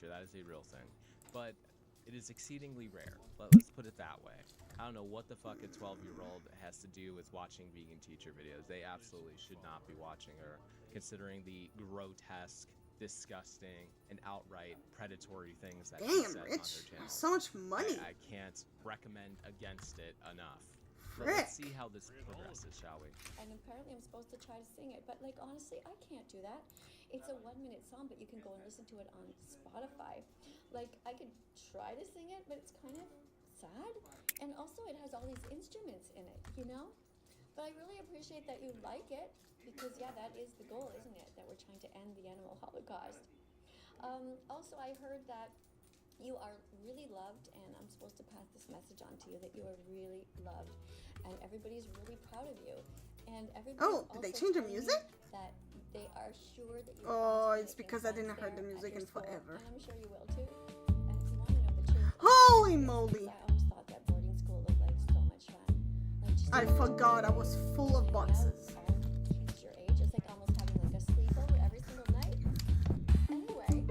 teacher. That is a real thing. But it is exceedingly rare. Let's put it that way. I don't know what the fuck a 12-year-old has to do with watching vegan teacher videos. They absolutely should not be watching her, considering the grotesque, disgusting, and outright predatory things that she says on her channel. So much money. I can't recommend against it enough. But Frick. let's see how this progresses, shall we? And apparently I'm supposed to try to sing it, but like honestly, I can't do that. It's a 1-minute song, but you can go and listen to it on Spotify. Like I could try to sing it, but it's kind of sad. And also it has all these instruments in it, you know? But I really appreciate that you like it, because yeah, that is the goal, isn't it? That we're trying to end the animal holocaust. Also, I heard that you are really loved, and I'm supposed to pass this message on to you that you are really loved, and everybody's really proud of you. And everybody. Did they change the music? That they are sure that you. Oh, it's because I didn't heard the music in forever. And I'm sure you will too. And if you want to know the truth. Holy moly! I always thought that boarding school looked like so much fun. Like just I forgot I was full of boxes. all kids your age. It's like almost having like a sleepover every single night. Anyway.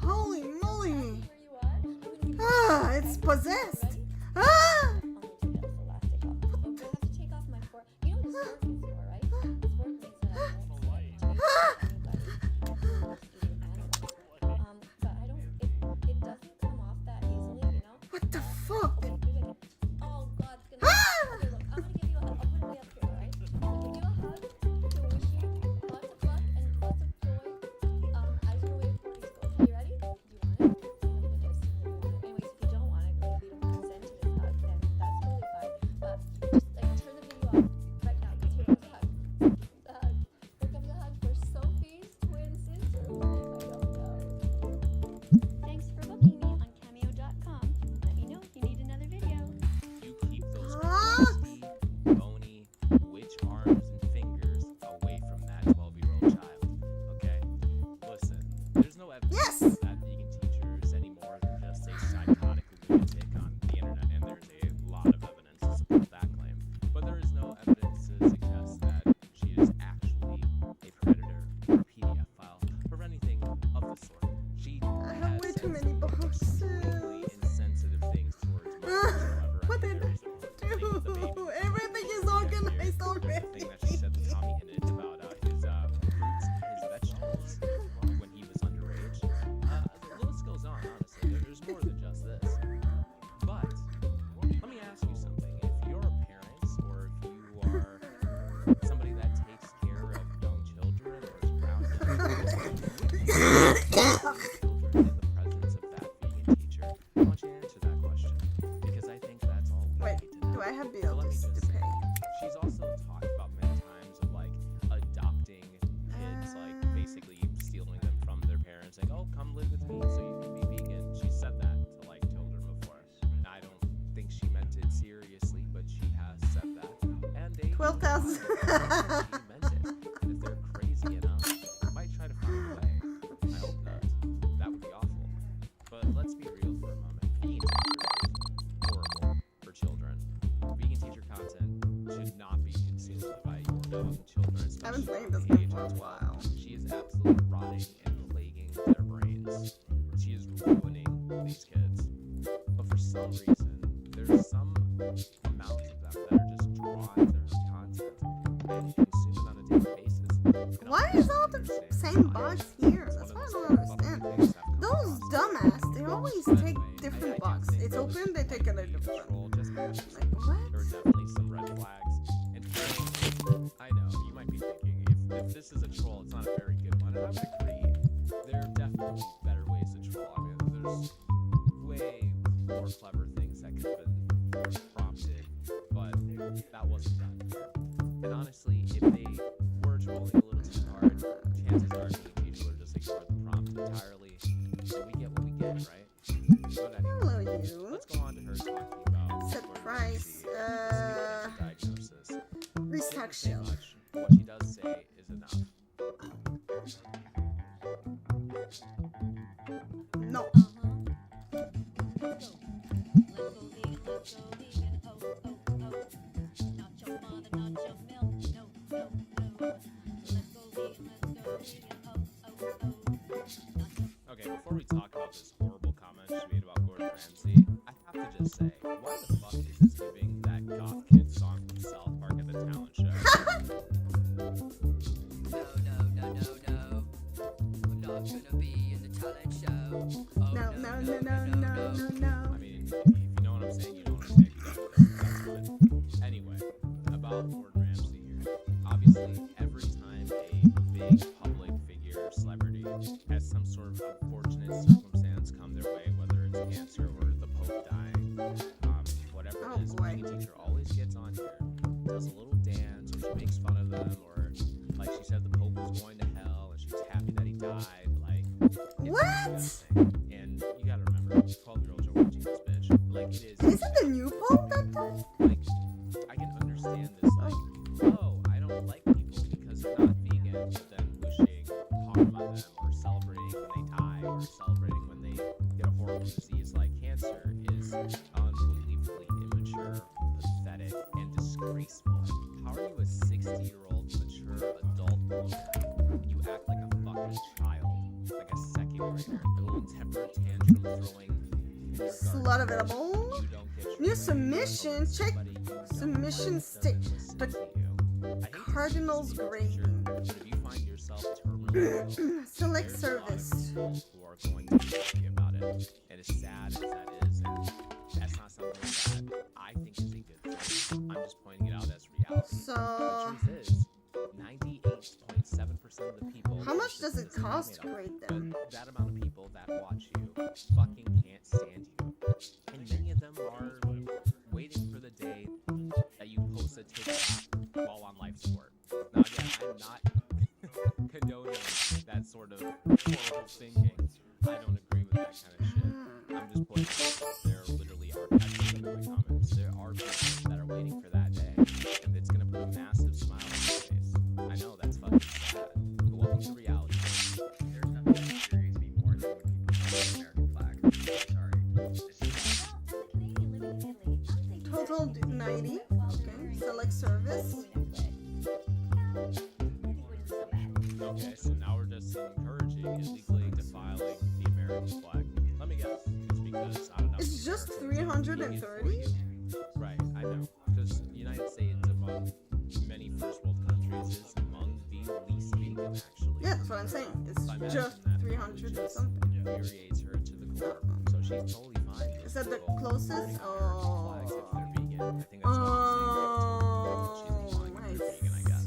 Holy moly! Where you are? I'm gonna give you Ah, it's possessed. Ah! I'll need to get this elastic off. But I have to take off my fork. You know what a fork means for, right? A fork means that I won't take anybody who's eating animals. But I don't. It doesn't come off that easily, you know. What the fuck? Oh, wait. Oh God, it's gonna. Okay, look, I'm gonna give you a hug. I'll put it way up here, alright? I'll give you a hug to wish you lots of luck and lots of joy. As you away from boarding school. Okay, you ready? Do you want it? I'm gonna assume that you want it. Anyways, if you don't want it, like if you don't consent to this hug, then that's totally fine. But just like turn the video off right now, because here comes the hug. The hug. Here comes the hug for Sophie's twin sister. I don't know. Thanks for booking me on Cameo.com. Let me know if you need another video. You keep those crusty, bony, witch arms and fingers away from that 12-year-old child, okay? Listen, there's no evidence Yes! that vegan teachers anymore than just a psychotic lunatic on the internet, and there's a lot of evidence to support that claim. But there is no evidence to suggest that she is actually a predator or a PDF file or anything of the sort. She I have has way too said many some boxes. extremely insensitive things towards minors. However, I What think did there I is a thing with the baby. do? Everything is organized The already. thing that she said to Tommy in it about his fruits and his vegetables when he was underage. The list goes on, honestly. There's more than just this. But let me ask you something. If you're a parent or if you are somebody that takes care of young children or is around young children, would you children in the presence of that vegan teacher? I want you to answer that question because I think that's all we Wait, need to know. do I have So let me bills just to say, pay? she's also talked about many times of like adopting kids, like basically stealing them from their parents, like, oh, come live with me so you can be vegan. She said that to like children before. And I don't think she meant it seriously, but she has said that. And they 12,000. she meant it. And if they're crazy enough, they might try to find a way. I hope not. That would be awful. But let's be real for a moment. Vegan teachers is horrible for children. Vegan teacher content should not be consumed by young children, I haven't especially played from this the game age for a of 12. while. She is absolutely rotting and plaguing their brains. She is ruining these kids. But for some reason, there's some amount of them that are just drawn to her content and consume it on a daily basis. And Why I'll is all the understand same why. box here? It's That's one what I of don't those understand. bubbly things that have come Those across dumbass, they always But take anyway, I different do boxes. think It's there open, was they take another maybe a different. troll just because Like, there were what? definitely some red flags. And I know, you might be thinking, if this is a troll, it's not a very good one. And I would agree. There are definitely better ways to troll. I mean, there's way more clever things that could have been prompted, but that wasn't done here. And honestly, if they were trolling a little too hard, chances are the people would just ignore the prompt entirely. So we get what we get, right? But anyway, Hello, you. let's go on to her talking about Set learning price, to see diagnosis. Restock She doesn't say shelf. much, but what she does say is enough. No. Okay, before before we talk about this horrible comment she made about Gordon Ramsay, I have to just say, why the fuck is this giving that goth kid song from South Park at the talent show? No, no, no, no, no. I'm not gonna be in the talent show. Oh, No, no, no, no, no, no, no. I mean, if you know what I'm saying, you know what I'm saying. That's fine. Anyway, about Gordon Ramsay here. Obviously, every time a big public figure, celebrity, has some sort of unfortunate circumstance come their way, whether it's cancer or the Pope dying, whatever Oh, it is, boy. being a teacher always gets on here, does a little dance, or she makes fun of them, or like she said the Pope was going to hell, and she was happy that he died. Like, it's What? disgusting. And you gotta remember, 12-year-olds are watching this bitch. Like, it is. Is it the new Pope that died? Like, I can understand this, like, oh, I don't like people because they're not vegan, but then wishing harm on them, or celebrating when they die, or celebrating when they get a horrible disease like cancer is unbelievably immature, pathetic, and disgraceful. How are you a 60-year-old mature adult woman and you act like a fucking child, like a second grader, a little temper tantrum throwing Slut available. you don't get New your submission. Check submission stick. The Cardinals grading. But if you find yourself terminally ill, Select there's a lot of service. people who are going to be happy about it. And as sad as that is, and that's not something that I think is a good thing. I'm just pointing it out as reality. So, The truth is, 98.7% of the people. how much does it this is cost to made up, grade but them? that amount of people that watch you fucking can't stand you. And many of them are waiting for the day that you post a TikTok while on life support. Now again, I'm not condoning that sort of horrible thinking. I don't agree with that kind of shit. I'm just pointing out there literally are texts in the comments. There are people that are waiting for that day, and it's gonna put a massive smile on your face. I know that's fucking sad, but welcome to reality. There's nothing that infuriates me more than when people use the American flag. Sorry. It's just Well, as a Canadian living in Italy, I don't think Total 90. Okay. Select service. Okay, so now we're just encouraging illegally defiling the American flag. Let me guess. It's because, I don't know. It's just Americans are vegan 330? for you. Right, I know. Because the United States, among many first world countries, is among the least vegan, actually. Yeah, that's what I'm saying. It's So I imagine just that 300 and just something. infuriates her to the core. So she's totally fine. with Is that the people closest? burning American Oh. flags if they're vegan. I think that's what I'm saying. She's implying if they're vegan, I guess.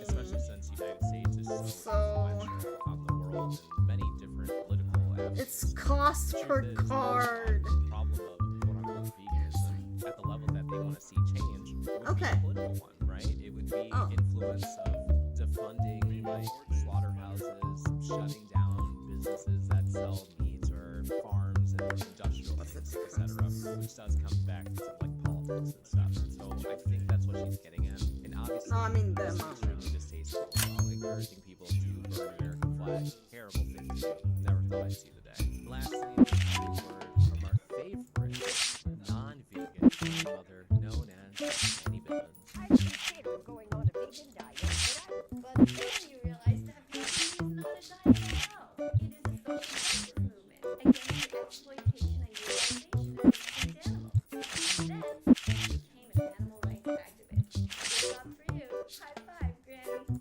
Especially since the United States is so influential on the world in many different political avenues. It's cost The per truth is, card. The problem of quote-unquote veganism at the level that they want to see change would Okay. be a political one, right? It would be Oh. influence of defunding like slaughterhouses, shutting down businesses that sell meat, or farms and industrial What's the things, etc., difference? which does come back to like politics and stuff. So I think that's what she's getting at. And obviously, No, I mean the this is amount. extremely distasteful as well, encouraging people to burn American flag. Terrible thing to do. Never thought I'd see the day. Lastly, a word from our favorite non-vegan mother, known as Annie Bibbins. I consider going on a vegan diet, But then you realize that veganism is not a diet at all. It is a social justice movement against the exploitation and utilization of extinct animals. Then you became an animal rights activist. Good job for you. High five, Granny.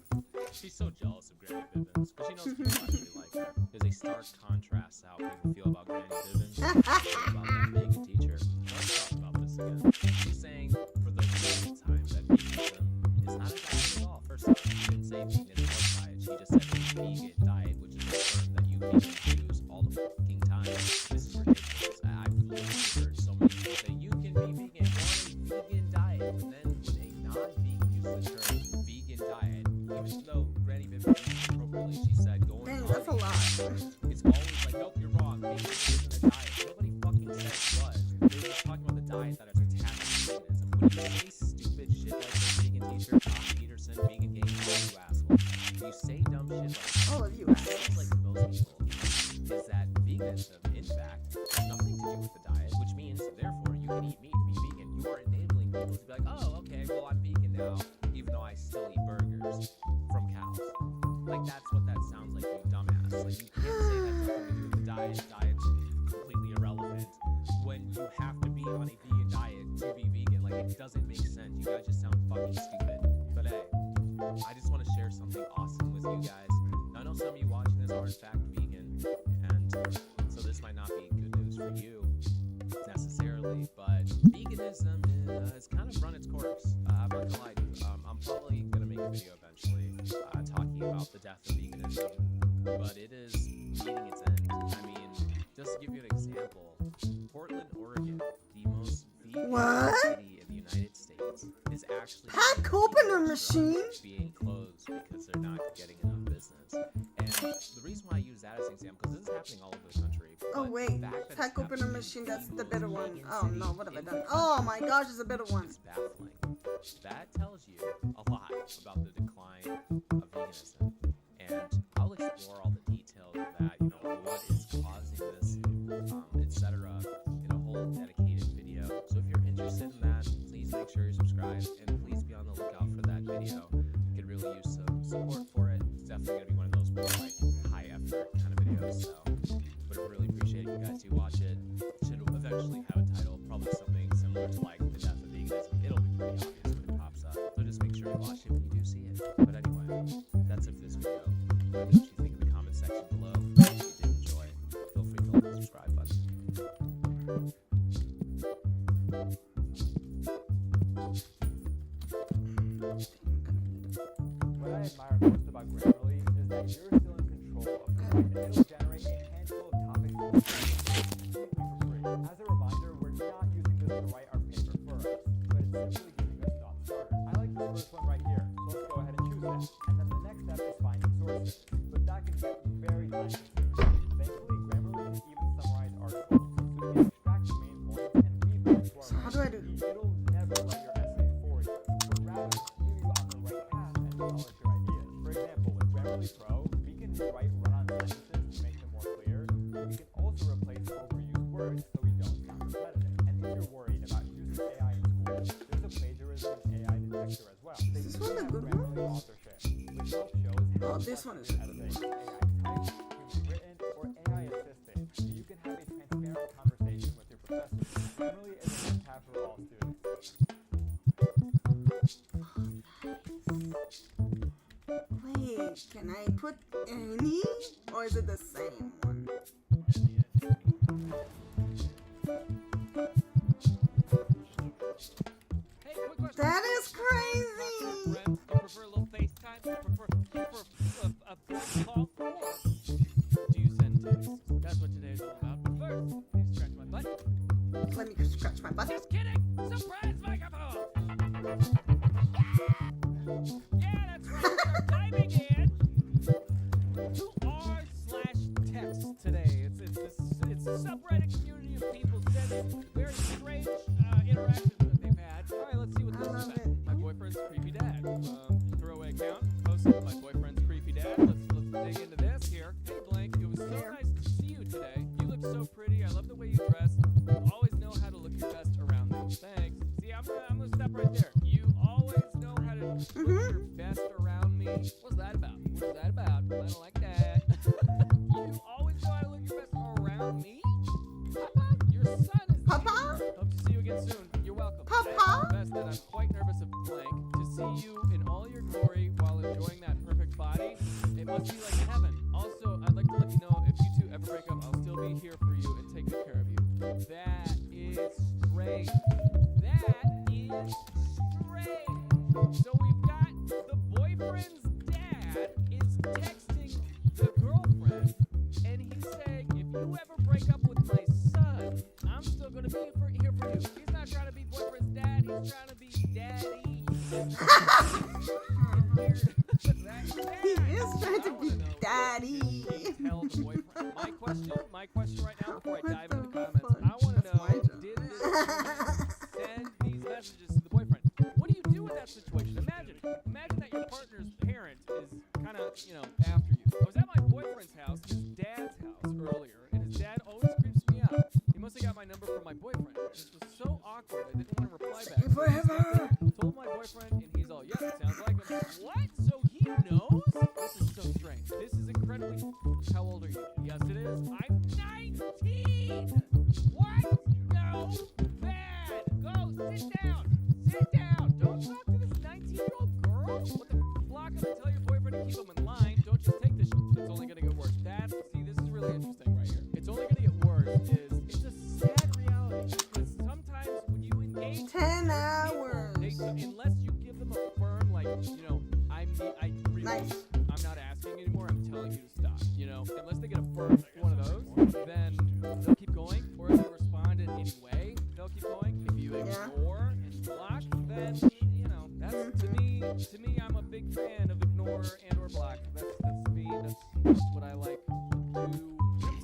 She's so jealous of Granny Bibbins, but she knows people actually like her. There's a stark contrast to how people feel about Granny Bibbins and how they feel about them being a teacher. Let's talk about this again. She's saying for the third time that veganism is not a diet at all. First off, she didn't say veganism was a diet. She just said a vegan diet, which is a term that you vegans use all the fucking time. This is ridiculous. I've literally heard so many people say you can be vegan, go on a vegan diet, and then when a non-vegan uses the term vegan diet, even though Granny Bibbins used it appropriately, she said going Dang, on that's a lot. it's always like, nope, you're wrong. Veganism isn't a diet. Nobody fucking said it was. They were just talking about the diet that is attached to veganism. When you say stupid shit like this vegan teacher, Tom Peterson, vegan game, all you assholes. When you say dumb shit like All of you what assholes. sounds like to most people is that veganism, in fact, has nothing to do with the diet, which means, therefore, you can eat meat and be vegan. You are enabling people to be like, oh, okay, well, I'm vegan now, even though I still eat burgers from cows. Like, that's what that sounds like, you dumbass. Like, you can't say that's nothing to do with the diet diet's completely irrelevant when you have to be on a vegan diet to be vegan. Like, it doesn't make sense. You guys just sound fucking stupid. But hey, I just want to share something awesome with you guys. I know some of you watching this are in fact vegan, and so this might not be good news for you necessarily, but veganism has kind of run its course. I'm not gonna lie to you. I'm probably gonna make a video eventually talking about the death of veganism, but it is meeting its end. I mean, just to give you an example, Portland, Oregon, the most vegan What? city in the United States, is actually Pack opener machine? being closed because they're not getting enough business. And the reason why I use that as an example, because this is happening all over the country. Oh but wait, the fact that it's pack opener happening machine, that's in the bitter most one. vegan Oh cities no, what have I in done? the Oh my country gosh, it's a bitter one. is baffling. That tells you a lot about the decline of veganism. And I'll explore all the details of that, you know, what is causing this, etc. in a whole dedicated video. So if you're interested in that, please make sure you're subscribed and please be on the lookout for that video. Could really use some support for it. It's definitely gonna be one of those more like high effort kind of videos. So would really appreciate if you guys do watch it. It should eventually have a title, probably something similar to like the death of veganism. It'll be pretty obvious when it pops up. So just make sure you watch it when you do see it. But anyway, that's it for this video. Let me know what you think in the comment section below. If you did enjoy it, feel free to hit the subscribe button. What I admire most about Grammarly is that you're still in control of the site, and it'll generate a handful of topics completely for free. As a reminder, we're not using this to write our paper first, but it's simply giving us thought starters. I like this first one right here, so let's go ahead and choose that. And then the next step is finding sources, but that can get very time consuming. Thankfully, Grammarly can even summarize articles, so we can extract the main points and read them to our So how do I do? It'll never write your essay for you, but rather steer you on the right path and polish your ideas. For example, with Grammarly Pro, we can rewrite run-on sentences to make them more clear. We can also replace overused words so we don't sound repetitive. And if you're worried about using AI in school, there's a plagiarism AI detector as well. They Is this one the have good one? Grammarly authorship, which helps shows how Oh, this one is effective the good editing, AI typed, human written, or AI assisted, so you can have a transparent conversation with your professor. Grammarly is a must-have for all students. Wait, can I put any? Or is it the same one? Hey, quick question. That is crazy! You prefer a little FaceTime? You prefer a phone call? Or do you send texts? That's what today's all about. But first, please scratch my butt. Let me scratch my butt. Just kidding! Surprise microphone! Yeah, that's right. We're diving in to r/text today. It's a subreddit community of people sending very strange interactions that they've had. All right, let's see what I this is love about. it. My boyfriend's creepy dad. Throwaway account posted my boyfriend's creepy dad. Let's dig into this here. Hey Blank, it was so nice to see you today. You look so pretty. I love the way you dress. You always know how to look your best around me. Thanks. See, I'm gonna stop right there. You always know how to look your best around me. What's that about? What is that about? I don't like that. You always know how to look your best around me? Papa, your son is Papa? here. Hope to see you again soon. You're welcome. Papa? I confess that I'm quite nervous of Blank. To see you in all your glory while enjoying that perfect body, it must be like heaven. Also, I'd like to let you know if you two ever break up, I'll still be here for you and take good care of you. That is strange. That is strange. So we've got the boyfriend's dad is texting the girlfriend, and he's saying, if you ever break up with my son, I'm still gonna be here for you. He's not trying to be boyfriend's dad, he's trying to be daddy. He is trying to be daddy. Tell the boyfriend. My question right now before I What dive into the the comments, fuck? I want to That's my know, job. did this send these messages to the boyfriend? What do you do in that situation? Imagine that your partner's parent is kind of, after you. I was at my boyfriend's house, his dad's house earlier, and his dad always creeps me out. He must have got my number from my boyfriend. This was so awkward. I didn't want to reply back. So I Forever. told my boyfriend, and he's all, yes, it sounds like him. What? So he knows? This is so strange. This is incredibly. How old are you? Yes, it is. I'm 19. mean? What? No. Bad. Go. Sit down. Sit down. Don't talk to this 19-year-old girl. What the block him and tell your boyfriend to keep him in line. Don't just take this. It's only gonna get worse. See, this is really interesting right here. It's only gonna get worse. It's a sad reality because sometimes when you engage 10 hours. unless you give them a firm, like, I really, Nice. I'm not asking anymore, I'm telling you to stop, unless they get a firm one of those, then they'll keep going, or if you respond in any way, they'll keep going. If you ignore and block, then, that's, to me, I'm a big fan of ignore and or block. That's me, that's what I like to do.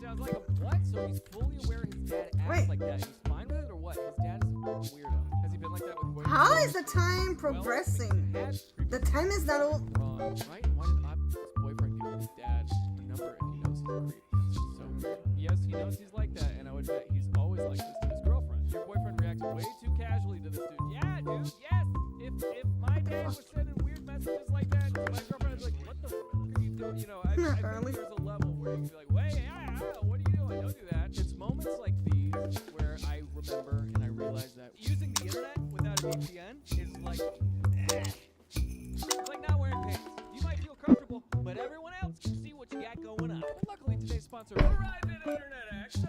Sounds like a what? So he's fully aware his dad acts Wait. like that. He's fine with it, or what? His dad is a weirdo. Has he been like that with boyfriends? How is the time progressing? The time is not all. Wrong, right? Why did his boyfriend give his dad a number if he knows he's creepy? That's so weird. Yes, he knows he's like that, and I would bet he's always like this to his girlfriend. Your boyfriend reacts way too casually to this dude. Yeah, dude, yes. If my dad was sending weird messages like that, my girlfriend would be like, what the fuck are you doing? I think there's a level where you can be like, wait, what are you doing? Don't do that. It's moments like these where I remember and I realize that using the internet without a VPN is like, it's like not wearing pants. You might feel comfortable, but everyone else can see what you got going on. But luckily, today's sponsor, Verizon Internet Access,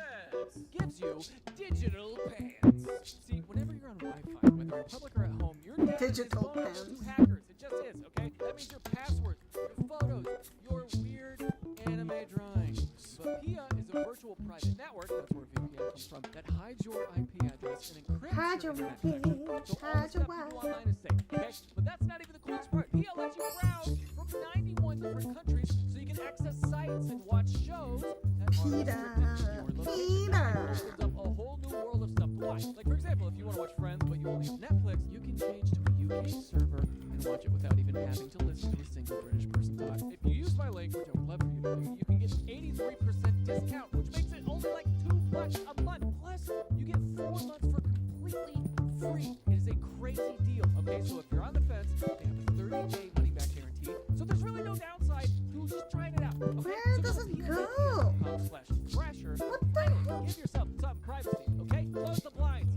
gives you digital pants. See, whenever you're on Wi-Fi, whether in public or at home, your data Digital is vulnerable pants. to hackers. It just is, okay? That means your passwords, your photos, your weird anime drawings. But PIA is a virtual private network, that's where VPN comes from, that hides your IP address and encrypts Hide your your internet connection. IP, So all hide the stuff your you do online is safe, okay? But that's not even the coolest part. PIA lets you browse from 91 different countries so you can access sites and watch shows that are restricted to your location. That opens up a whole new world of stuff to watch. Like, for example, if you want to watch Friends but you only have Netflix, you can change to a UK server and watch it without even having to listen to a single British person talk. If you use my link, which I would love for you to do, you can get 83% discount, which makes it only like $2 a month. Plus, you get 4 months for completely free. It is a crazy deal. Okay, so if you're on the fence, they have a 30-day money-back guarantee. So there's really no downside to just trying it out. Okay? Where So does go to it go? PSATV.com/Thrasher. What the Finally, heck? give yourself some privacy, okay? Close the blinds.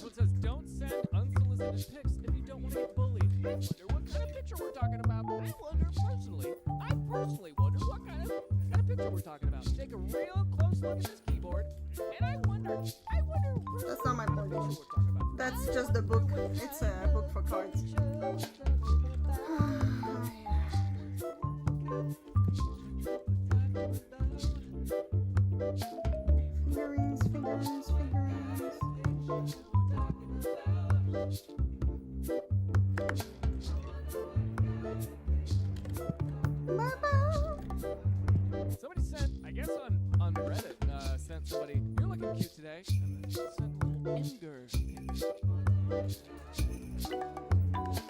So it says, don't send unsolicited pics if you don't want to get bullied. I wonder what kind of picture we're talking about. I personally wonder what kind of picture we're talking about. Take a real close look at this keyboard, and I wonder That's not my what point. picture we're talking about. That's just the book. It's a book for cards. Figurines, figurines, figurines. Bye-bye. Somebody sent, I guess on Reddit, sent somebody, you're looking cute today, and sent a little Inger image.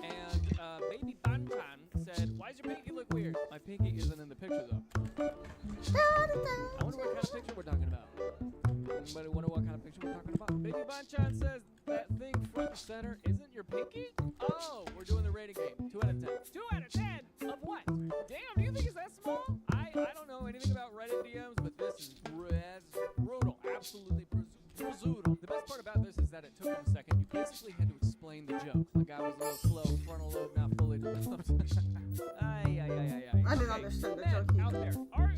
And Baby Bantan said, why does your pinky look weird? My pinky isn't in the picture though. I wonder what kind of picture we're talking about. Anybody wonder what kind of picture we're talking about? Baby Banchan says that thing front and center isn't your pinky? Oh, we're doing the rating game. 2 out of 10. 2 out of 10 of what? Damn, do you think it's that small? I don't know anything about Reddit DMs, but this is brutal. Absolutely brutal. The best part about this is that it took him a second. You basically had to explain the joke. The guy was a little slow, frontal lobe not fully developed. I didn't understand the joke Out either. there,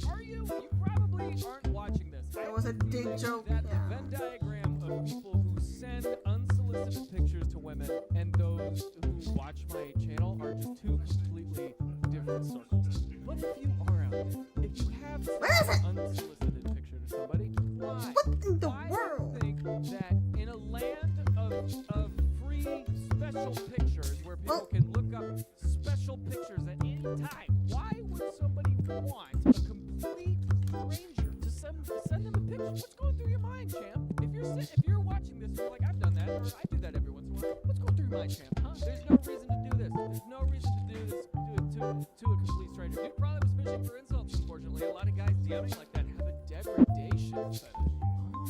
are you? You probably aren't watching this. It was a dick joke. That the Yeah. Venn diagram of people who send unsolicited pictures to women and those who watch my channel are just 2 completely different circles. But if you are out there, if you have Where is sent it? an unsolicited picture to somebody, why? What in the Why world? do you think that in a land of free special pictures where people Well- can look up special pictures at any time, why would somebody want a complete stranger to send them a picture? What's going through your mind, champ? If you're watching this, you're like, I've done that, or I do that every once in a while. What's going through your mind, champ? Huh? There's no reason to do this. There's no reason to do this to a complete stranger. Dude probably was fishing for insults, unfortunately. A lot of guys DMing like that have a degradation fetish.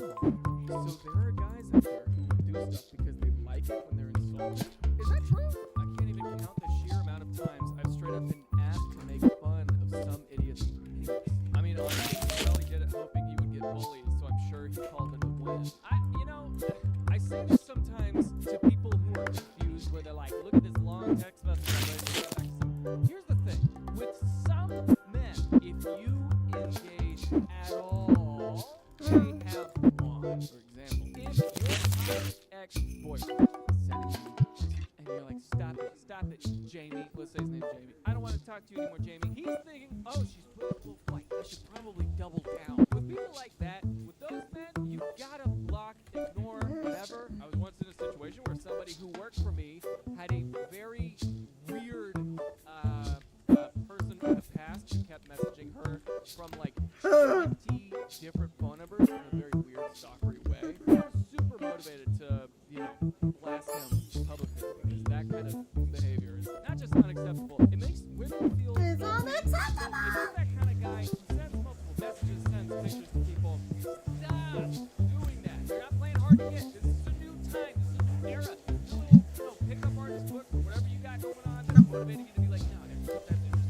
Oh, so there are guys out there who will do stuff because they like it when they're insulted. Is that true? I can't even count the sheer amount of times I've straight up been asked to make fun of some idiot's penis. I mean, honestly, he probably did it hoping he would get bullied, so I'm sure sure he called it a win. I say this sometimes to people who are confused, where they're like, look at this long text message. Here's the thing: with some men, if you engage at all, they have won. For example, if your ex-boyfriend sends you, and you're like, stop it, Jamie. Let's say his name's Jamie. I don't want to talk to you anymore, Jamie. He's thinking, oh, she's put a little flight. I should probably double down. With people like that, with those men, you gotta block, ignore, whatever. I was once in a situation where somebody who worked for me had a very weird person in the past who kept messaging her from like 20 different phone numbers in a very weird, stalkery way. I was super motivated to, blast him publicly, because that kind of behavior is not just unacceptable, it makes women feel It's so if unacceptable. you're that kind of guy who sends multiple messages, sends pictures to people, stop doing that. You're not playing hard to get. This is a new time. This is a new era. Little, pickup artist book or whatever you got going on that's motivating you to be like, no, that's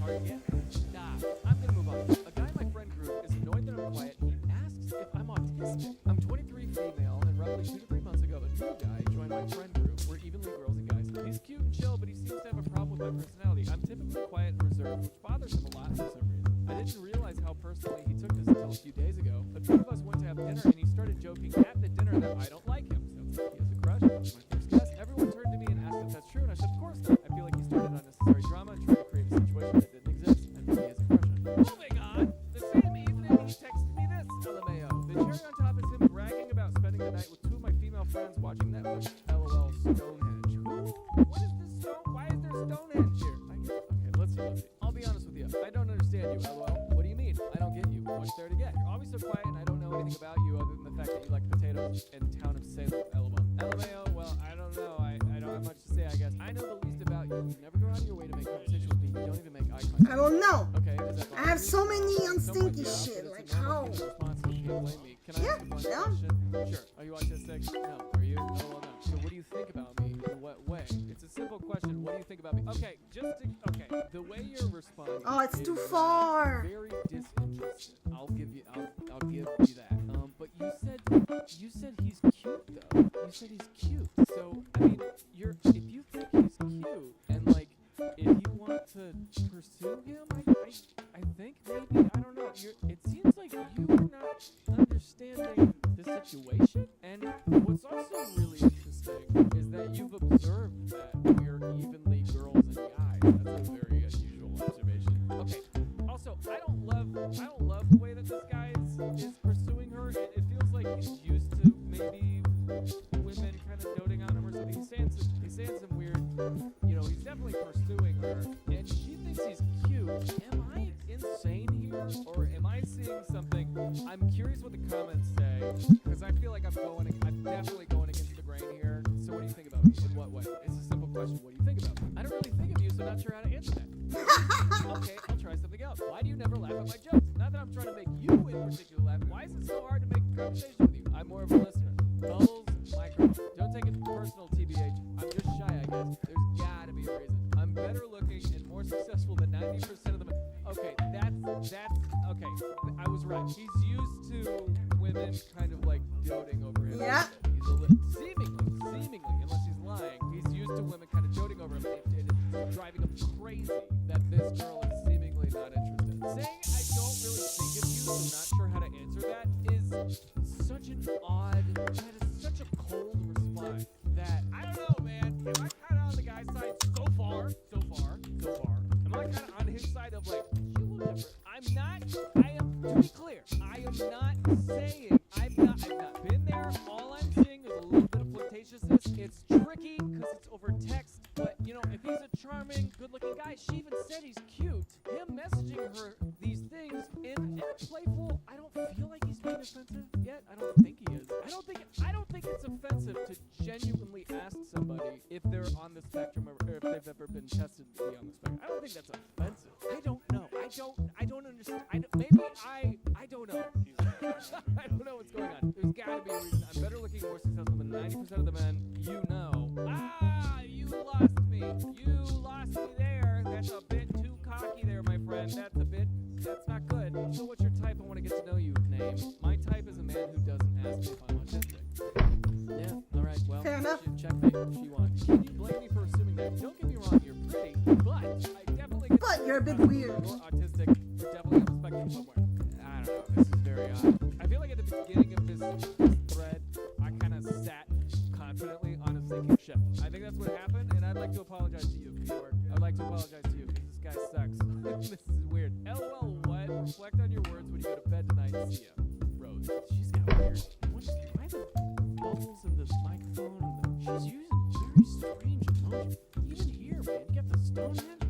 hard to get. Stop. I'm gonna move on. A guy in my friend group is annoyed that I'm quiet. He asks if I'm autistic. I'm 23, female, and roughly 2 to 3 months ago, a new guy joined my friend group. We're evenly girls and guys. He's cute and chill, but he seems to have a problem with my personality. I'm typically quiet and reserved, which bothers him a lot for some reason. I didn't realize how personally he took this until a few days ago. A few of us went to have dinner, and he started joking at the dinner that I don't like him. Sounds like he has a crush. My first guess. Everyone turned to me and asked if that's true, and I said, of course not. I feel like he started unnecessary drama and tried to create a situation that didn't exist, and he has a crush on me. Moving on. The same evening, he texted me this. LMAO. The cherry on top is him bragging about spending the night with 2 of my female friends watching Netflix. LOL. Stonehenge. What is this stone? Why is there Stonehenge here? Okay, let's see. I'll be honest with you. I don't understand you, LOL. What do you mean? I don't get you. What's there to get? You're always so quiet, and I don't know anything about you other than the fact that you like potatoes and town of Salem, LOL. LMAO, well, I don't know. I don't have much to say, I guess. I know the least about you. You never go out of your way to make conversation with me. You don't even make eye contact. I don't know. Okay, is that I have so many Somewhat, unstinky yeah, shit. but Like it's a normal how? human response, so you can't blame me. Can I Yeah, ask you one yeah. question? Sure. Are you autistic? No. Are you? No, well, no. So what do you think about me? In what way? It's a simple question. What do you think about me? Okay, the way you're responding. Oh, it's too is far. Very disinterested. I'll give you that. But you said he's cute though. You said he's cute. So I mean, if you think he's cute and like if you want to pursue him, I think maybe I don't know. It seems like you're not understanding the situation. And what's also really interesting is that you've observed that we're evenly girls and guys. That's a very unusual observation. Okay. Also, I don't love the way that this guy is pursuing her. It feels like he's used to maybe women kind of doting on him or something. He's saying some weird, he's definitely pursuing her, and she thinks he's cute. Am I insane here, or am I seeing something? I'm curious what the comments say, because I feel like I'm definitely going against the grain here. So what do you think about me? In what way? It's a simple question. What do you think about me? I don't really think of you, so not sure how to answer that. Okay, I'll try something else. Why do you never laugh at my jokes? Not that I'm trying to make you in particular laugh. Why is it so hard to make a conversation with you? I'm more of a listener. Bubbles, microphone. Don't take it personal, TBH. I'm just shy, I guess. There's gotta be a reason. I'm better looking and more successful than 90% of the men. Okay, that's okay. I was right. He's used to women kind of like doting over him. Yeah. He's seemingly, unless he's lying, he's used to women kind of doting over him, and it's driving him crazy that this girl is seemingly not interested. Saying I don't really think of you, so not sure how to answer that, is such an odd, that is such a cold response that, I don't know, man. Am I kind of on the guy's side so far? Am I kind of on his side of like, you look different? To be clear, I am not saying, I've not been there. All I'm seeing is a little bit of flirtatiousness. It's tricky because it's over text, but if he's a charming, good-looking guy, she even said he's cute. Him messaging her these things in a playful, I don't feel like he's being offensive yet. I don't think he is. I don't think it's offensive to genuinely ask somebody if they're on the spectrum or if they've ever been tested to be on the spectrum. I don't think that's offensive. I don't know. I don't understand. I don't know. I don't know what's going on. There's gotta be a reason. I'm better looking, more successful than 90% of the men you know. You lost me. You lost me there. That's a bit too cocky there, my friend. That's not good. So what's your type? I want to get to know you. Name. My type is a man who doesn't asked me if I'm autistic. Yeah, alright, well, Fair enough. checkmate. She won. Can you blame me for assuming that? Don't get me wrong, you're pretty, but I definitely get But you're a bit weird. You're autistic. You're definitely on the spectrum somewhere. I don't know. This is very odd. I feel like at the beginning of this thread, I kind of sat confidently on a sinking ship. I think that's what happened, and I'd like to apologize to you, viewer. I'd like to apologize to you because this guy sucks. This is weird. LOL, what? Reflect on your words when you go to bed tonight. See ya. Rose. She's got weird. Why the bubbles in the microphone? She's using very strange emoji. Even here, man. You got the stone head?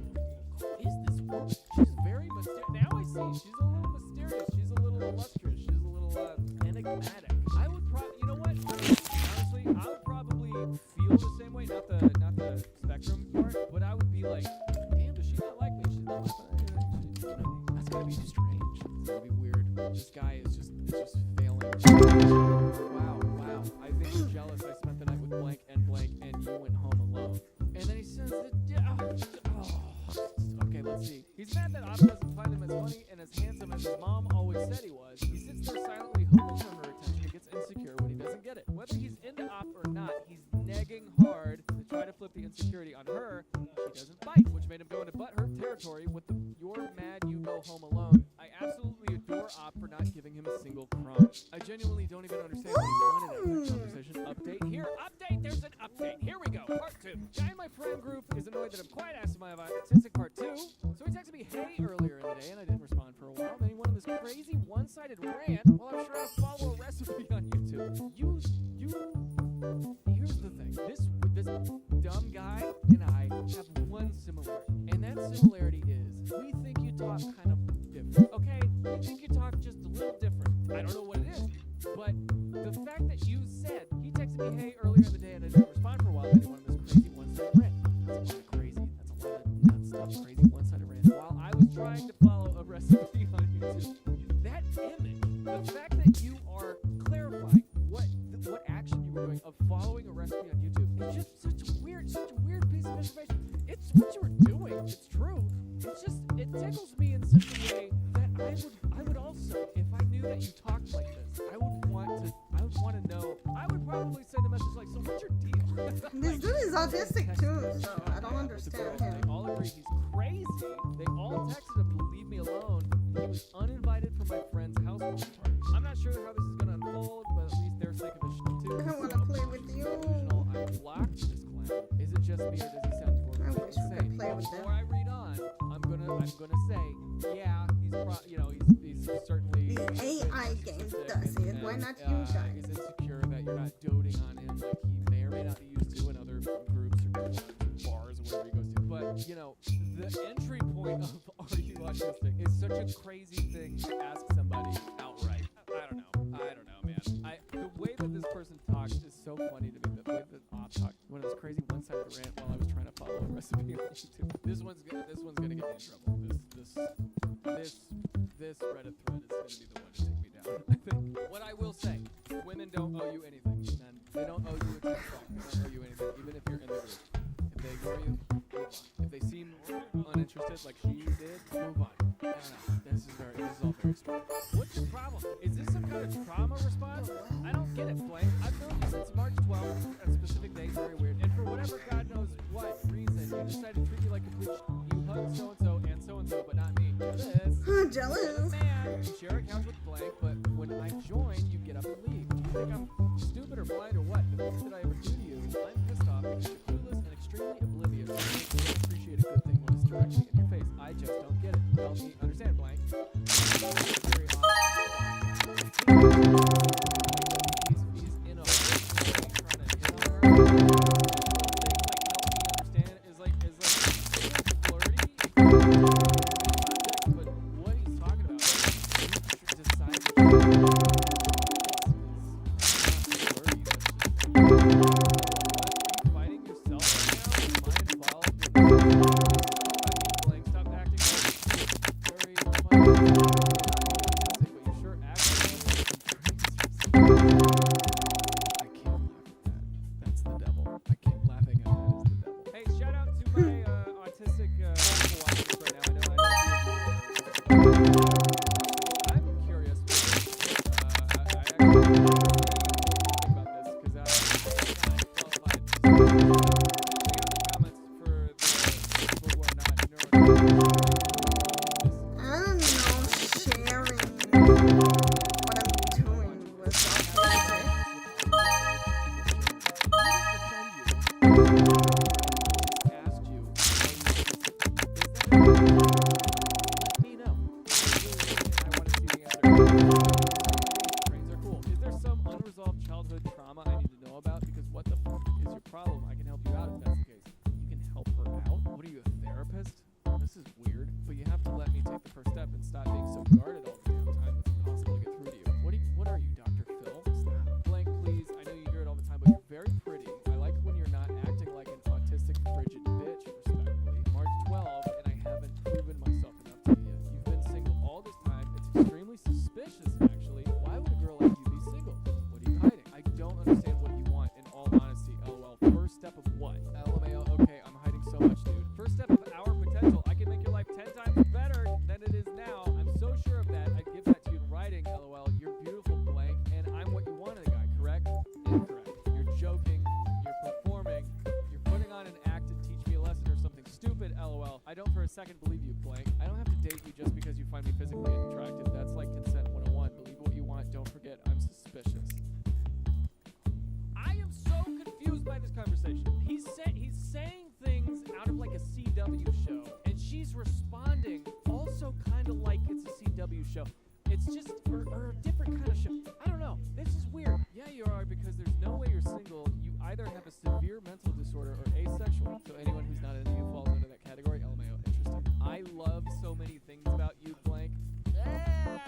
Who is this woman? She's very mysterious. Now I see. She's a little mysterious. She's a little illustrious. She's a little enigmatic. I would probably, you know what? Honestly, I would probably feel the same way. Not the spectrum part, but I would be like, damn, does she not like me? She's not like that's gotta be strange. It's gotta be weird. This guy is just failing. Wow. I think you're jealous. I spent the night with blank, and you went home alone. And then he says that. Okay, let's see. He's mad that Op doesn't find him as funny and as handsome as his mom always said he was. He sits there silently hoping for her attention and gets insecure when he doesn't get it. Whether he's into Op or not, he's negging hard to try to flip the insecurity on her. She doesn't bite, which made him go into butthurt territory with the "you're mad you go home alone." I absolutely adore Op for not giving him a single crumb. I genuinely don't even understand what he wanted out of that conversation. Update here. Update. There's an update. Here we go. Part 2. Guy in my friend group is annoyed that I'm quiet asking my autistic part 2. So he texted me hey earlier in the day and I didn't respond for a while. Then he went on this crazy one-sided rant while I'm sure I follow a recipe on YouTube. Here's the thing. This dumb guy and I have one similarity. And that similarity is we think you talk kind of different. Okay? We think you talk just a little different. I don't know what it is. But the fact that you said he texted me hey earlier in the day and I didn't respond for a while, then he went on this crazy one-sided rant. That's a lot of crazy. That's a lot of nut stuff. Crazy one-sided rant. While I was trying to follow a recipe on YouTube, that image, the fact that you are clarifying what action you were doing of following a recipe on YouTube, it's just such a weird piece of information. It's what you were doing. It's true. It's just it tickles me in such a way that I would also, if I knew that you talked like this, I would want to know. I would probably send a message like, so what's your deal? This dude is autistic too, so I don't understand him. They all agree he's crazy. They all texted him to leave me alone. He was uninvited from my friend's housewarming party. I'm not sure how this is going to unfold, but at least they're sick of his shit too. I want to play with you. I blocked this clown. Is it just me or does he sound I wish we could play with them. Before I read on, I'm gonna say, yeah, he's certainly The AI game does it. Why not you He's guys? insecure that you're not doting on him like he may or may not be used to in other groups or bars or wherever he goes to. But the entry point of "Are you autistic?" is such a crazy thing to ask somebody outright. I don't know, man. The way that this person talks is so funny to me. The way that Op talked, one of those crazy one-sided rant while I was trying to follow a recipe on YouTube. This one's gonna get me in trouble. This Reddit thread is gonna be the one to take me down. I think. What I will say, women don't owe you anything, and they don't owe you a text back. They don't owe you anything, even if you're in the group. If they ignore you, move on. If they seem uninterested, like she did, move on. I don't know. This is all very strange. What's your problem? Is this some kind of trauma response? I don't get it, Blank. I've known you since March 12th, a specific day, very weird. And for whatever God knows what reason, you decided to treat me like a bitch. You hugged so-and-so and so-and-so, but not me. Jealous. Man, you share accounts with Blank, but when I join, you get up and leave. Do you think I'm stupid or blind or what? The things that I ever do to you, I'm pissed off because you're clueless and extremely oblivious. You don't appreciate a good thing when it's directly in your face. I just don't get it. Help me understand, Blank. He's in a he's in a hole trying to hit on her. Things like help me understand is like flirty. But what he's talking about is you should decide what you fighting yourself right now? Am I involved in like stop acting like very funny, but you sure act like step of what? LMAO, okay, I'm hiding so much, dude. First step of our potential. I can make your life 10 times better than it is now. I'm so sure of that. I'd give that to you in writing, LOL. You're beautiful, blank, and I'm what you wanted a guy, correct? Incorrect. You're joking. You're performing. You're putting on an act to teach me a lesson or something stupid, LOL. I don't for a second believe you, blank. I don't have to date you just because you find me physically attractive. That's like consent 101. Believe what you want. Don't forget, I'm suspicious. I am so confused by this conversation. He's saying things out of like a CW show, and she's responding also kind of like it's a CW show. It's just or a different kind of show. I don't know. This is weird. Yeah, you are, because there's no way you're single. You either have a severe mental disorder or asexual. So anyone who's not into you falls under that category. LMAO. Interesting. I love so many things about you, blank. Yeah.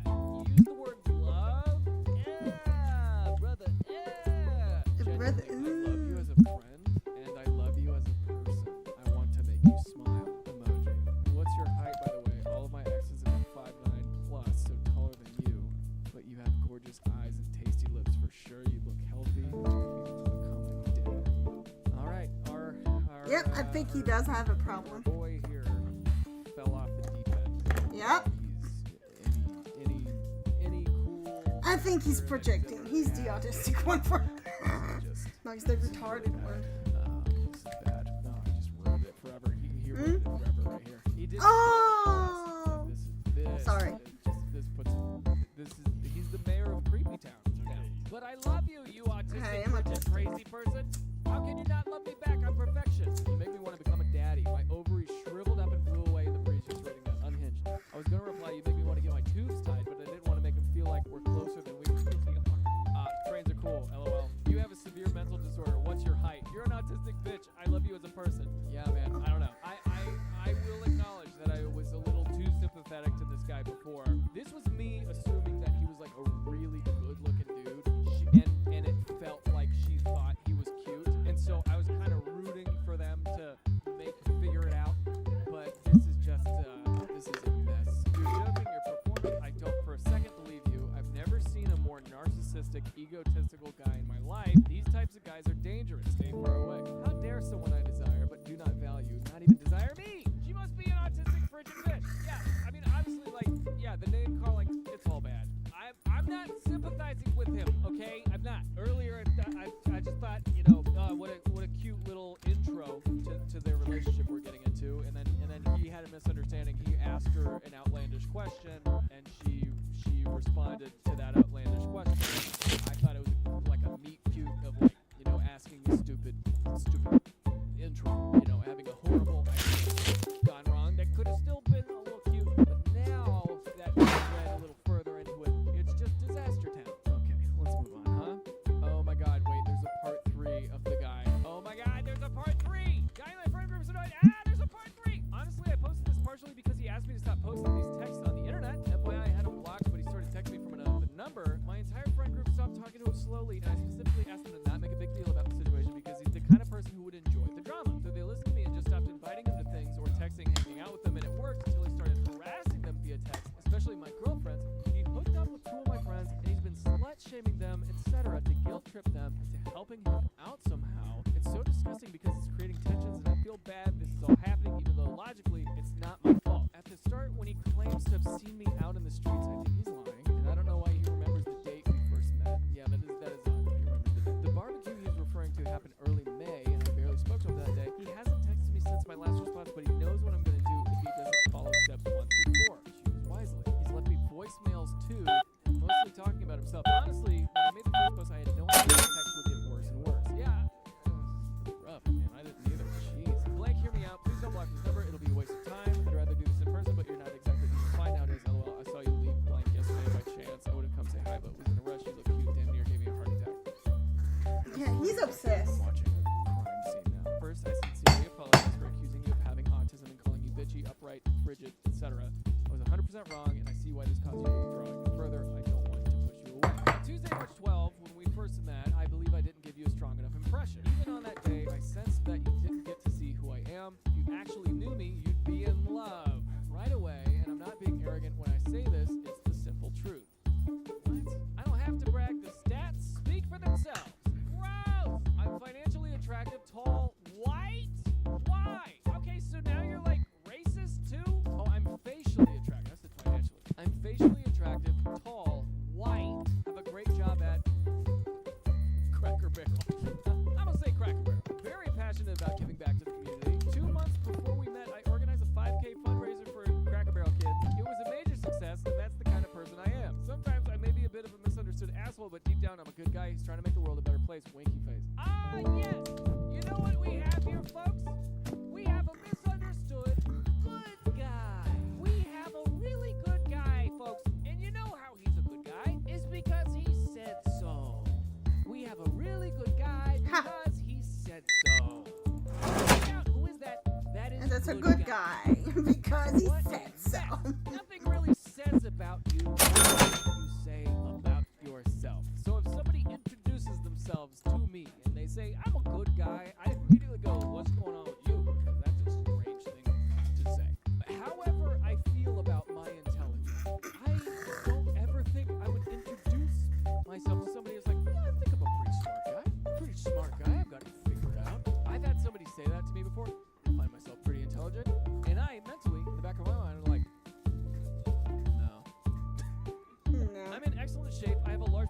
You use the word love. Yeah, brother. Yeah. Brother. Genuinely, I love you as a friend, and I love you as a person. I want to make you smile. Emoji. What's your height, by the way? All of my exes have been 5'9" plus, so taller than you. But you have gorgeous eyes and tasty lips for sure. You look healthy. You look dead. All right, our Yep, I think he does have a our problem. boy here fell off the deep end. Yep. He's any cool. I think he's projecting. He's the autistic one for. Just No, he's the retarded one. this is bad. No, I just ruined it forever. He ruined it forever right here. He did. Oh! This. Sorry. He's the mayor of Creepy Town. But I love you, you autistic, Hey, I'm frigid, crazy person. How can you not love me back? I'm perfection. You make me want to become a daddy. My ovaries shriveled up and flew away in the breeze just reading that. Unhinged. I was gonna reply, you make me want to get my tubes tied, but I didn't want to make him feel like we're closer than we really are. Trains are cool, LOL. You have a severe mental disorder. What's your height? You're an autistic bitch. I love you as a person. Yeah, man. I don't know. I will acknowledge that I was a little too sympathetic to this guy before. This was me assuming that he was like a really good-looking dude, and it felt like she thought he was cute, and so I was kind of rooting for them to figure it out. But this is just this is a mess. You're joking. You're performing. I don't for a second believe you. I've never seen a more narcissistic, egotistical guy in my life. These types of guys are dangerous. Stay far away. How dare someone I desire but do not value, not even desire me? She must be an autistic frigid bitch. Yeah, I mean, obviously, like, yeah, the name calling, it's all bad. I'm not sympathizing with him, okay? I'm not. Earlier, I just thought, you know, what a cute little intro to their relationship we're getting into, and then he had a misunderstanding. He asked her an outlandish question, and she responded to that outlandish question. I thought it was like a meet cute of, like, you know, asking a stupid intro, you know, having a horrible idea gone wrong that could have still been a little cute, but now that we read a little further into it, it's just disaster town. Okay, let's move on, huh? Oh my god, wait, there's a part 3 of the guy. Oh my god, there's a part 3! Guy in my friend group's annoyed. There's a part 3! Honestly, I posted this partially because he asked me to stop posting these texts on the internet. FYI, I had him blocked, but he started texting me from another number. My entire friend group stopped talking to him slowly, and I specifically asked him to not make a big deal about the situation because he's the kind of person who would enjoy the drama. So they listened to me and just stopped inviting him to things or texting, hanging out with them, and it worked until he started harassing them via text, especially my girlfriends. He hooked up with 2 of my friends, and he's been slut-shaming them, etc., to guilt-trip them into helping him out somehow. It's so disgusting because it's creating tensions, and I feel bad this is all happening, even though logically it's not my fault. At the start, when he claims to have seen me out in the streets, I think he's lying, and I don't know why he remembers the date we first met. Yeah, that is odd that he remembers the date. The barbecue he's referring to happened early May, and I barely spoke to him that day. He hasn't texted me since my last response, but he knows what I'm going to do if he doesn't follow steps 1 through 4. Choose wisely. He's left me voicemails too, mostly talking about himself. Honestly, when I made the first post, I had no idea the text would get worse and worse. Yeah, rough, man. I didn't either. Jeez. Blank, hear me out. Please don't block this number. It'll be a waste of time. I'd rather do this in person, but you're not exactly easy to find nowadays. LOL. I saw you leave blank yesterday by chance. I would have come say hi, but was in a rush. You look cute. Damn near gave me a heart attack. Yeah, he's obsessed. I'm watching a crime scene now. First, I sincerely apologize for accusing you of having autism and calling you bitchy, upright, frigid, etc. I was 100% wrong, and I see why this caused you to withdraw. And further, I don't want to push you away. On Tuesday, March 12, when we first met, I believe I didn't give you a strong enough impression. Even on that day, I sensed that you didn't get to see who I am. If you actually knew me, you'd be in love right away, and I'm not being arrogant when I say this, it's the simple truth. What? I don't have to brag. The stats speak for themselves. Gross! I'm financially attracted deep down, I'm a good guy. He's trying to make the world a better place. Winky face. Ah, yes. You know what we have here, folks? We have a misunderstood good guy. We have a really good guy, folks. And you know how he's a good guy? It's because he said so. We have a really good guy because he said so. Now, who is that? That is And that's a good guy because he What said is so. that? Nothing really says about you what you say about yourself. So if somebody introduces themselves to me and they say, I'm a good guy, I immediately go, what's going on with you? Because that's a strange thing to say. However I feel about my intelligence, I don't ever think I would introduce myself to somebody who's like, I think I'm a pretty smart guy. Pretty smart guy. I've got it figured out. I've had somebody say that to me before. I find myself pretty intelligent. And I mentally, in the back of my mind, am like, no. No. I'm in excellent shape. I have a large...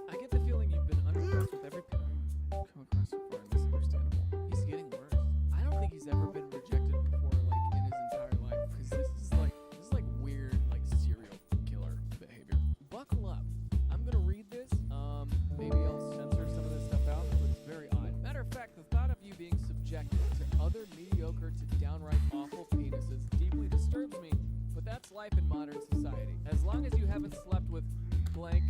I get the feeling you've been unimpressed with every... Come across so far misunderstandable. He's getting worse. I don't think he's ever been rejected before, like, in his entire life. Because this is like weird, like, serial killer behavior. Buckle up. I'm gonna read this. Maybe I'll censor some of this stuff out, but it's very odd. Matter of fact, the thought of you being subjected to other mediocre to downright awful penises deeply disturbs me, but that's life in modern society. As long as you haven't slept with blank,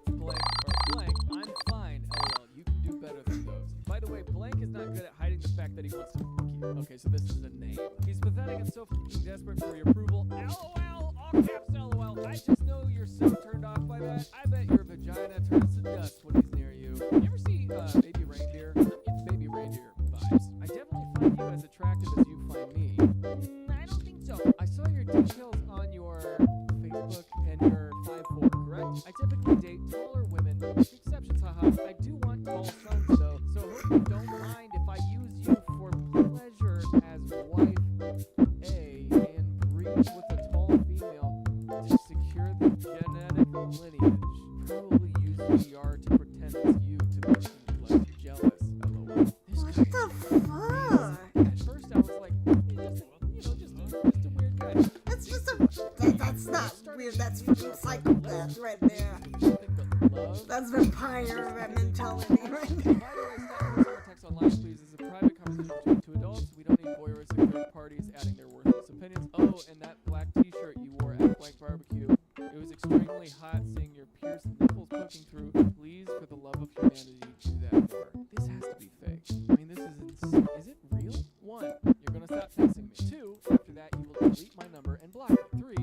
blank, or blank, I'm fine. LOL, you can do better than those. By the way, blank is not good at hiding the fact that he wants to fuck you. Okay, so this is a name. He's pathetic and so fucking desperate for your approval. LOL, all caps LOL. I just know you're so turned off by that. I bet your vagina turns to dust when he's near you. You ever see Baby Reindeer? I'm getting Baby Reindeer vibes. I definitely find you as attractive as you find me. I don't think so. I saw your details on your Facebook and your 5'4", correct? I typically date taller women, with exceptions, haha. I do want tall sons though, so hope you don't mind if I use you for pleasure as wife A and breed with a tall female to secure the genetic lineage. Probably use VR to pretend it's you to make me less jealous. LOL. This What guy the is fuck? At first I was like, just a weird guy. That's just a. That's not weird. That's fucking psychopath right there. Nothing but love. That's vampire mentality right there. By the way, stop posting our text online, please. This is a private conversation between two adults. We don't need voyeuristic third parties adding their worthless opinions. Oh, and that black t-shirt you wore at Blank Barbecue. It was extremely hot seeing your pierced nipples poking through. Please, for the love of humanity, do that more. This has to be fake. I mean, this is insane. Is it real? 1, you're gonna stop texting me. 2, after that, you will delete my number and block me. 3,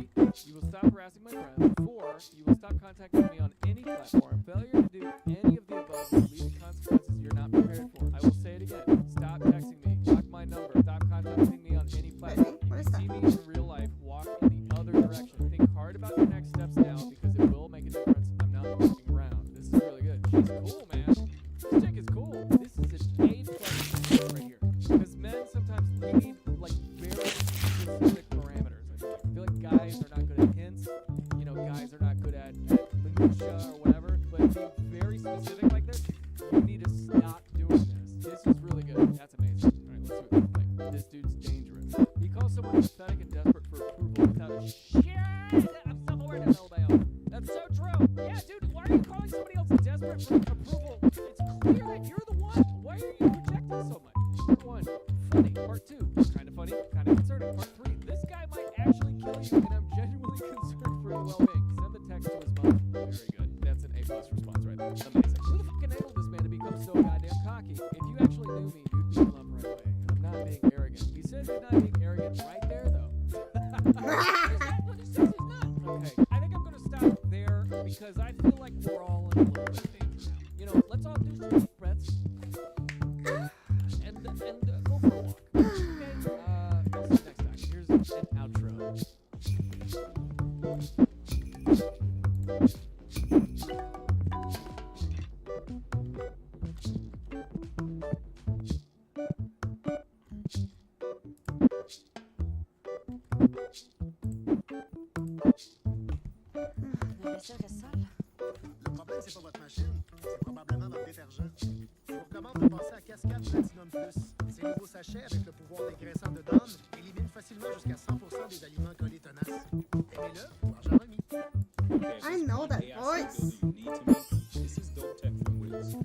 you will stop harassing my friends. 4, you will stop contacting me on any platform. Failure to do any of the above will lead to consequences you're not prepared for. I will say it again. Stop texting me. Block my number. Stop contacting me on any platform. What If is you see that? me in real life, walk in the other direction. Think hard about your next steps now because it will make a difference. I'm not fucking around. This is really good. She's cool, man. This chick is cool. This is an A+ right here. Because men sometimes need like very specific parameters. I feel like guys are not good at hints. You know, guys are not good at minutia or whatever. But being very specific like this, you need to stop doing this. This is really good. That's amazing. All right, let's see what they think. This dude's dangerous. He calls someone pathetic and desperate for approval without a shit. I'm self-aware to LBO. That's so true. Yeah, dude, why are you calling somebody else desperate for approval? It's clear that you're the one. Why are you projecting so much? Part 1, funny. Part 2, kind of funny, kind of concerning. Part 3, this guy might actually kill you, and I'm genuinely concerned for your well-being. Send the text to his mom. Very good. That's an A+ response right there. Amazing. Who the fuck enabled this man to become so goddamn cocky? If you actually knew me, you'd be in love right away. And I'm not being arrogant. He says he's not being arrogant right there, though. He says he's not. Okay, I think I'm gonna stop there because I feel like we're all in a little bit of danger now. You know, let's all do some deep breaths and go for a walk. Okay? I'll see you next time. Here's an outro. Le vaisselle est sale. Le problème, c'est pas votre machine, c'est probablement votre détergent. Je vous recommande de passer à Cascade Platinum Plus. Ces nouveaux sachets avec le pouvoir dégraissant de Dawn éliminent facilement jusqu'à 100% des aliments collés tenaces. Aimez-le ou Jean Remy. Okay, if I there's know one that AI voice. skill you need to make, this is dope tech from Wiz.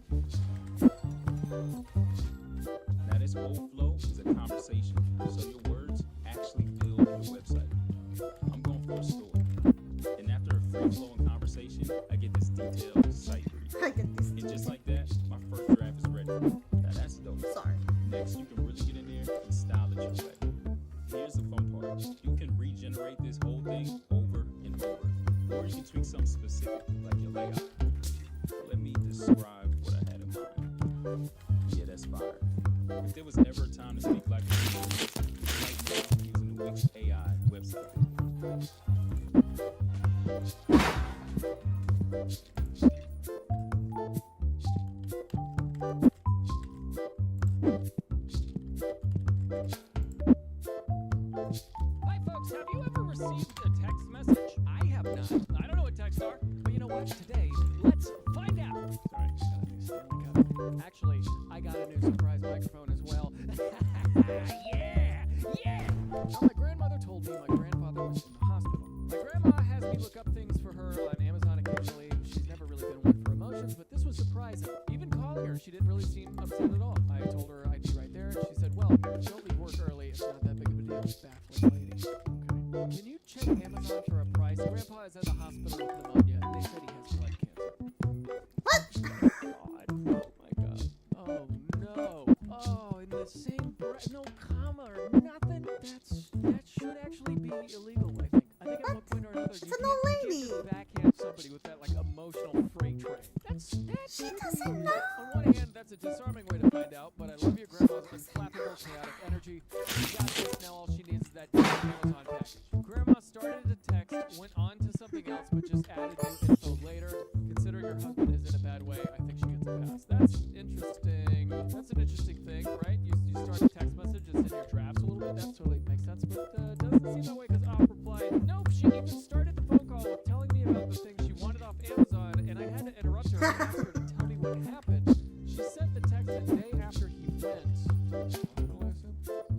Now this whole flow is a conversation, so your words actually build your website. I'm going for a story, and after a free flowing conversation, I get this detailed site brief. I get this. And just like that, my first draft is ready. Now that's dope. Sorry. Next, you can really get in there and style it your way. Here's the fun part. You can regenerate this whole thing over and over. Or you can tweak something specific, like your layout. Let me describe what I had in mind. Yeah, that's fire. If there was ever a time to speak like a human, it's right now using the Wix AI website. Hi, folks. Have you ever received a text message? I have not. I don't know what texts are, but you know what? Today, let's find out. Sorry, got a new Stanley Cup. Actually, I got a new surprise microphone as well. Yeah, yeah. Now, my grandmother told me my grandfather was in the hospital. My grandma has me look up things for her on Amazon occasionally. She's never really been one for emotions, but this was surprising. Even calling her, she didn't really seem upset at all. I told her I'd be right there, and she said, well, don't leave work early. It's not that big of a deal. Baffling lady. Okay. Can you check Amazon for a price? Grandpa is at the hospital with pneumonia, and they said he has blood cancer. What? God. Oh, my God. Oh, no. Oh, in the same breath. No comma or nothing. That should actually be illegal, I think. I think at one point or another, It's you an old can't lady. just backhand somebody with that, like, emotional freight train. She doesn't know. On one hand, that's a disarming way to find out, but I love your grandma's unflappable chaotic energy. She got this, now all she needs is that Amazon package. Grandma started a text, went on to something else, but just added new info later. Considering her husband is in a bad way, I think she gets a pass. That's interesting. That's an interesting thing, right? You start a text message, it's in your drafts a little bit. That totally makes sense, but doesn't seem that way because Op replied, nope, she even started the phone call with telling me about the things she wanted off Amazon, and I had to interrupt her and ask her to tell me what happened. She sent the text a day after he went.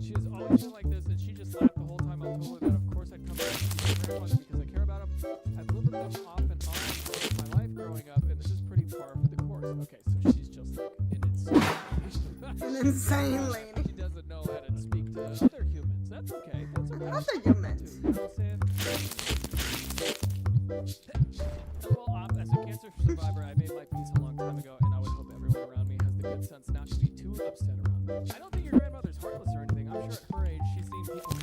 She has always been like this, and she just laughed the whole time. I told her that, of course, I'd come back to my grandmother because I care about him. I've lived with them off and on most of my life growing up, and this is pretty par for the course. Okay, so she's just like an An insane lady. She doesn't know how to speak to other humans. That's okay. That's okay. Other humans. You know what I'm saying? Well, as a cancer survivor, I made my peace a long time ago, and I would hope everyone around me has the good sense not to be too upset around me. I don't think your grandmother's heartless or anything. I'm sure at her age, she's seen people who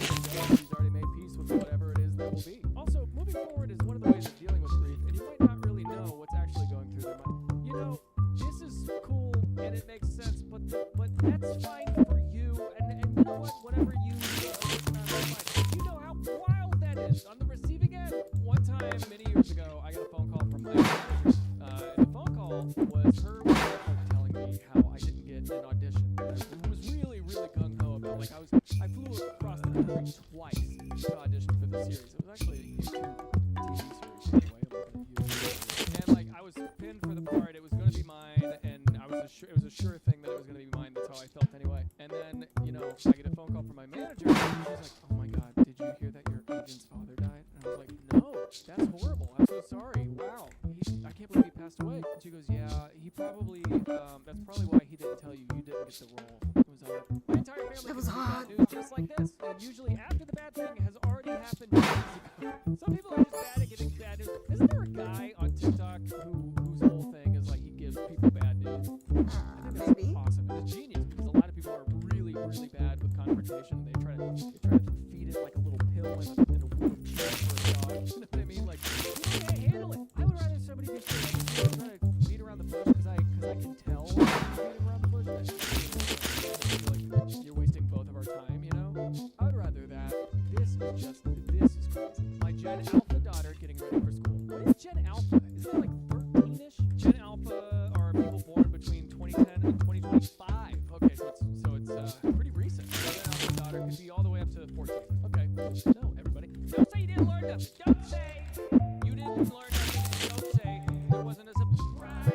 she's already made peace with whatever it is that will be. Also, moving forward is one of the ways of dealing with grief, and you might not really know what's actually going through their mind. You know, this is cool, and it makes sense, but that's fine for you, and you know what? Whatever you do, you know how wild that is. On the receiving end, one time, many years ago, I got a phone call from my manager. And the phone call was her telling me how I didn't get an audition. I was really, really gung-ho about, like, I flew across the country twice to audition for the series. It was actually a YouTube TV series, by the way. I'm looking at you. And, like, I was pinned for the part. It was going to be mine, and it was a sure thing that it was going to be mine. That's how I felt anyway. And then, you know, I get a phone call from my manager, and she's like, oh my God, did you hear that your agent's father died? And I was like, no, that's horrible. I'm so sorry. Wow. I can't believe he passed away. And she goes, yeah, he probably, that's probably why he didn't tell you. You didn't get the role. It was odd. My entire family That was gets hot. bad news just like this. And usually after the bad thing has already happened years ago. Some people are just bad at getting bad news. Isn't there a guy on TikTok whose whole thing is like he gives people bad news? I think that's Maybe. awesome. It's genius because a lot of people are really, really bad with confrontation. They try to feed it like a little pill in a little chew for a dog. You know what I mean? Like, you can't handle it. I would rather somebody be try to beat around the bush because I can tell when you're beating around the bush. And like you're wasting both of our time, you know? I would rather that. This is crazy. My Gen Alpha daughter getting ready for school. What is Gen Alpha? Isn't that like 13-ish? Gen Alpha are people born between 2010 and 2025. Okay, so it's pretty recent. Gen Alpha daughter could be all the way up to 14. Okay, no, everybody. Don't say you didn't learn nothing. Don't say you didn't learn nothing. Don't say there wasn't a surprise.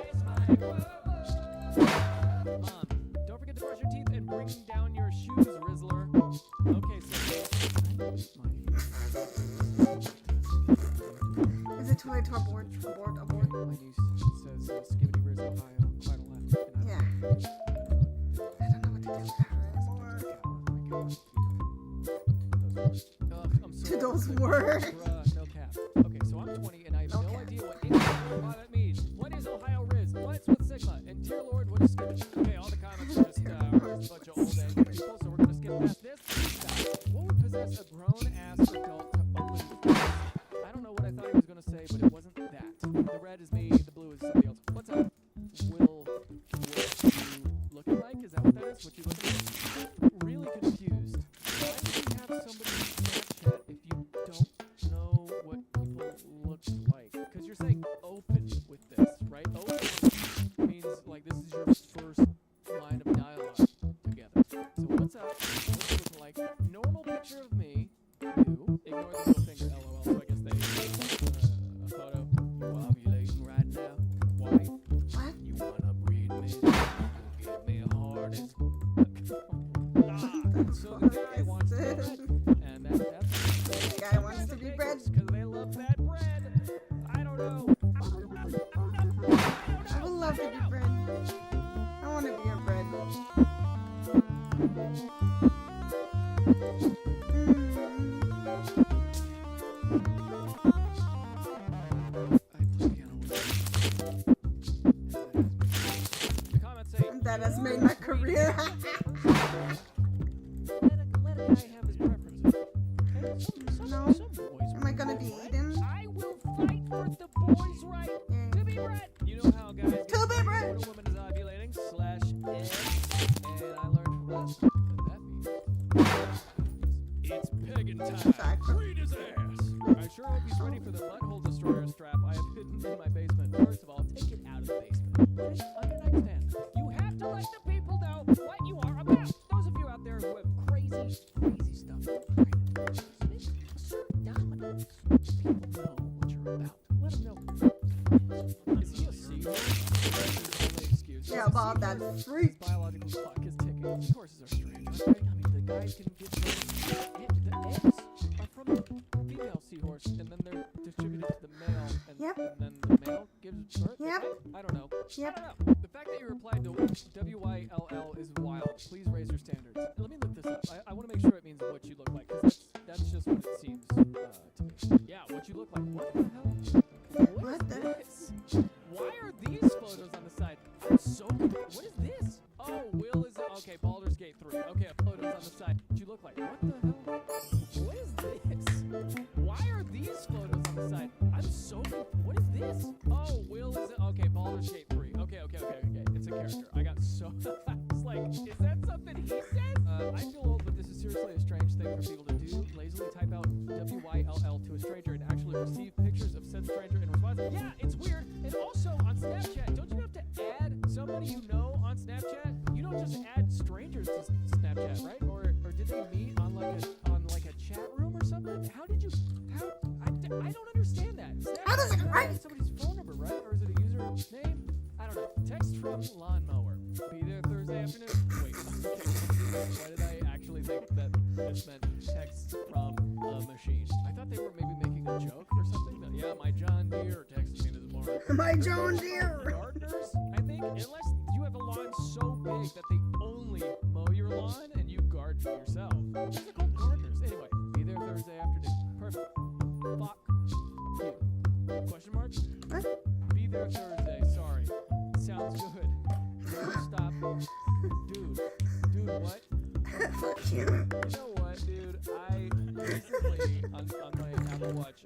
Mom, don't forget to brush your teeth and bring down your shoes, Rizzler. Okay, so too late to abort. Abort. My niece says Skibbity Riz, Ohio, quite a lot. And Yeah. I don't know what to do with her anymore. I'm To those words. Bruh, no cap. Okay, so I'm 20 and I have no Okay. idea what that means. What is Ohio Riz? What's with Sigma? And dear Lord, what is Skibbity? Okay, all the comments are just a bunch of old angry people, so we're gonna skip past this. What would possess a grown-ass adult to open? I don't know what I thought he was gonna say, but it wasn't that. The red is me, the blue is somebody else. What's up? Will, what you looking like? Is that what that is? What you looking like? Really confused. Why would you have somebody Snapchat if you don't know what people look like? Because you're saying open with this, right? Open means like this is your first line of dialogue together. So what's up? What's it looking like? Normal picture of me. You. Ignore the middle finger, LOL. So I guess they a photo. You ovulating right now? Why? What? You wanna breed me? You give me hard as so the guy wants to be bread, and that's The guy wants to be bread. because they love that bread. I don't know. I would love to be bread. I want to be a bread. The comments say That has made my career. let a guy have his preferences. Okay? No. Some boys Am I gonna be eaten? I will fight for the boys' right to be bread. You know how guys get To be when bread. a woman is ovulating /eggs, and I learned from that that means it's pagan time. Fact. Read his ass. I sure hope he's ready for the butthole destroyer strap I have hidden in my basement. First of all, take it out of the basement. Put it under the nightstand. You have to let the people know what you are about. Those of you out there who have crazy stuff. Assert dominance. People know what you're about. Let them know. Is he a seahorse? That's his only excuse. Yeah, about that His freak. biological clock is ticking. Horses are strange, right? I mean, the guys can give birth. The eggs are from the female seahorse, and then they're distributed to the male, and, Yep. and then the male gives birth. Yep. Right? I don't know. Yep. I don't know. The fact that you replied to WYLL is wild. Please raise your standards. Let me look this up. I want to make sure it means what you look like, because that's just what it seems to me. Yeah, what you look like. What the hell? What the? This? Why are these photos on the side? I'm so confused. What is this? Oh, Will is okay. Baldur's Gate 3. Okay, a photo's on the side. What you look like? What the hell? What is this? Why are these photos on the side? I'm so confused. What is this? Oh, Will is okay. Baldur's Gate 3. Okay. It's a character. I got so. I was like, is that something he said? I feel old, but this is seriously a strange thing for people to do. Lazily type out WYLL to a stranger and actually receive pictures of said stranger in response. Yeah, it's weird. And also on Snapchat, don't you have to add somebody you know on Snapchat? You don't just add strangers to Snapchat, right? Or did they meet on like a chat room or something? How did you? I don't understand that. Snapchat, How does it you gotta work? add somebody's phone number, right? Or is it a user name? I don't know. Text from lawnmower. Be there Thursday afternoon. Wait. Okay. Why did I actually think that this meant text from a machine? I thought they were maybe making a joke or something. That, yeah, my John Deere texted me this morning. My John Deere. Gardeners, I think, unless you have a lawn so big that they only mow your lawn and you garden yourself. Those are called gardeners. Anyway, be there Thursday afternoon. Perfect. Fuck you. Question mark? What? Be there Thursday. Sorry. Sounds good. Stop. Dude, what? Fuck you. You know what, dude? I recently on my Apple Watch,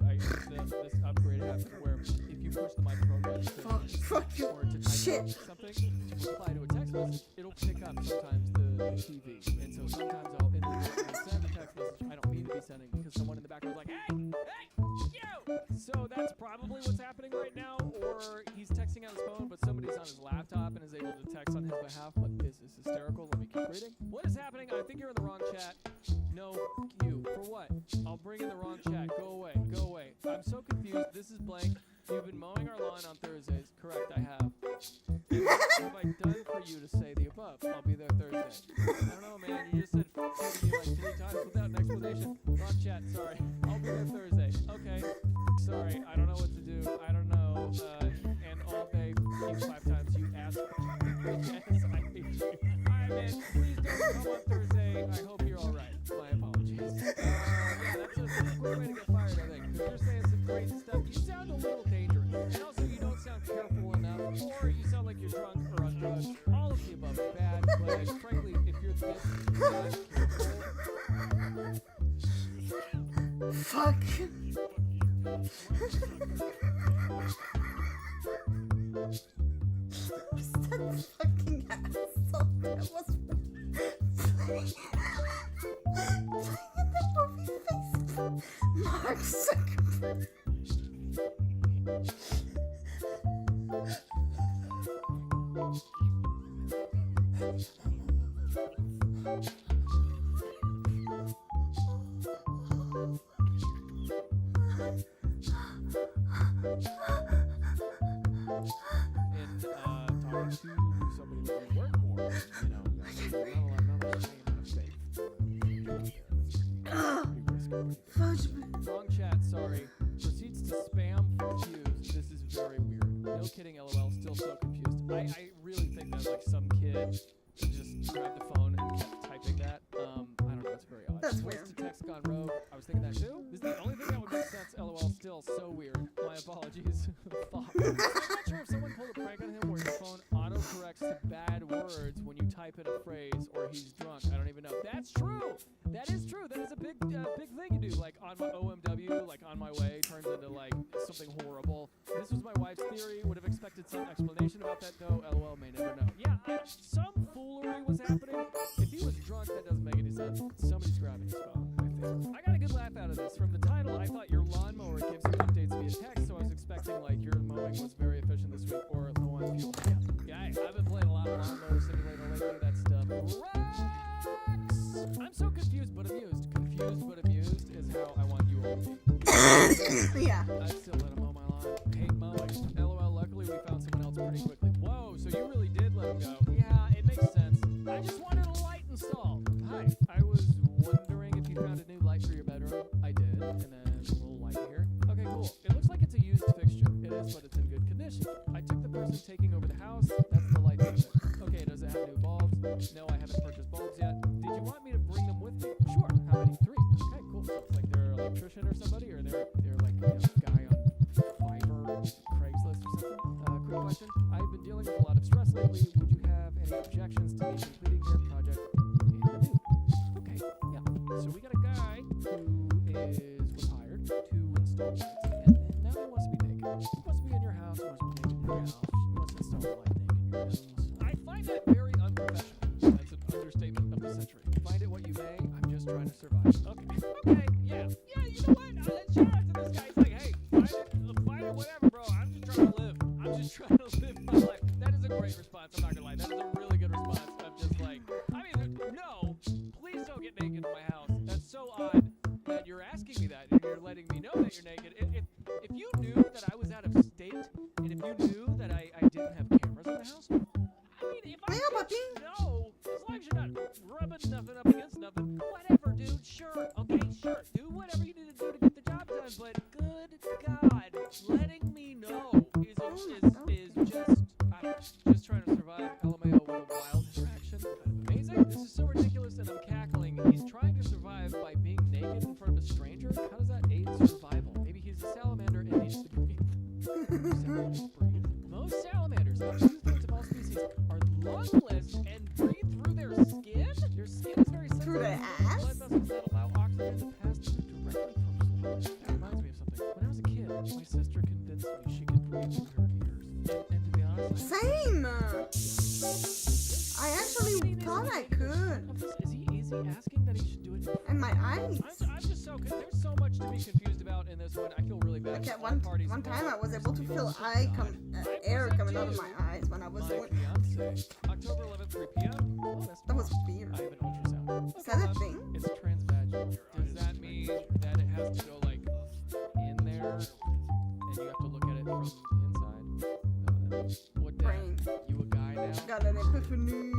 this upgrade happened where if you push the microphone Fuck you. or to type Shit. out something to reply to a text message, it'll pick up sometimes the TV. And so sometimes I'll inadvertently send a text message I don't mean to be sending because someone in the background's like, hey, you! So that's probably what's happening right now, or he's texting on his phone, but somebody's on his laptop and is able to text on his behalf. But this is hysterical. Let me keep reading. What is happening? I think you're in the wrong chat. No, you. For what? I'll bring in the wrong chat. Go away. I'm so confused. This is blank. You've been mowing our lawn on Thursdays. Correct, I have. What have I done for you to say the above? I'll be there Thursday. I don't know, man. You just said to me like 3 times without an explanation. Wrong chat. Sorry. I'll be there Thursday. Okay. Sorry. I don't know what to do. I hope you're all right. My apologies. Yeah, that's a quick way to get fired, I think. 'Cause you're saying some crazy stuff. You sound a little dangerous, and also you don't sound careful enough, or you sound like you're drunk or on drugs. All of the above are bad. But frankly, if you're this bad careful, Fuck. Who's that fucking asshole that was playing in the movie Facebook? Mark Zuckerberg. and talking to somebody that you work for, you know, not a shame and a faith. Fudge. Wrong chat, sorry. Proceeds to spam confused. This is very weird. No kidding, LOL, still so confused. I really think that like some kid just grabbed the phone and kept typing that. I don't know, it's very odd. That's Voice weird. to text gone rogue. I was thinking that too. This is the only thing that would make sense, LOL, still so weird. My apologies. Fuck. I'm not sure if someone pulled a prank on him where your phone autocorrects to bad words when you type in a phrase or he's drunk. I don't even know. That's true. That is true. That is a big thing you do. Like on my OMW, like on my way, turns into like something horrible. This was my wife's theory. Would have expected some explanation about that though. LOL, may never know. Yeah, some foolery was happening. If he was drunk, that doesn't make any sense. Somebody's grabbing his phone, I think. I got a good laugh out of this. From the title, I thought your lawnmower gives you updates via text, so I was expecting like your mowing was very efficient this week or low on fuel. Yeah, I've been playing a lot of Lawnmower Simulator lately. That stuff rocks. I'm so confused but amused. Confused but amused is how I want you all to be. Yeah. I'd still let him mow my lawn. Hate mowing. LOL, luckily we found someone else pretty quickly. Whoa, so you really did let him go. Yeah, it makes sense. I just wanted a light installed. Hi, I was wondering if you found a new light for your bedroom. I did, and then a little light here. Okay, cool. It looks like it's a used fixture. It is, but it's in good condition. I took the person taking over the house. That's the light fixture. Okay, does it have new bulbs? No, I haven't purchased bulbs yet. Did you want me to bring them with me? Sure. How many? 3. Okay, cool. So it's like they're an electrician or somebody, or they're like a guy on Fiverr, Craigslist or something. Quick question. I've been dealing with a lot of stress lately. Would you have any objections to me completing your project in the nude? Okay, yeah. So we got a guy was hired to install lights, and now he wants to be naked. He wants to be in your house. He wants to be naked in your house. He wants to install a light naked in your house. I find that very unprofessional. That's an understatement of the century. Find it what you may. I'm just trying to survive. Okay, yeah. You know what? Shout out to this guy. He's like, hey, find it, whatever, bro. I'm just trying to live. I'm just trying to live my life. That is a great response. I'm not gonna lie. That is a really good response. I'm just like, I mean, no, please don't get naked in my house. That's so odd that you're asking me that and you're letting me know that you're naked. If you knew that I was out of state, and if you knew that I didn't have cameras in the house, I mean, if I didn't know, as long as you're not rubbing nothing up against nothing, whatever, dude, sure, okay, sure, do whatever you need to do to get the job done, but good God, letting me know is just trying to survive. LMAO, what a wild interaction. Kind of amazing. This is so ridiculous, and I'm cackling. He's trying to survive by being naked in front of a stranger. How does that aid survival? Maybe he's a salamander and needs to breathe. Salamanders breathe. Most salamanders, not two things of all species, are lungless and breathe through their skin. Their skin is very sensitive. Through their to ass? blood vessels that allow oxygen to pass directly from swallows. That reminds me of something. When I was a kid, my sister convinced me she could breathe through her ears. And to be honest, Same. I actually thought I could. Is he asking that he should do it? And my eyes. I'm just so there's so much to be confused about in this one. I feel really bad. Okay, for all parties one time I involved. was able to feel air coming out of my eyes when I was My doing. fiance, October 11th, 3 p.m. Oh, that's That was tomorrow. weird. I have an ultrasound. Is that a thing? It's transvaginal. Does that mean that it has to go like in there, and you have to look at it from the inside? What day? Brain. You a guy now? Got an epiphany.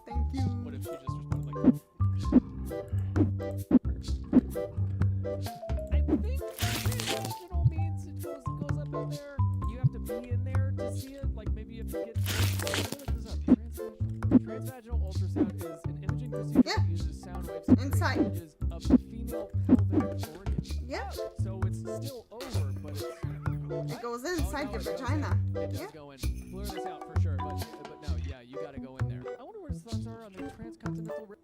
Thank you. What if she just responded like? I think transvaginal means it goes up in there. You have to be in there to see it. Like maybe you have to get. Let me look this up. Transvaginal ultrasound is an imaging procedure that uses sound Inside. images of the female pelvic organ. Yep. So it's still over, but it's. It goes Oh, inside no, your it does vagina. It does Yeah. go in. Blur this out for sure, but no, yeah, you gotta go in there. I wonder what his thoughts are on the transcontinental.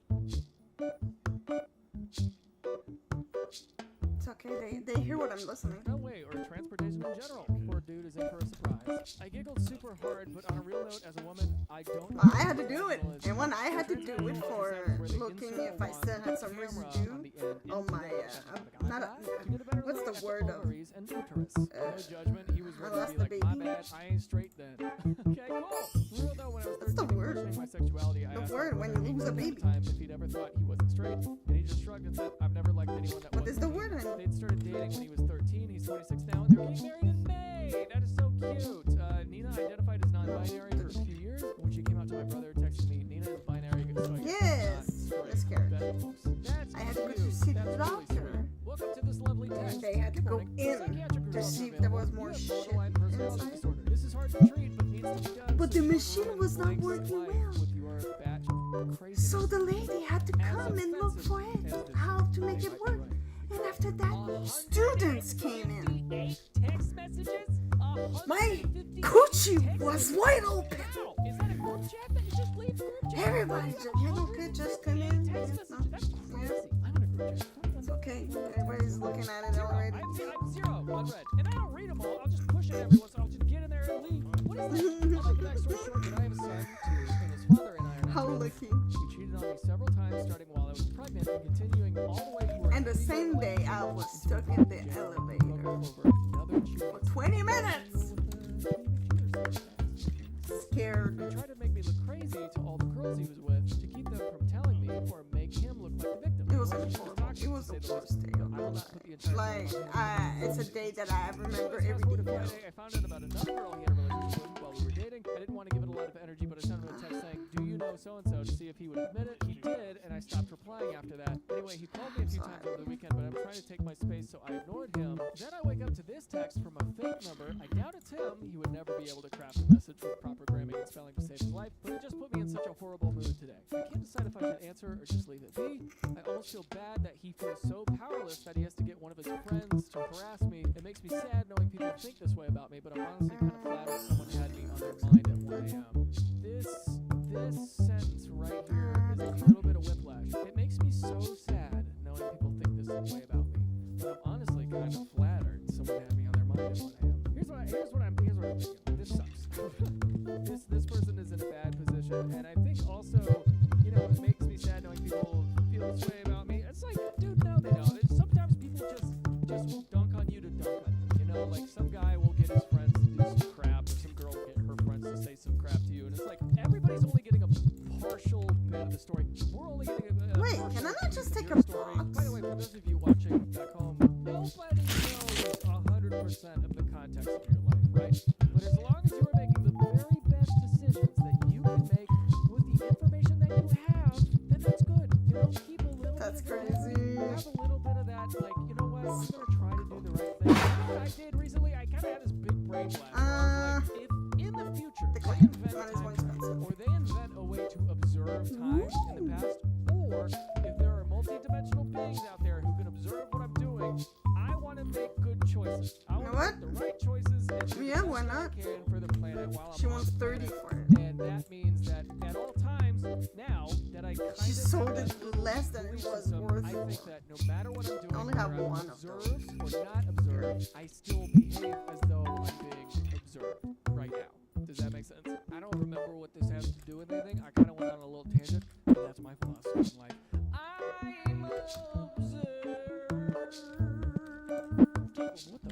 It's okay. They hear what I'm listening. No way, or transportation in general. Poor dude is in for a surprise. I giggled super hard, but on a real note, as a woman, I don't know. I had to do it. And when I had to do it for looking if I still had some residue on my, not a, what's the word of, No judgment. He was I ready lost to the be like, my baby. bad, I ain't straight then. Okay, cool. Real though, when I was What's the 13 word? questioning my sexuality, I The asked word my when brother you lose a at the baby. time if he'd ever thought he wasn't straight, and he just shrugged and said, I've never liked anyone that What wasn't is the me." word, honey? They'd started dating when he was 13. He's 26 now, and they're getting married in May. That is so cute. Nina identified as non-binary for a few years. When she came out to my brother, texted me, Nina is binary. So I guess Yes, she's not that's straight. scary. That's I had to go cute. to see the That's really doctor. sweet. Welcome to this lovely text. And they had to Good go morning. in Psychiatric to results see are if there was available. more You have shit borderline personality inside. disorder. This is hard to treat, but needs to be done. But so the you don't machine ruin was not Blake's working life well. with your batch of craziness. So the lady had to As come and look offensive for as it, this how to make may it might work. be right. And after that, students came in. 8 text messages? My 150 coochie text was messages? wide open. Wow, is that a group chat that you just leave group chat? Everybody just, you know, could just come in. Text Yes, no. messages? That's crazy. I'm in a group chat. It's okay. Everybody's looking at it Zero. already. I'm zero unread. And I don't read them all. I'll just push it every once in a while. I'll just get in there and leave. What is that? I'll make the backstory short that I have a son too, and his father and I are not How together. lucky. He cheated on me several times, starting while I was pregnant and continuing all the way to And the same day, I was stuck in the elevator over another cheater. for 20 minutes. Scared. He tried to make me look crazy to all the girls he was with to keep them from telling me or make him look like the victim. It was Which is horrible. toxic, It was to the say the worst least. day of I my will not life. put the entire Like, thing on it's a day that I remember Fast every forward to detail. Friday, I found out about another girl he had a relationship with while we were dating. I didn't want to give it a lot of energy, but I sent him a text saying, "Do you know so and so?" to see if he would admit it. He did, and I stopped replying after that. Anyway, he called me a few times over the weekend, but I'm trying to take my space, so I ignored him. Then I wake up to this text from a fake number. I doubt it's him. He would never be able to craft a message with proper grammar and spelling to save his life, but it just put me in such a horrible mood today. I can't decide if I should answer or just leave it be. I almost feel bad that he feels so powerless that he has to get one of his friends to harass me. It makes me sad knowing people think this way about me, but I'm honestly kind of flattered someone had me on their mind at 1 a.m. This sentence right here is a little bit of whiplash. It makes me so sad knowing people think this way about me, but I'm honestly kind of flattered someone had me on their mind at 1 a.m. Here's what I'm thinking. This sucks. this person is in a bad position, and I think also, it makes me sad knowing people feel this way about me. It's like, dude, no, they don't. Sometimes people just dunk on you to dunk on you. Like some guy will get his friends to do some crap, or some girl will get her friends to say some crap to you, and it's like everybody's only getting a partial bit of the story. We're only getting a Wait, partial can I bit not just of take your a story. box? By the way, for those of you watching back home, nobody knows 100% of the context of your life, right? But as long as you are making the very best decisions that you can make with the information that you have, then that's good. Keep a little That's bit of crazy. have a little bit of that, like, you know what, I'm gonna try to do the right thing. You know what I did recently? I kind of had this big brain blast. Where I was like, if in the future The they clay. invent That is more time travel, expensive. or they invent a way to observe time in the past, or if there are multi-dimensional beings out there who can observe what I'm doing, I want to make good choices. I want to what? make the right choices and do Yeah, the why best that I not? can for the planet while I'm She on wants the 30 planet. for it. And that means that at all times now that I kind She of sold have it that little less than it belief was system, worth. I think that no matter what I'm doing, I only have whether I'm one of observed those. or not observed, I still behave as though I'm being observed right now. Does that make sense? I don't remember what this has to do with anything. I kind of went on a little tangent, but that's my philosophy in life. I'm observed. What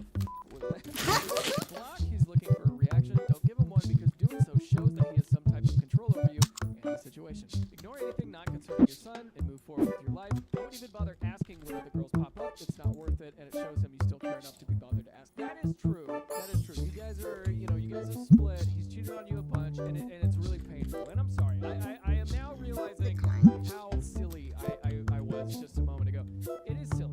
the f was that? Block. He's looking for a reaction. Don't give him one because doing so shows that he has some type of control over you and the situation. Ignore anything not concerning your son and move forward with your life. Don't even bother asking when other girls pop up. It's not worth it, and it shows him you still care enough to be bothered to ask. That is true. That is true. You guys are split. He's cheated on you a bunch, and it's really painful. And I'm sorry. I am now realizing how silly I was just a moment ago. It is silly.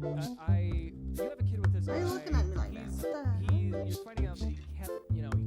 You have a kid with this Why are you guy. looking at me like that? What the hell? You're finding out that he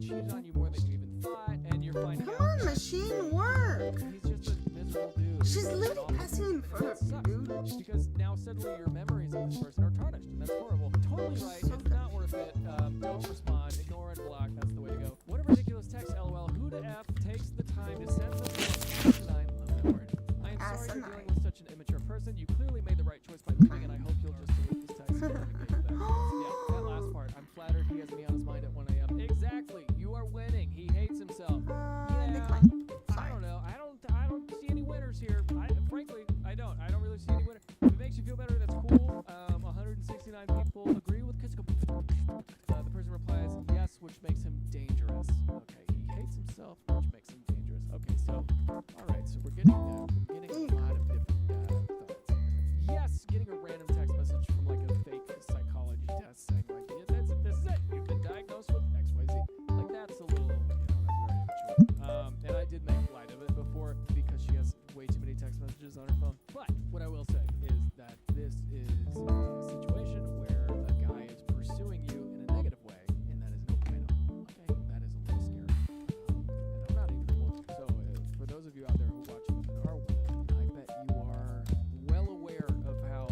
cheated on you more than you even thought, and you're finding Come out on, that machine, work. he's just a miserable dude. She's He's literally awful. passing see in front that of you, sucks. dude. Because now suddenly your memories of this person are tarnished, and that's horrible. Totally right. It's not worth it. Don't respond. Ignore and block. That's the way to go. What a ridiculous text, LOL. Who the F takes the time to send something asinine? Love that word. I am sorry you're dealing with such an immature person. You clearly made the right choice by leaving, and I hope you'll just delete this text. And engage with that. Yeah, that last part. I'm flattered he has me on his mind at 1 a.m. Exactly. You are winning. He hates himself. Decline. I Sorry. don't know. I don't see any winners here. Frankly, I don't. I don't really see any winners. If it makes you feel better, that's cool. 169 people agree with Kitsuko. The person replies, yes, which makes him dangerous. Okay, he hates himself, which makes him dangerous. Okay, so, all right, so we're getting a lot of different thoughts. Yes, getting a random text message from like a fake psychology test saying like, yeah, this is it. You've been diagnosed with XYZ. Like that's a little, that's very immature. And I did make light of it before because she has way too many text messages on her phone. But what I will say is that this is a situation where a guy is pursuing you in a negative way, and that is no bueno. Okay, that is a little scary. And I'm not even one. So for those of you out there who watch this and are women, I bet you are well aware of how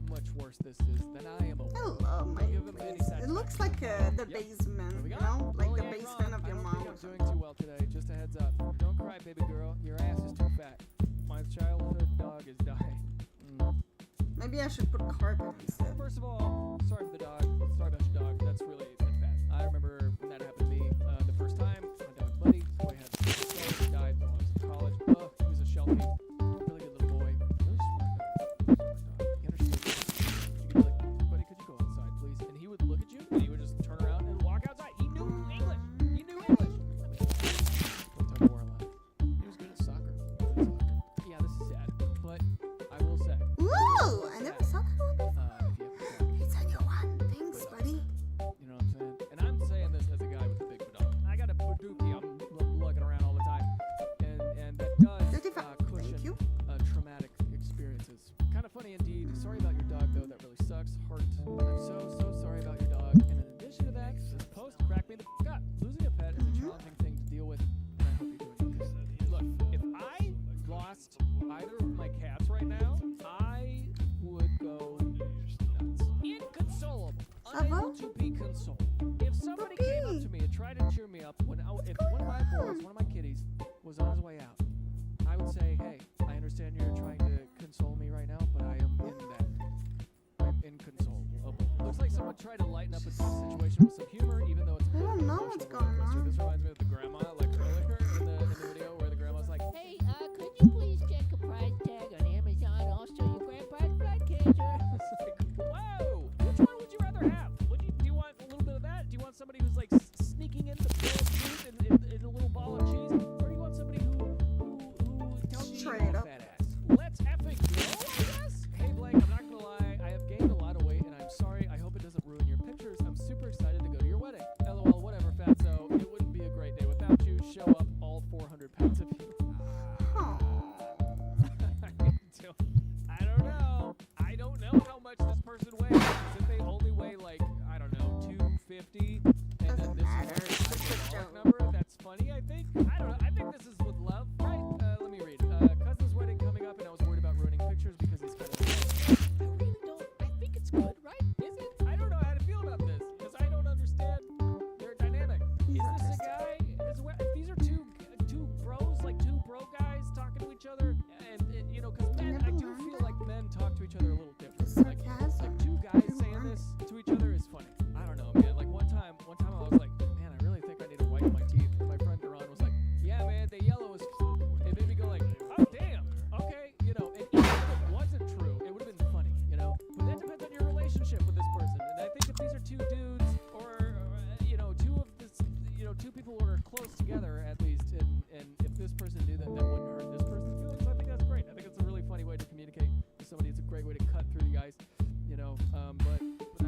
much worse this is than I am aware. Hello, my Don't give him any place. It looks like the Yep. basement, There we you go. know? Like the Rolling egg basement wrong. of your I don't mom. think I'm doing too well today. Just a heads up. Don't cry, baby girl. Your ass is too fat. My childhood dog is dying. Maybe I should put carpet instead. First of all, sorry for the dog. Sorry about your dog. That's bad. I remember when that happened to me the first time. My dog Buddy, who I had he died when I was in college. He was a sheltie. Really good little boy. Really smart dog. He understood. You could be like, Buddy, could you go outside, please? And he would look at you, and he would just turn around and walk outside. He knew English. He knew English. He was good at soccer. Yeah, this is sad. But I will say. Ooh, I never saw that one before. If you have to It's a new one. Thanks, buddy. You know what I'm saying? And I'm saying this as a guy with a big badoo. I got a badookie I'm lugging around all the time. And that does 35. cushion Thank you. traumatic experiences. Kind of funny indeed. Sorry about your dog, though. That really sucks. Heart. I'm so sorry about your dog. And in addition to that, this post cracked me the f*** up. Losing a pet is a challenging thing to deal with, and I hope you're doing okay. Look, if I lost either of my cats right now, I would go nuts. Inconsolable. Unable to be consoled. If somebody came up to me and tried to cheer me up if one of my boys, one of my kitties, was on his way out, I would say, hey, I understand you're trying to console me right now, but I am in that. I'm inconsolable. Looks like someone tried to lighten up a tough situation with some humor, even though it's a bit of an know what's emotional going roller coaster. on. This reminds me of the grandma, like earlier in the video, where the grandma's like, Hey, could you please check a price tag on Amazon? Also, your grandpa's blood cancer. it's like, whoa! Which one would you rather have? Do you want a little bit of that? Do you want somebody who's like sneaking in the bowl of cheese in a little ball of cheese, or do you want somebody who tells you Straight you have a up. fat ass? Let's effing go, I guess. Hey Blake, I'm not gonna lie, I have gained a lot of weight, and I'm sorry. I hope it doesn't ruin your pictures. I'm super excited to go to your wedding. LOL, whatever, fatso. It wouldn't be a great day without you. Show up, all 400 pounds of you. I don't know. I don't know how much this person weighs. If they only weigh like, I don't know, 250, and then Doesn't this matter. is It's a just a symbolic joke. number, that's funny, I think. I don't know. I think this is with love, right? Let me read. Cousin's wedding coming up, and I was worried about ruining pictures because it's kind of. I really don't. I think it's good, right? Is it? I don't know how to feel about this because I don't understand their dynamic. Is this a guy? These are two bros, like two bro guys talking to each other, and you know, because men, I do feel like men talk to each other a little different. Like two guys saying this to each other is funny. I don't know, man. Like one time I was like, man, I really think I need to whiten my teeth. And my friend Duran was like, yeah, man, the yellow is. It made me go like, oh damn, okay, you know. And even if it wasn't true, it would have been funny, you know. But that depends on your relationship with this person. And I think if these are two dudes, or you know, two people who are close together at least, and if this person knew that wouldn't hurt this person's feelings, I think that's great. I think it's a really funny way to communicate with somebody. It's a great way to cut through the ice, you know. But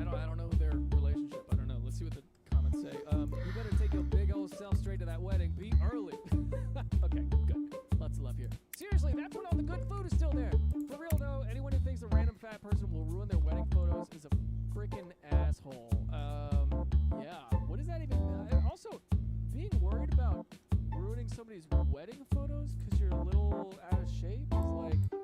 I don't know their relationship. I don't know. Let's see what the comments say. You better take your big old self straight to that wedding. Be early. Okay, good. Lots of love here. Seriously, that's when all the good food is still there. For real though, anyone who thinks a random fat person will ruin their wedding photos is a freaking asshole. Yeah. What does that even? Also, being worried about ruining somebody's wedding photos because you're a little out of shape is like.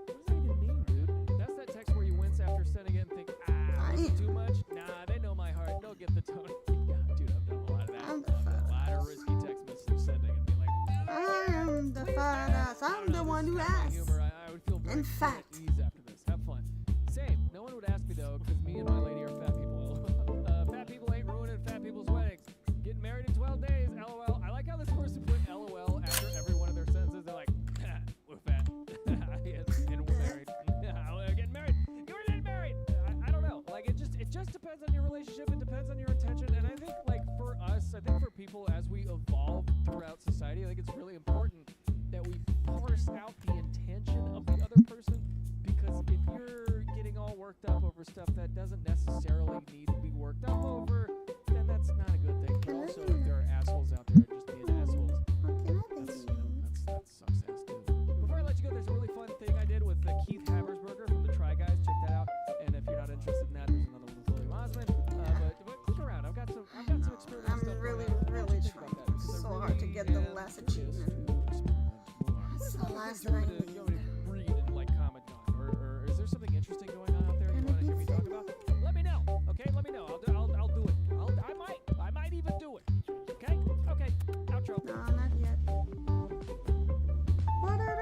because I'm don't the know, one this who is kinda my asked. humor. I would feel very In free at fact. ease after this. Have fun. Same. No one would ask me though, because me and my lady are fat people. Fat people ain't ruining fat people's weddings. Getting married in 12 days. LOL. I like how this person put LOL after every one of their sentences. They're like, we're fat. and we're married. Getting married. You're getting married. I don't know. Like it just depends on your relationship. It depends on your intention. And I think like for us, I think for people as we evolve throughout society, I think it's really important that we parse out the intention of the other person. Because if you're getting all worked up over stuff that doesn't necessarily need to be worked up over, then that's not a good thing. But also, if there are assholes out there just being assholes, that's, that sucks ass too. Before I let you go, there's a really fun thing I did with Keith Habersberger from the Try Guys. Check that out. And if you're not interested in that, there's another one with William Osmond. But click around. I've got some experimental I'm stuff. really, going on. really Think trying about that, because I so hard to really get the am last curious achievement. to experiment more. That's the What last do you that I want me to- need. you want me to read and like comment on, or is there something interesting going on out there you want to hear me talk about? Let me know. Okay, let me know. I'll do it. I might even do it. Okay. Outro. No, not yet. What are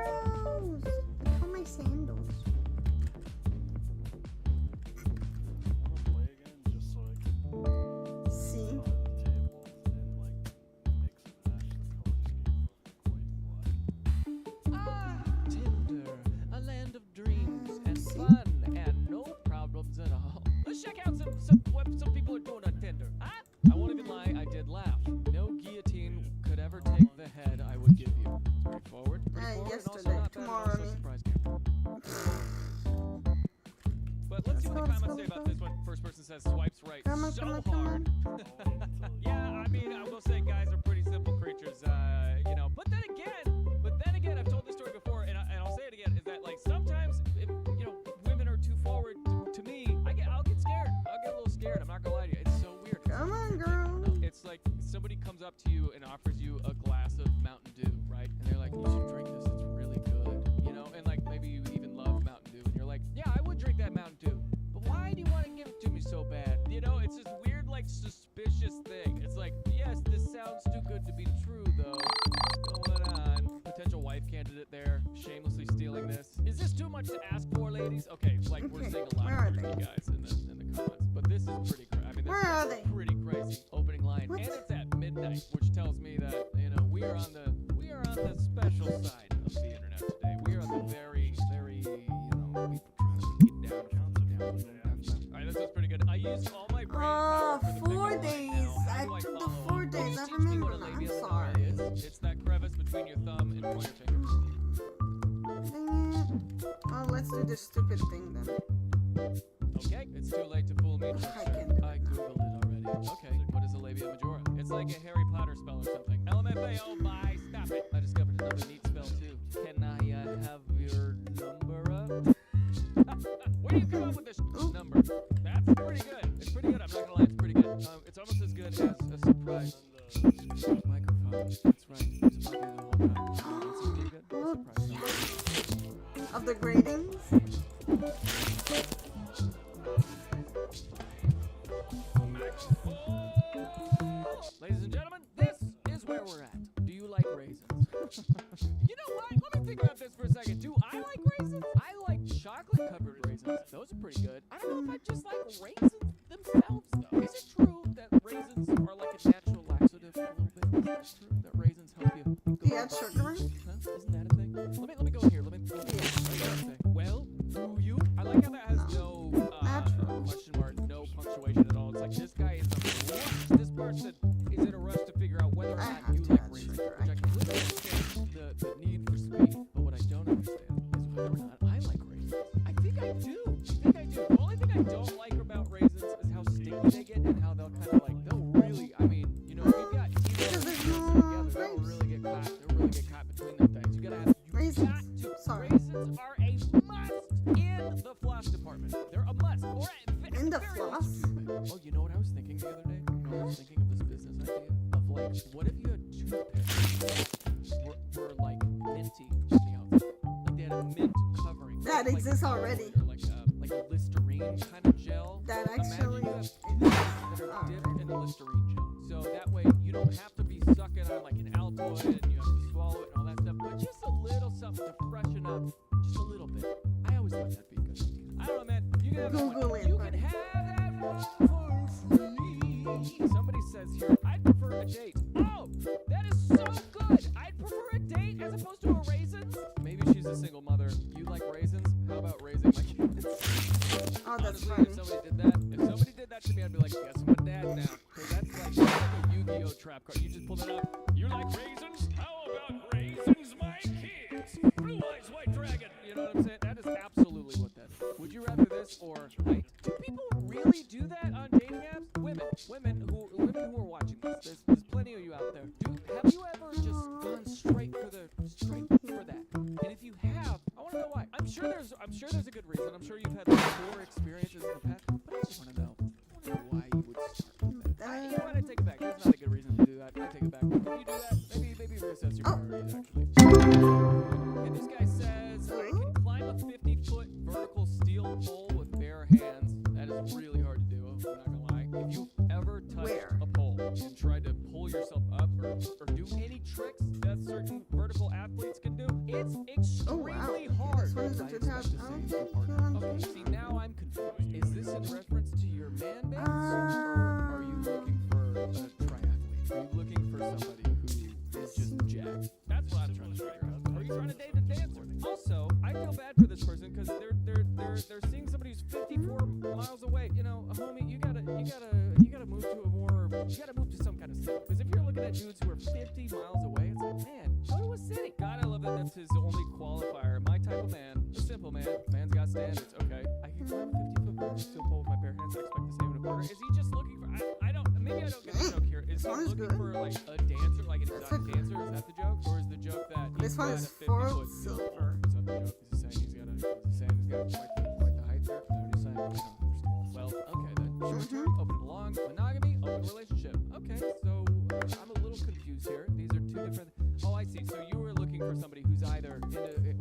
those? Oh, my sandals. See? Tinder, a land of dreams and fun and no problems at all. Let's check out what some people are doing on Tinder. Huh? I won't even lie, I did laugh. No guillotine could ever take the head I would give you. It's pretty forward, and also Yesterday, not bad, and tomorrow, also I mean. surprise camera. But let's see what the comments say about this one. First person says swipes right Come on, so come on, hard. Yeah, I mean, I will say guys are pretty simple creatures, you know. But then again, I've told this story before, and I'll say it again, is that like sometimes, if, you know, women are too forward to me, I'll get scared. I'll get a little scared. I'm not gonna lie to you. It's so weird. Come on, girl. It's like somebody comes up to you and offers you a glass of Mountain Dew, right? And they're like, you should drink this. It's really good, you know. And like maybe you even love Mountain Dew, and you're like, yeah, I would drink that Mountain Dew. But why do you want to give it to me so bad? You know, it's this weird, like, suspicious thing. It's like, yes, this sounds too good to be true, though. What's going on? Potential wife candidate there, shamelessly stealing this. Is this too much to ask for, ladies? Okay, like we're Okay, seeing a lot where of are crazy they? guys in the comments, but this is pretty crazy. I mean, this Where is are a they? pretty crazy opening line, What? and it's at midnight, which tells me that we are on the special side of the internet today. We are on the very, people trying to keep down. All right, that sounds pretty good. I used all my brain power for the 4 pickup line days. now. How I do took the follow 4 up? days. Can you I teach me remember what a now. I'm labia minora sorry. is? It's that crevice between your thumb and pointer finger. Dang it. Oh, let's do this stupid thing then. Okay, it's too late to fool me. I Sir. can't do I it. googled it already. Okay, what is a labia majora? It's like a Harry Potter spell or something. LMFAO, bye, stop it. I discovered another neat spell too. Can I have your number? Where do you come up with this number? That's pretty good. It's pretty good. I'm not gonna lie, it's pretty good. It's almost as good as a surprise microphone. That's right. It's probably the whole time. It's pretty good. Oh, Surprise. Of the gradings? Ladies and gentlemen, this is where we're at. Do you like raisins? You know what? Let me think about this for a second. Do I like raisins? I like chocolate-covered raisins. Those are pretty good. I don't know if I just like raisins themselves, though. Is it true that raisins are like a natural laxative a little bit? Is it true that raisins help you? Do you add sugar? Huh? Isn't that a thing? Let me go in here. Let me say. Well, do you? I like how that has no question mark, no punctuation at all. It's like this guy is a rush. This person is in a rush to figure out whether or I not have you to like add raisins. sugar. Which I completely understand the need for speed, but what I don't understand is whether or not I like raisins. I think I do. The only thing I don't like about raisins is how sticky they get and how they'll kind of like, they'll really, I mean, you know, if you've got two Because there's raisins no together, they'll grapes. really get caught. They'll really get caught between them things. You gotta have, Raisins. got to. Sorry. Raisins are a must in the floss department. They're a must. Or at In the very floss? least. Oh, you know what I was thinking the other day? I was thinking of this business idea of like, what if you had toothpicks that were like minty on the outside? Like they had a mint covering. That like exists a already. Or like a Listerine kind of gel. That Imagine actually you have exists that are already. dipped in the Listerine gel. So that way you don't have to be sucking on like an Altoid and you have to swallow it and all that stuff. But just a little something to freshen up just a little bit. I always thought that'd be a good idea. I don't know, man. You can have that Google one. it, You buddy. can have that one for free. Somebody says here, I'd prefer a date. Oh, that is so good. I'd prefer a date as opposed to a raisins. Maybe she's a single mother. You like raisins? How about raising my kids? Oh, that's Honestly, funny. if somebody did that to me, I'd be like, guess I'm a dad now. Because that's like a Yu-Gi-Oh trap card. You just pull that up. You like raisins? How about raisins, my kids? Blue eyes, white dragon. You know what I'm saying? That is absolutely what that is. Would you rather this or height? Do people really do that on dating apps? Women who are watching this. There's plenty of you out there. Have you ever just gone straight for that? And if you have, I want to know why. I'm sure there's a good reason. I'm sure you've had like, poor experiences in the past. But I just want to know why you would start with that. You know what? I take it back. There's not a good reason to do that. I take it back. If you do that, maybe reassess your priorities. Actually. And this guy says I can climb a 50-foot vertical steel pole with bare hands. That is really hard to do. I'm not gonna lie. If you've ever touched a pole and tried to pull yourself up or do any tricks that certain vertical athletes can do, it's extremely hard. This one is a I 2000. expect the same for partner. Okay, see now I'm confused. Is this in reference to your man bands, or are you looking for a triathlete? Are you looking for somebody who is just jacked? That's what I'm trying to figure out. Are you trying to date a dancer? Also, I feel bad for this person because they're seeing somebody who's 54 miles away. You know, homie, you gotta move to some kind of city. Because if you're looking at dudes who are 50 miles away, it's like, man, go to a city. God, I love that. That's his only qualifier. My type of man, a simple man. Man's got standards. Okay, I can climb a 50-foot vertical steel pole with my bare hands. I expect the same in a partner. Is he just looking for? Maybe I don't get the joke here. Is he looking for like a dancer, like an exotic dancer? Is that the joke, or is the joke that he's This one got is a 4 50-foot silver. Is that the joke? Is he saying he's got quite the height there? Is that what he's saying? I don't understand. Well, okay then. Short term, open and long, monogamy, open relationship. Okay, so I'm a little confused here. These are two different. Oh, I see. So you were looking for somebody who's either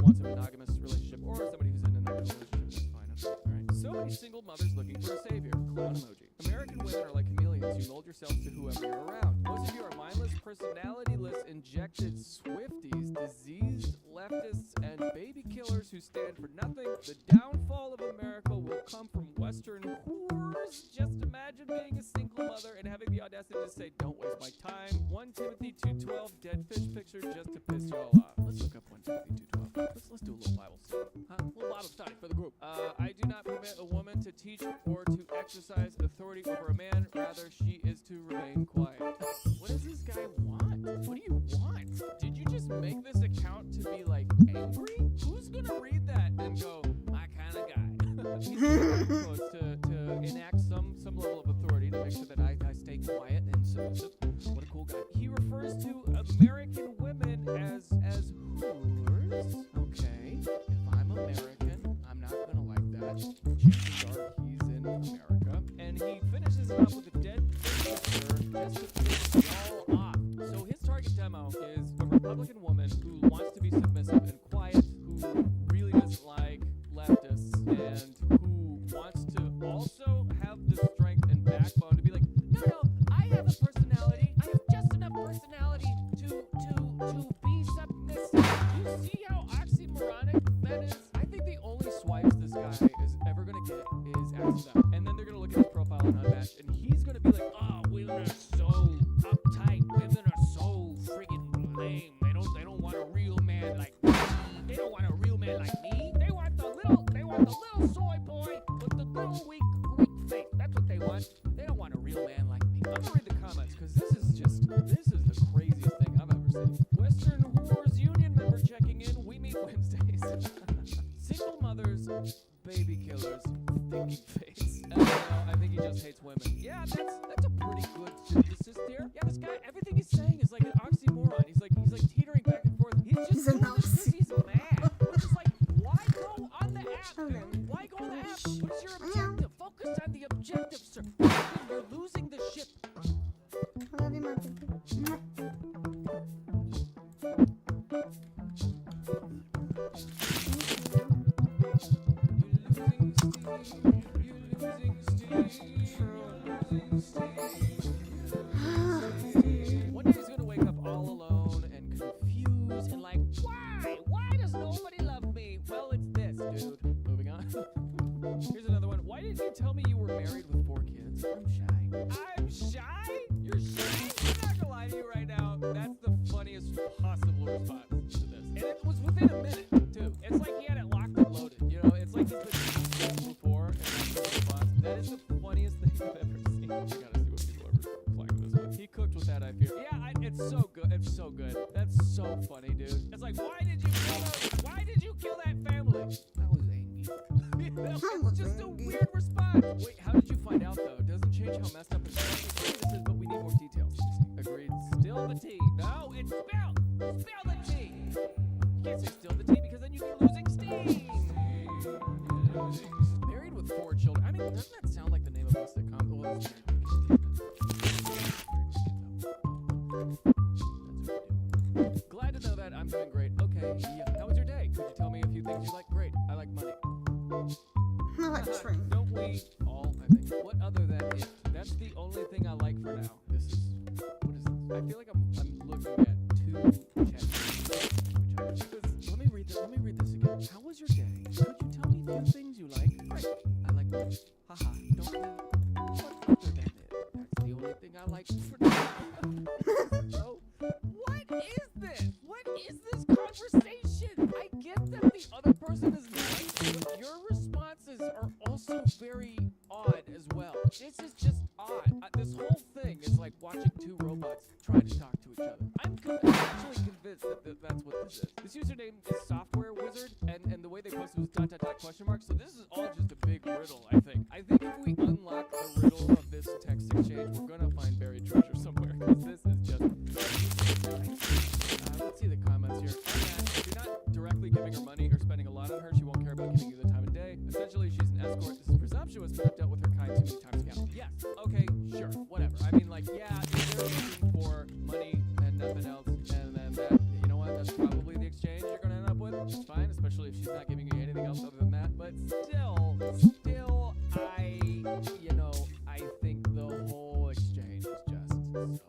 wants a monogamous relationship or somebody who's in an open relationship. That's fine. Okay. All right. So many single mothers looking for a savior. Clown emoji. American women are like chameleons. You mold yourselves to whoever you're around. Most of you are mindless, personality-less, injected Swifties, diseased leftists, and baby killers who stand for nothing. The downfall of America will come from Western whores. Just imagine being a single mother and having the audacity to say, "Don't waste my time." 1 Timothy 2:12, dead fish picture just to piss y'all off. Let's look up 1 Timothy 2:12. Let's do a little Bible study. A little Bible study for the group. I do not permit a woman to teach or to exercise authority over a man. Rather, she is to remain quiet. What does this guy want? What do you want? Did you just make this account to be like angry? Who's gonna read that and go, my kind of guy? He's very close to enact some level of authority to make sure that I stay quiet and submissive. What a cool guy. He refers to American women as whores. Okay, if I'm American, I'm not gonna like that. Chances are he's in America. And he finishes it off with a dead picture just to piss y'all off. So his target demo is a Republican woman who wants to be submissive and quiet, who really doesn't like leftists, and who wants to also have the strength and backbone to be like, no, I have a personality. I have just enough personality to be submissive. Do you see how oxymoronic that is? I think the only swipes this guy is ever gonna get is access out. And then they're gonna look at his profile and unmatch, and he's gonna be like, oh, women are so uptight. Women are so friggin' lame. They don't want a real man like me. They don't want a real man like me. They want the little soy boy with the little weak face. That's what they want. They don't want a real man like me. I'm gonna read the comments because this is the craziest thing I've ever seen. Western Whores Union member checking in. We meet Wednesdays. Single mothers, baby killers, thinking face. I think he just hates women. Yeah, that's a pretty good synthesis there. Yeah, this guy, everything he's saying is like an oxymoron. He's like teetering back and forth. He's just doing this because he's mad. Which is like, why go on the app, dude? Why go on the app? What is your objective? Focus on the objective, sir. You're losing the ship. One day he's gonna wake up all alone and confused and like, why? Why does no with that, I fear. Yeah, it's so good. It's so good. That's so funny, dude. It's like, why did you kill that family? I was angry. It's just a weird response. Wait, how did you find out though? It doesn't change how messed up it is. This is, but we need more details. Agreed. Still the T. No, it's spelled. Spell the T. You can't say still the T because then you'd be losing steam. Married with 4 children. I mean, doesn't that sound like the name of a sitcom? Well, it's glad to know that I'm doing great. Okay, yeah. How was your day? Could you tell me a few things you like? Great. I like money. I like train. Don't we all, I think. What other than it? That's the only thing I like for now. What is this? I feel like I'm looking at 2 chats. Let me read this again. How was your day? Could you tell me a few things you like? Great. I like money. Haha. Don't we? What other than it? That's the only thing I like for now. So, what is this? What is this conversation? I get that the other person is nice, but your responses are also very odd as well. This is just odd. This whole thing is like watching 2 robots try to talk to each other. I'm actually convinced that that's what this is. This username is Software Wizard, and the way they posted was ... question mark. So this is all just a big riddle, I think. I think if we unlock the riddle of this text exchange, we're gonna find buried treasure somewhere, because this is just... let's see the comments here. If you're not directly giving her money or spending a lot on her, she won't care about giving you the time of day. Essentially, she's an escort. This is presumptuous, but I've dealt with her kind too many times now. Yes, okay, sure, whatever. I mean, like, yeah, if they're looking for money and nothing else, and then that, you know what, that's probably the exchange you're gonna end up with. It's fine, especially if she's not giving you anything else other than that. But still, I think the whole exchange is just so odd.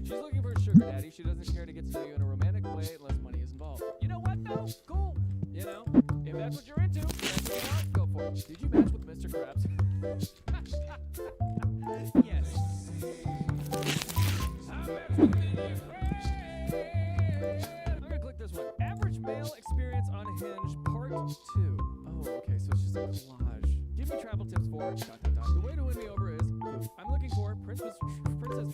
She's looking for a sugar daddy. She doesn't care to get to know you in a romantic way unless money is involved. You know what, though? Cool. You know, if that's what you're into, that's what you want, go for it. Did you match with Mr. Krabs? Yes. I'm gonna click this one. Average male experience on Hinge, part 2. Oh, okay, so it's just a collage. Give me travel tips for ... The way to win me over is I'm looking for princess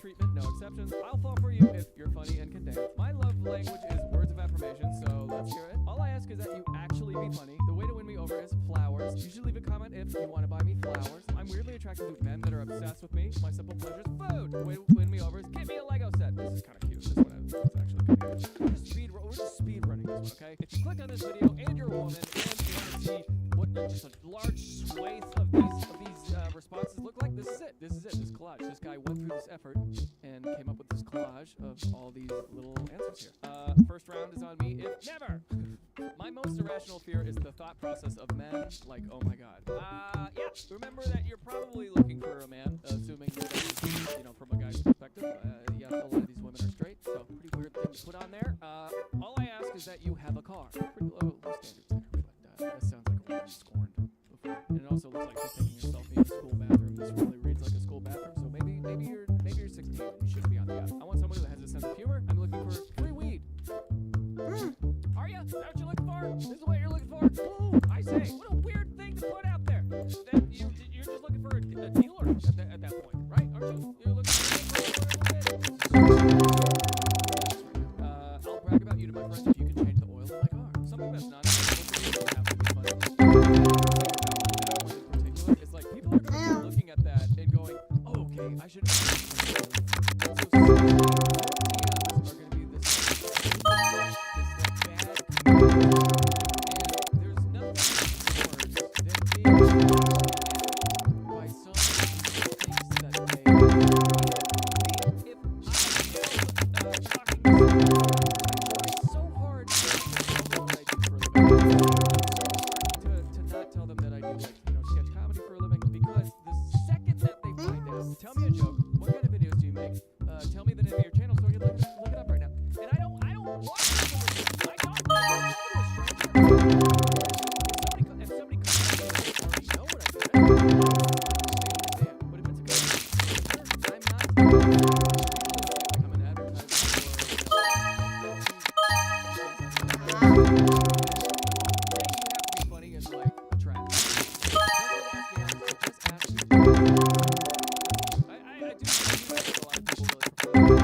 treatment, no exceptions. I'll fall for you if you're funny and can dance. My love language is words of affirmation, so let's hear it. All I ask is that you actually be funny. The way to win me over is flowers. You should leave a comment if you want to buy me flowers. I'm weirdly attracted to men that are obsessed with me. My simple pleasure is food. The way to win me over is get me a Lego set. This is kind of cute. This one is actually kind of good. We're just speed running this one, okay? If you clicked on this video and you're a woman and you want to see what just a large swathe of these responses look like, this is it. This collage. This guy went through this effort and came up with this collage of all these little answers here. First round is on me. If never. My most irrational fear is the thought process of men. Like, oh my god. Yeah. Remember that you're probably looking for a man, assuming that, from a guy's perspective. Yeah, a lot of these women are straight, so pretty weird thing to put on there. All I ask is that you have a car. Pretty low standards there, but that sounds like a woman scorned before. And it also looks like she's taking a selfie in a school bathroom. This really reads like a school bathroom, so maybe you're 16 and you shouldn't be on the app. I want someone who has a sense of humor. I'm looking for free weed. Are you? Is that what you're looking for? This is what you're looking for? Ooh, I say, what a weird thing to put out there. That you're just looking for a dealer at that point, right? Aren't you? You're looking for a I'll brag about you to my friends if you can change the oil in my car. Something that's not have to be funny. In particular, it's like people are going to be looking at that and going, oh, okay, I should. I do a lot of people really prefer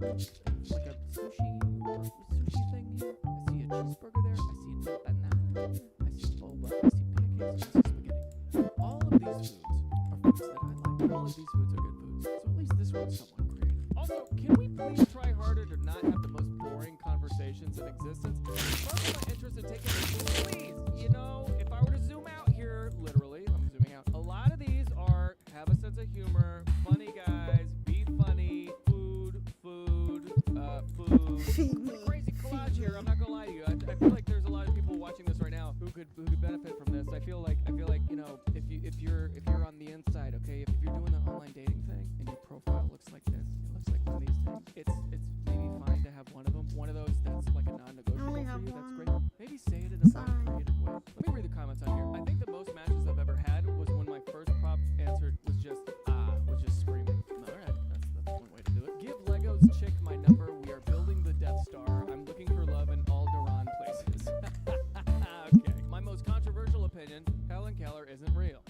like a sushi thing here. I see a cheeseburger there. I see a banana. I see boba. I see pancakes. I see spaghetti. All of these foods are foods that I like. All of these foods are good foods. So at least this one's somewhat creative. Also, can we please try harder to not have the most boring conversations in existence? Spark my interest in taking this, please. You know, if I were to zoom out here, literally, I'm zooming out. A lot of these are have a sense of humor, funny guys, be funny, food. Feed me. Crazy collage here. I'm not gonna lie to you. I feel like there's a lot of people watching this right now who could benefit from this. I feel like you know, if you're on the inside, okay, if you're doing the online dating thing and your profile looks like this, it looks like one of these things. It's maybe fine to have one of them, one of those that's like a non-negotiable for have you. That's one. great. Maybe say it in a more Sorry. creative way. Let me read the comments on here. I think the most matches I've ever had was when my first prop answered was just screaming. All right, that's one way to do it. Give Legos chick my number. We are building the Death Star. I'm looking for love in all Duran places. Okay. My most controversial opinion: Helen Keller isn't real.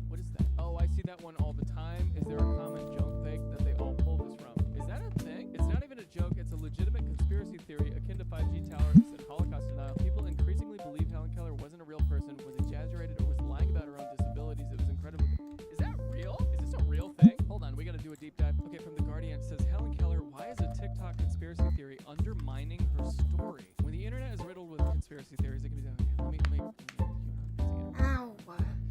What is that? Oh, I see that one all the time. Is there a common joke fake that they all pull this from? Is that a thing? It's not even a joke. It's a legitimate conspiracy theory akin to 5G towers and Holocaust denial. People increasingly believe Helen Keller wasn't a real person, was exaggerated, or was lying about her own disabilities. It was incredibly. Is that real? Is this a real thing? Hold on, we gotta do a deep dive. Okay, from The Guardian, it says Helen Keller, why is a TikTok conspiracy theory undermining her story? When the internet is riddled with conspiracy theories, it can be done. Okay, let me Ow.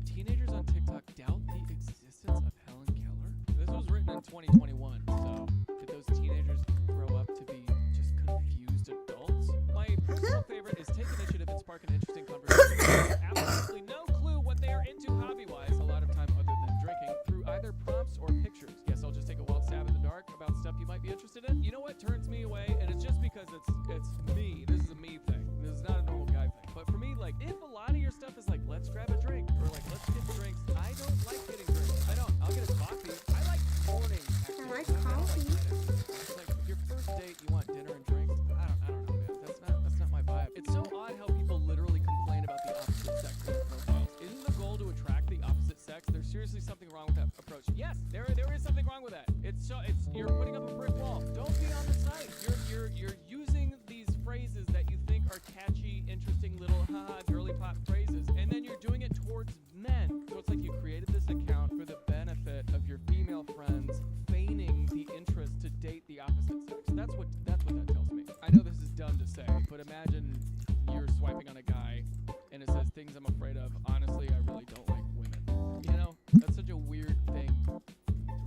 Teenagers on TikTok doubt the existence of Helen Keller. This was written in 2021, so did those teenagers grow up to be just confused adults? My personal favorite is take initiative and spark an interesting conversation. They have absolutely no clue what they are into hobby-wise, a lot of time other than drinking, through either prompts or pictures. Yes, I'll just take a wild stab in the dark about stuff you might be interested in. You know what turns me away? And it's just because it's me. This is a me thing. This is not a normal guy thing. But for me, like, if a lot of your stuff is like, let's grab a drink, or like, let's get drinks, I don't like getting drinks. I'll get a coffee. I like morning activities. like I don't coffee. night activities. Like, if your first date, you want dinner and drinks, I don't know, man. That's not my vibe. It's so odd how people literally complain about the opposite sex in their profiles. Isn't the goal to attract the opposite sex? There's seriously something wrong with that approach. Yes, there is something wrong with that. It's you're putting up a brick wall. Don't be on the site. You're using these phrases that you think are catchy, interesting little haha girly pop phrases, and then you're doing it towards men. So it's like you created this account for the benefit of your female friends, feigning the interest to date the opposite sex. That's what that tells me. I know this is dumb to say, but imagine you're swiping on a guy and it says things I'm afraid of. Honestly, I really don't like women. You know, that's such a weird thing to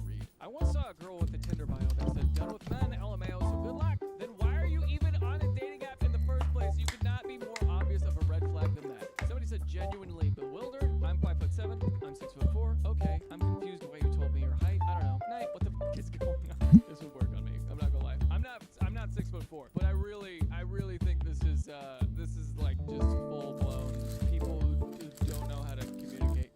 read. I once saw a girl with a Tinder bio that said, done with men, LMAO, so good luck. Then why are you even on a dating app in the first place? You could not be more obvious of a red flag than that. Somebody said, genuinely bewildered. I'm 5'7". I'm 6'4". Okay, I'm confused why you told me your height. I don't know. Night, what the f is going on? This would work on me. I'm not gonna lie. I'm not 6'4", but I really think this is like just full blown people who don't know how to communicate.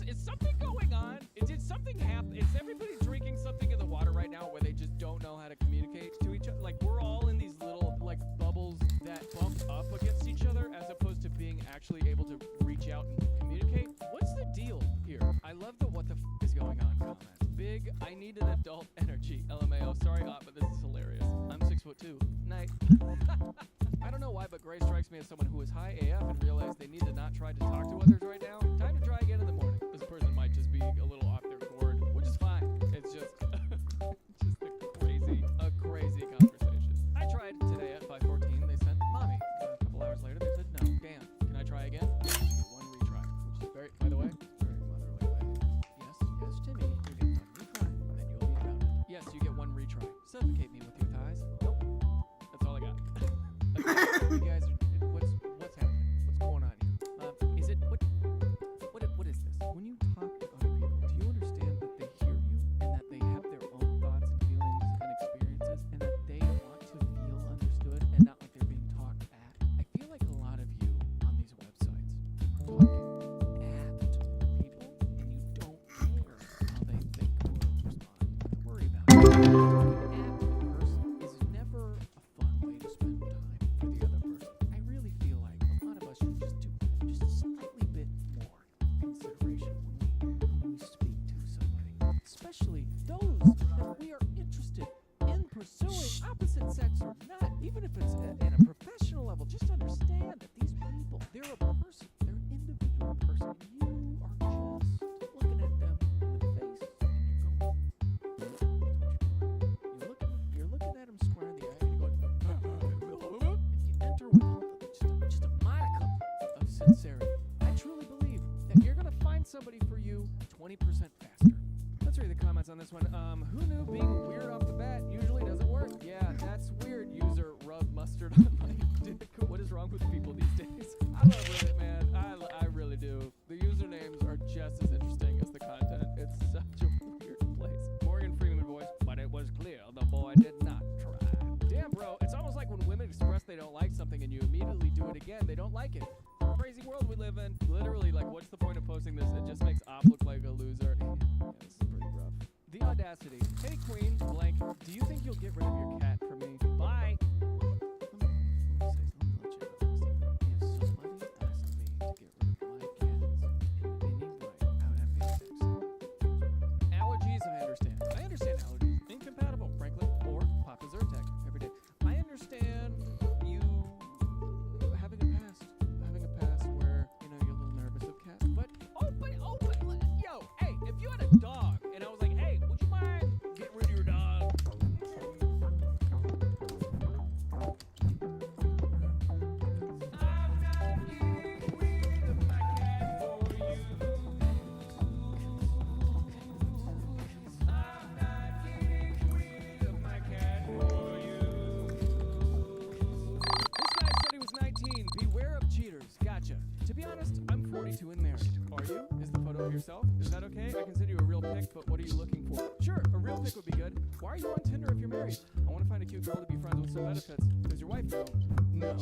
Is something going on? Did something happen? Is everybody drinking something in the water right now where they just don't know how to communicate to each other? Like, we're all in these little like bubbles that bump up against each other as opposed to being actually able to reach out and communicate. What's the deal here? I love the what the f is going on comments. Big, I need an adult energy. LMAO, sorry hot, but this is hilarious. I'm 6'2". Night. I don't know why, but Gray strikes me as someone who is high AF and realized they need to not try to talk to others right now. Time to try again in the morning. This person might just be a little off their gourd, which is fine. It's just, a crazy conversation. I tried today at 5:14. They sent mommy. A couple hours later, they said no. Damn. Can I try again? One retry, which is very, by the way, very motherly way. Yes, Timmy. You get one retry, then you'll be grounded. Yes, you get one retry. Suffocate me with your thighs. Nope. That's all I got. You guys are, what's happening? What's going on here? Is it what is this? When opposite sex or not, even if it's in a professional level, just understand that these people, they're a person. They're an individual person. You are just looking at them in the face and you're looking at them square in the eye and you're going, and you enter with just a modicum of sincerity. I truly believe that you're going to find somebody for you 20% faster. Let's read the comments on this one. Who knew being weird off the bat usually doesn't work? Yeah, that's weird. User rub mustard on my dick. What is wrong with people these days? I love Reddit, man. I really do. The usernames are just as interesting as the content. It's such a weird place. Morgan Freeman voice, but it was clear the boy did not try. Damn, bro. It's almost like when women express they don't like something and you immediately do it again, they don't like it. Crazy world we live in. Literally, like, what's the point of posting this? It just makes Op look like a loser. Yeah, this is pretty rough. The audacity. Hey, Queen, blank, do you think you'll get rid of your cat for me? Bye. Let me let you know a secret. If somebody asked me to get rid of my cats in any way, I would have basics. Allergies, I understand. I understand allergies. Incompatible, frankly. Or Papa Zyrtec every day. I understand you having a past where, you know, you're a little nervous of cats. But, yo, hey, if you had a dog and I was like, hey, would you mind getting rid of your dog? Gotcha. To be honest, I'm 42 and married. Are you? Is the photo of yourself? Is that okay? I can send you a real pic, but what are you looking for? Sure, a real pic would be good. Why are you on Tinder if you're married? I want to find a cute girl to be friends with some benefits. Does your wife know? No.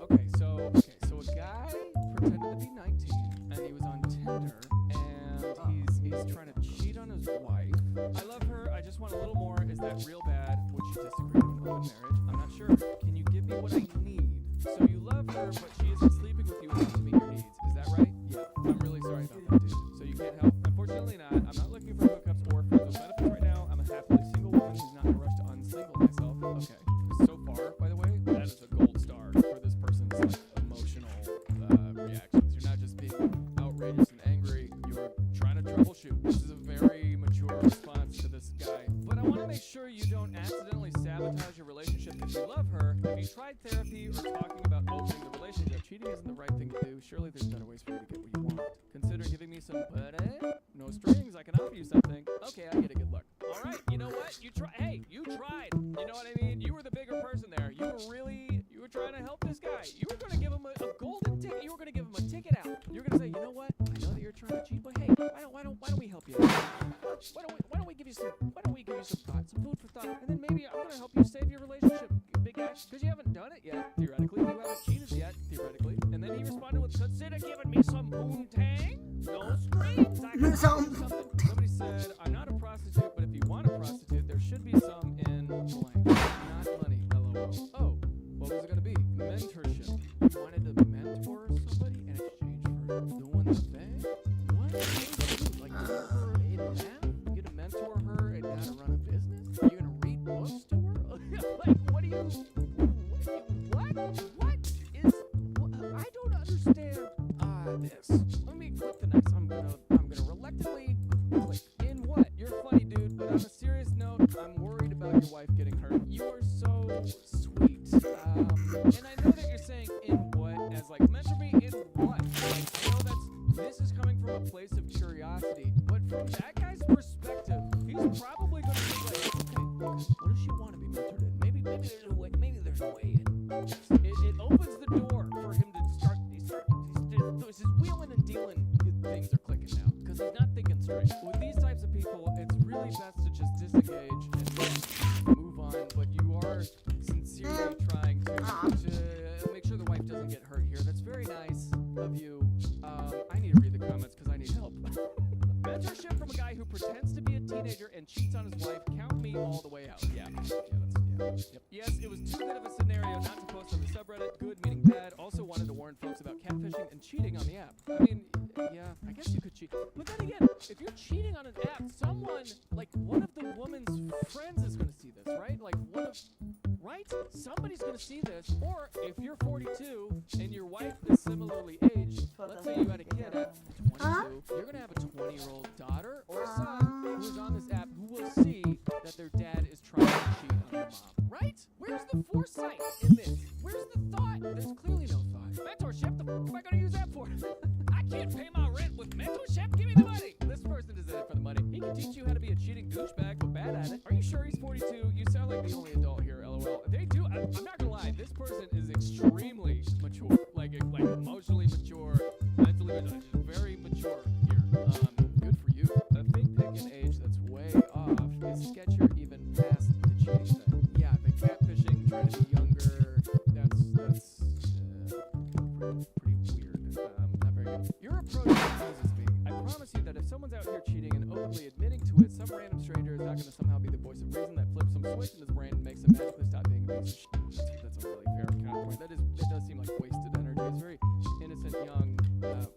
Okay, so a guy pretended to be 19 and he was on Tinder and he's trying to cheat on his wife. I love her. I just want a little more. Is that real bad? Would she disagree with an open marriage? I'm not sure. Can you give me what I need? So you love her, but she isn't sleeping with you enough to meet your needs. Is that right? Yeah. I'm really sorry about that, dude. So you can't help? Unfortunately not. I'm not looking for hookups or friends with benefits right now. I'm a happily single woman who's not in a rush to unsingle myself. Okay. So far, by the way, that is a gold star for this person's emotional reactions. You're not just being outrageous and angry. You're trying to troubleshoot. This is a very mature response to this guy. But I want to make sure you don't accidentally sabotage your relationship if you love her. Have you tried therapy or talking about opening the relationship? Cheating isn't the right thing to do. Surely there's better ways for you to get what you want. Consider giving me some no strings. I can offer you something. Okay, I get a good look. All right, you know what? You tried. Hey, you tried. You know what I mean? You were the bigger person there. You were trying to help this guy. You were going to give him a golden ticket. You were going to give him a ticket out. You were going to say, you know what? I know that you're trying to cheat, but hey, why don't we help you? Why don't we give you some thought, some food for thought, and then maybe I'm going to help you save your relationship, big guy, because you haven't done it yet, theoretically. You haven't cheated yet, theoretically. And then he responded with, consider giving me some poontang? No strings. I can something. Somebody said, I'm not a prostitute, but if you want a prostitute, there should be some in blank. Not money, LOL. Oh, what was it going to be? Mentorship. You wanted to mentor somebody in exchange for doing the thing? What? Like, mentor her in math? You're going to mentor her in how to run a business? Are you going to read books to her? Like, what do you... What? I don't understand this. Let me click the next. I'm gonna reluctantly click. In what? You're funny, dude, but on a serious note, I'm worried about your wife getting hurt. You are so sweet. And I know that you're saying in what as like mentor me in what? Like, you know, this is coming from a place of curiosity, but from that guy's perspective, he's probably gonna be like, okay, what does she want to be mentored in? Maybe there's a way. Maybe there's a way in. It opens the door for him to start. His wheeling and dealing things are clicking now because he's not thinking straight. With these types of people, it's really best to just disengage and move on. But you are sincerely trying to make sure the wife doesn't get hurt here. That's very nice of you. I need to read the comments because I need help. Mentorship from a guy who pretends to be a teenager and cheats on his wife. Count me all the way out. Yeah, Yep. Yes, it was too good of a scenario not to post on the subreddit. Good meaning bad. Also wanted to warn folks about catfishing and cheating on the app. I mean, yeah, I guess you could cheat. But then again, if you're cheating on an app, someone, like one of the woman's friends is going to see this, right? Like right? Somebody's going to see this. Or if you're 42 and your wife is similarly aged, let's say you had a kid at 22, you're going to have a 20-year-old daughter or son who's on this app who will see that their dad is trying to cheat on their mom. Right? Where's the foresight in this? Where's the thought? There's clearly no thought. Mentorship? The f am I going to use that for? I can't pay my rent with mentorship. Give me the money. This person is in it for the money. He can teach you how to be a cheating douchebag, but bad at it. Are you sure he's 42? You sound like the only adult here, LOL. They do. I'm not gonna lie. This person is extremely mature, like emotionally mature, mentally mature, just very mature here. Good for you. A fake pick in age that's way off is sketchier even past the cheating thing. Yeah, the catfishing, trying to be younger. That's pretty weird. Not very good. Your approach confuses me. I promise you that if someone's out here cheating and openly admitting to it, some random stranger is not going to somehow be the voice of reason that flips some switch in his brain and makes him magically stop being a piece of shit. That's a really fair counterpoint. That does seem like wasted energy. It's very innocent, young,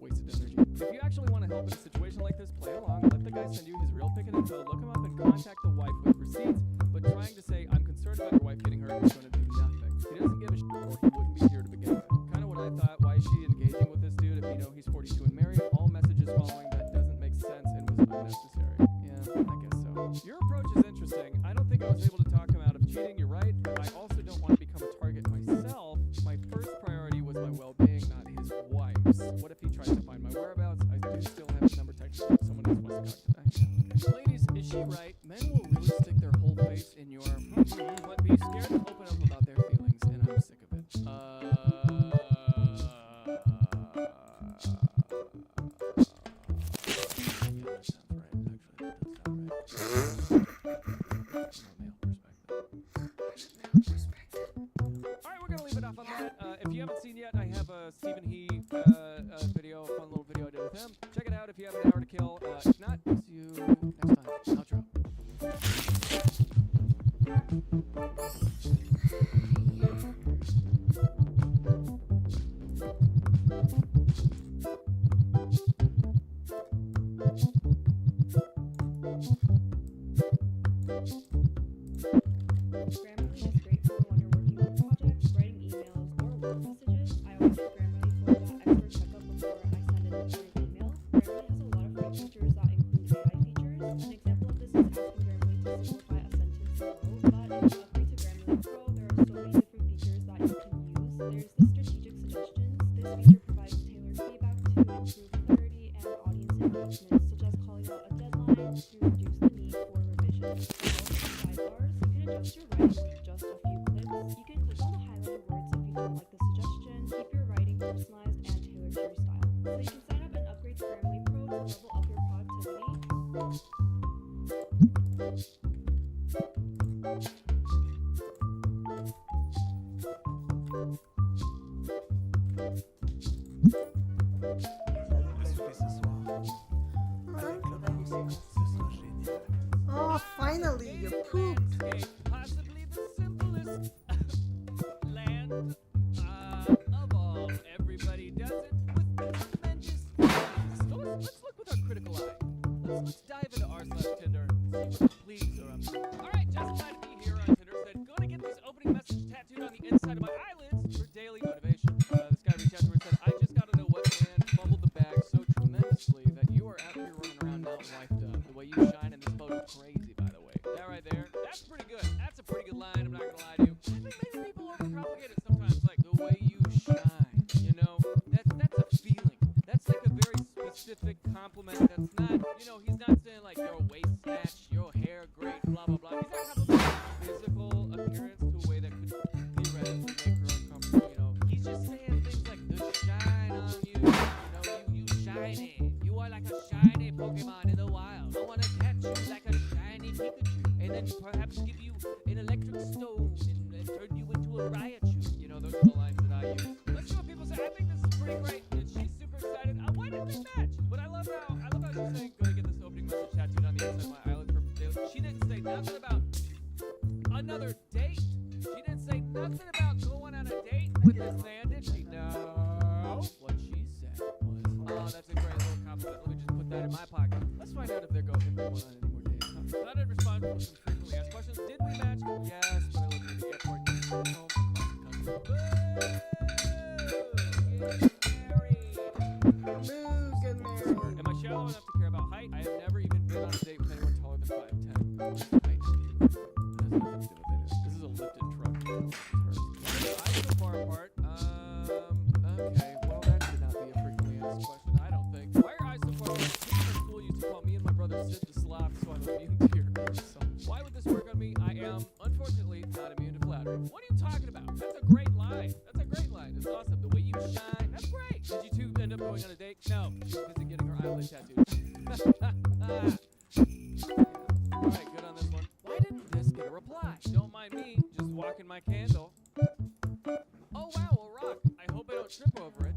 wasted energy. If you actually want to help in a situation like this, play along. Let the guy send you his real pick and info. Look him up and contact the wife with receipts. But trying to say, I'm concerned about your wife getting hurt is going to do nothing. He doesn't give a shit, or he wouldn't be here to begin with. Kind of what I thought. Why is she engaging with this dude if you know he's 42 and married? All messages following that doesn't make sense and was unnecessary. Yeah, I guess so. Your approach is interesting. I don't think I was able to talk him out of cheating. You're right, but I also don't want to become a target myself. My first priority was my well-being, not his wife's. What if he tries to find my whereabouts? I do still have his number technically. Someone else wants to contact me. Ladies, is she right? Men will really stick their whole face in your but be scared to open up about their feelings, and I'm sick of it. Yeah, that sounds right. Actually, that does sound right. From a male perspective. Alright, we're gonna leave it off on that. If you haven't seen yet, I have a Stephen He video, a fun little video I did with him. Check it out if you have an hour to kill. If not, see you next time. Outro. Grammarly is great for when you're working on projects, writing emails, or work messages. I always use Grammarly for that expert checkup before I send it to an email. Grammarly has a lot of free features that include AI features. An example of this is asking Grammarly to simplify a sentence you wrote. But if you upgrade to Grammarly Pro, there are so many different features that you can use. There's the strategic suggestions. This feature provides tailored feedback to improve clarity and audience engagement, such as calling out a deadline to reduce the need for revisions. Sidebars, you can adjust your writing with just a few clicks. You can click on the highlighted words if you don't like the suggestion. Keep your writing personalized and tailored to your style. So you can sign up and upgrade to Grammarly Pro to level up your productivity. Oh, finally, you pooped. Possibly the simplest land of all. Everybody does it with tremendous ease. So let's look with our critical eye. Let's dive into r/Tinder and see what the pleas are up to. All right, just glad to be here on Tinder. Said, gonna get this opening message tattooed on the inside of my eyelids for daily motivation. This guy reached out to her and said, I just gotta know what man fumbled the bag so tremendously that you are out here running around not wiped up. The way you shine in this photo, crazy, by the way. That right there, that's pretty good. That's a pretty good line, I'm not gonna lie to you. I think maybe people overcomplicate it sometimes, like the way you shine, you know? That's a feeling. That's like a very specific compliment that's not, you know, he's not saying like your waist snatch, your hair great, blah, blah, blah. He's not complimenting physical appearance to a way that could theoretically make her uncomfortable, you know? He's just saying things like the shine on you, you know, you shiny. You are like a shiny Pokemon in the wild. I wanna catch you like a shiny Pikachu, and then perhaps give you an electric stone and turn you into a Raichu. You know, those are the lines that I use. Let's see what people say. I think this is pretty great, and she's super excited. Why didn't they match? But I love how she's saying, gonna get this opening message tattooed on the inside of my eyelids for daily. She didn't say nothing about another date. talking about going on a date with this man, did she? No. What she said was, oh, that's a great little compliment. Let me just put that in my pocket. Let's find out if they went on any more dates. Thought I'd respond with some frequently asked questions. Did we match? Yes, but I lived in the airport. Home across the country. Get married. Am I shallow enough to care about height? I have never even been on a date with anyone taller than 5'10". Height has nothing to do with it. This is a lifted truck. I so far apart. Okay. Well, that should not be a frequently asked question. I don't think. Why are eyes so far apart? Kids in school used to call me and my brother Sid the Sloth, so I'm immune to your insult. Why would this work on me? I am, unfortunately, not immune to flattery. What are you talking about? That's a great line. That's a great line. It's awesome. The way you shine. That's great. Did you two end up going on a date? No. She was busy getting her eyelid tattooed. Alright, good on this one. Why didn't this get a reply? Don't mind me, just walking my candle. Oh wow, a rock. I hope I don't trip over it.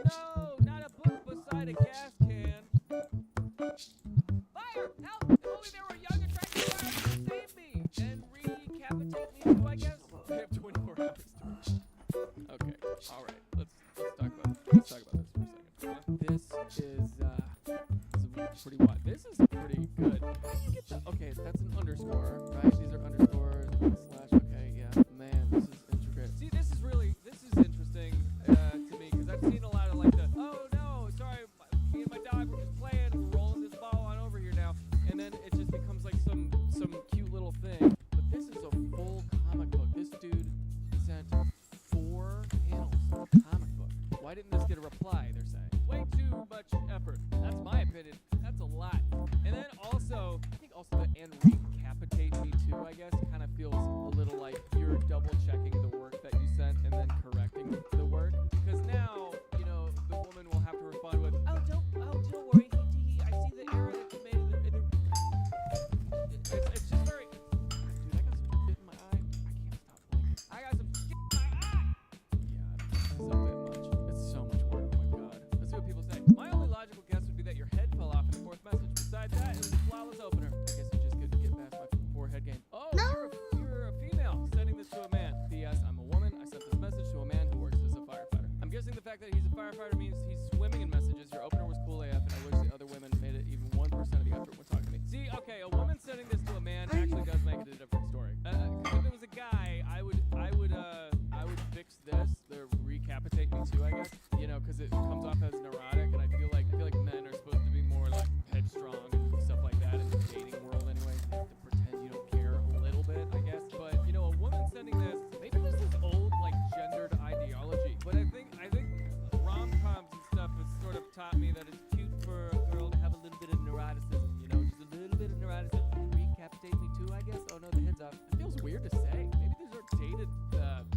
No, not a book beside a gas can. Fire! Help! If only there were young, attractive fires to save me and recapitate me too, I guess. I have 24 hours to Okay, alright. Let's talk about this for a second. This is pretty wide. This is pretty good. How do you get that? Okay, that's an underscore, right? These are underscores, slash. Okay, yeah. Man, this is intricate. See, this is interesting to me because I've seen a lot of like the, oh no, sorry, me and my dog were just playing, we're rolling this ball on over here now, and then it just becomes like some cute little thing. But this is a full comic book. This dude sent 4 panels of a comic book. Why didn't this get a reply? They're saying way too much effort. That's my opinion. That's a lot. And then also, I think also the and recapitate me too, I guess, kind of feels a little like you're double checking the work that you sent and then correcting the work. Because now, you know, the woman will have to respond with, oh, don't worry, I see the error that you made in the it's just very, dude, I got some shit in my eye. I can't stop blinking. I got some shit in my eye! Yeah, it's a bit much. It's so much work, oh my god. Let's see what people say. My only logical guess would be that your head fell off in the 4th message. Besides that, it was a flawless opener. I guess you just couldn't get past my forehead game. Oh, you're a female sending this to a man. P.S. I'm a woman. I sent this message to a man who works as a firefighter. I'm guessing the fact that he's a firefighter means he's swimming in messages. Your opener was cool AF, and I wish the other women made it even 1% of the effort when talking to me. See, okay, a woman sending this to a man actually does make it a different story. If it was a guy, I would fix this. The recapitate me too, I guess. You know, because it comes off as neurotic, and I feel like men are supposed to be more like headstrong and stuff like that in the dating world anyway. You have to pretend you don't care a little bit, I guess. But you know, a woman sending this, maybe this is old like gendered ideology. But I think rom-coms and stuff has sort of taught me that it's cute for a girl to have a little bit of neuroticism. You know, just a little bit of neuroticism. Recapitate me too, I guess. Oh no, the head's up. It feels weird to say. Maybe these are dated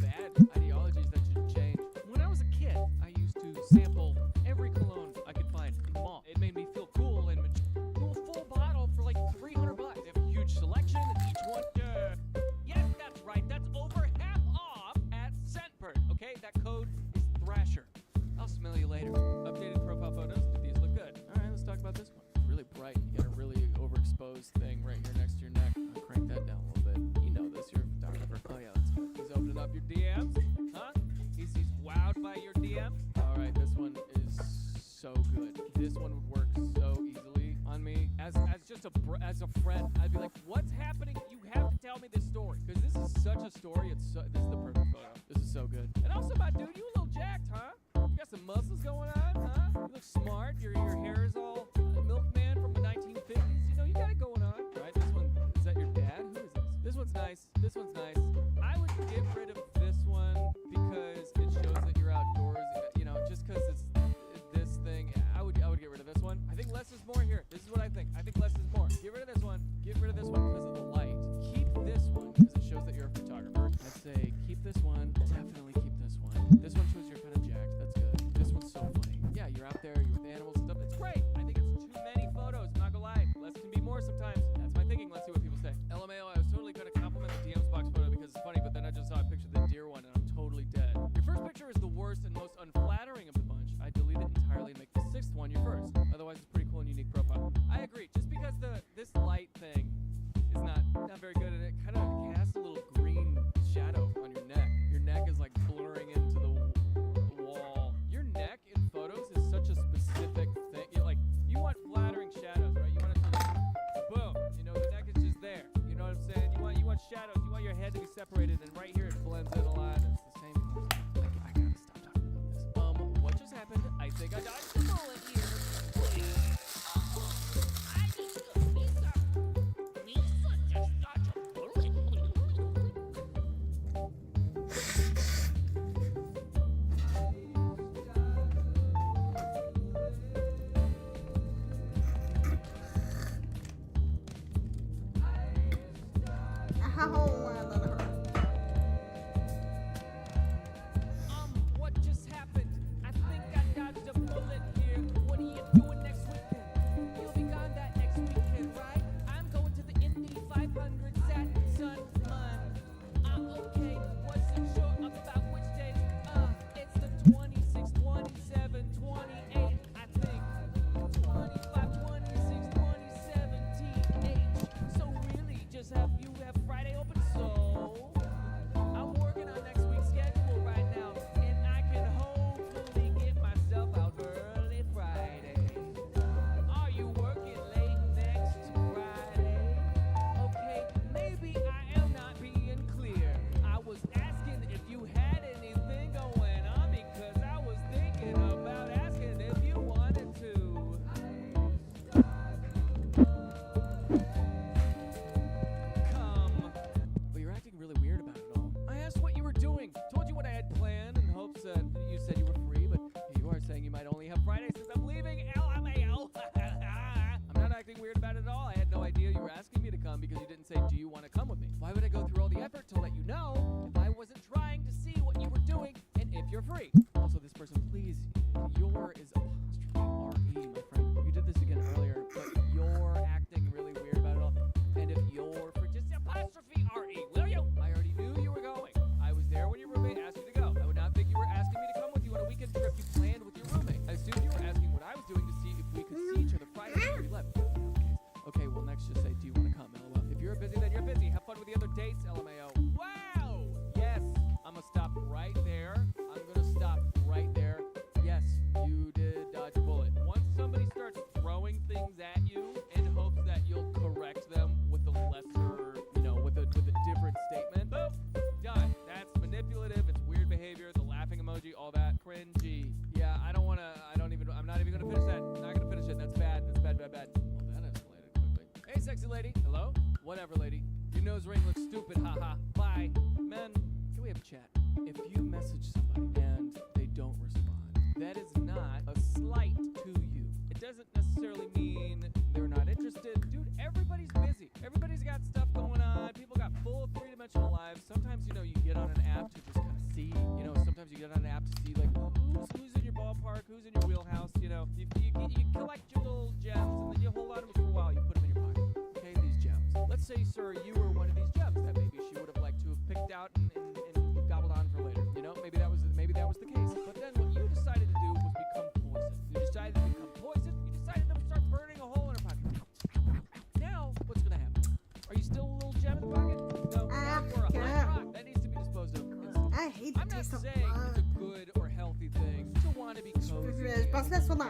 bad ideologies that should change. When I was a kid, I used to sample every cologne I could find in the mall. It made me feel cool and do a full bottle for like $300. They have a huge selection and each one, yes, that's right. That's over half off at Scentbird. Okay, that code is Thrasher. I'll smell you later. Updated profile photos. Do these look good? All right, let's talk about this one. It's really bright. You got a really overexposed thing right here next to your neck. I'll crank that down a little bit. You know this. You're a photographer. Oh yeah, that's good. He's opening up your DMs. Huh? He's wowed by your DMs. All right, this one is so good. This one would work so easily on me. As a friend, I'd be like, what's happening? You have to tell me this story. Because this is such a story. This is the perfect photo. This is so good. And also, my dude, you a little jacked, huh? You got some muscles going on, huh? You look smart. Your hair is all milkman from the 1950s. You know, you got it going on. Right, this one, is that your dad? Who is this? This one's nice. This one's nice. I would get rid of this one because it shows that you're outdoors. You know, just because it's this thing, I would get rid of this one. I think less is more here. This is what I think. I think less is more. Get rid of this one. Get rid of this one because of the light. Keep this one because it shows that you're a photographer. I'd say keep this one. Definitely keep this one. This one shows you're kind of jacked. That's good. This one's so funny. Yeah, you're out there. You're with animals and stuff. It's great. I think it's too many photos. I'm not gonna lie. Less can be more sometimes. That's my thinking. Let's see what people say. LMAO, I was totally gonna compliment the DMs box photo because it's funny, but then I just saw a picture of the deer one and I'm totally dead. Your first picture is the worst and most unflattering of the bunch. I delete it entirely and make the 6th one your first. Otherwise, it's pretty cool and unique profile. I agree. Just because this light thing What just happened? I think I dodged a bullet here. What are you doing next weekend? You'll be gone that next weekend, right? I'm going to the Indy 500 Saturn Sun. Okay, wasn't sure about which days. It's the 26, 27, 28, I think. 25, 26, 27, TH. So really, just have Friday open, so I'm working on next week's schedule right now, and I can hopefully get myself out early Friday. Are you working late next Friday? Okay, maybe I am not being clear. I was asking if you had anything going on because I was thinking about asking if you wanted to. Well, you're acting really weird about it all. I asked what you were doing, told you what I had planned in hopes that you said you were free, but you are saying you might only have Friday since I'm leaving. LMAO. I'm not acting weird about it at all. I had no idea you were asking me to come because you didn't say, do you want to come with me? Why would I go through all the effort to let you know if I wasn't trying to see what you were doing and if you're free? Also, this person, please, your is apostrophe R-E, my friend. You did this again earlier, but you're acting really weird about it all. And if you're for just apostrophe R-E, will you? I already knew you were going. I was there when your roommate asked you to go. I would not think you were asking me to come with you on a weekend trip you planned with your roommate. I assumed you were asking what I was doing to see if we could see each other Friday after we left. Okay, well, next just say, do you want to come, LOL. If you're busy, then you're busy. Have fun with the other dates, LMAO. Wow! Yes, I'm gonna stop right there. I'm gonna stop right there. Yes, you did dodge a bullet. Once somebody starts throwing things at you in hopes that you'll correct them with a lesser, with a different statement, boom, done. That's manipulative. It's weird behavior. The laughing emoji, all that cringy. Yeah, I'm not even gonna finish that. Not gonna finish it. That's bad. That's bad. Well, that escalated quickly. Hey, sexy lady. Hello? Whatever, lady. Your nose ring looks stupid. Haha. Bye. Men, can we have a chat? If you message somebody and they don't respond, that is not a slight to you. It doesn't necessarily mean they're not interested. Dude, everybody's busy. Everybody's got stuff going on. People got full three-dimensional lives. Sometimes, you get on an app to just kind of see. Sometimes you get on an app to see, like, who's in your ballpark, who's in your wheelhouse. You collect your little gems, and then you hold on to them for a while. You put them in your pocket. Okay, these gems. Let's say, sir, you were one of these gems that maybe she would have liked to have picked out and gobbled on for later. Maybe that was the case. But then what you decided to do was become poison. You decided to become poison. You decided to start burning a hole in her pocket. Now, what's gonna happen? Are you still a little gem in the pocket? No. Now you're a hot rock that needs to be disposed of. I hate the I'm not taste of saying blood. it's a good or healthy thing to want to be cozy. Je pense que ça dans la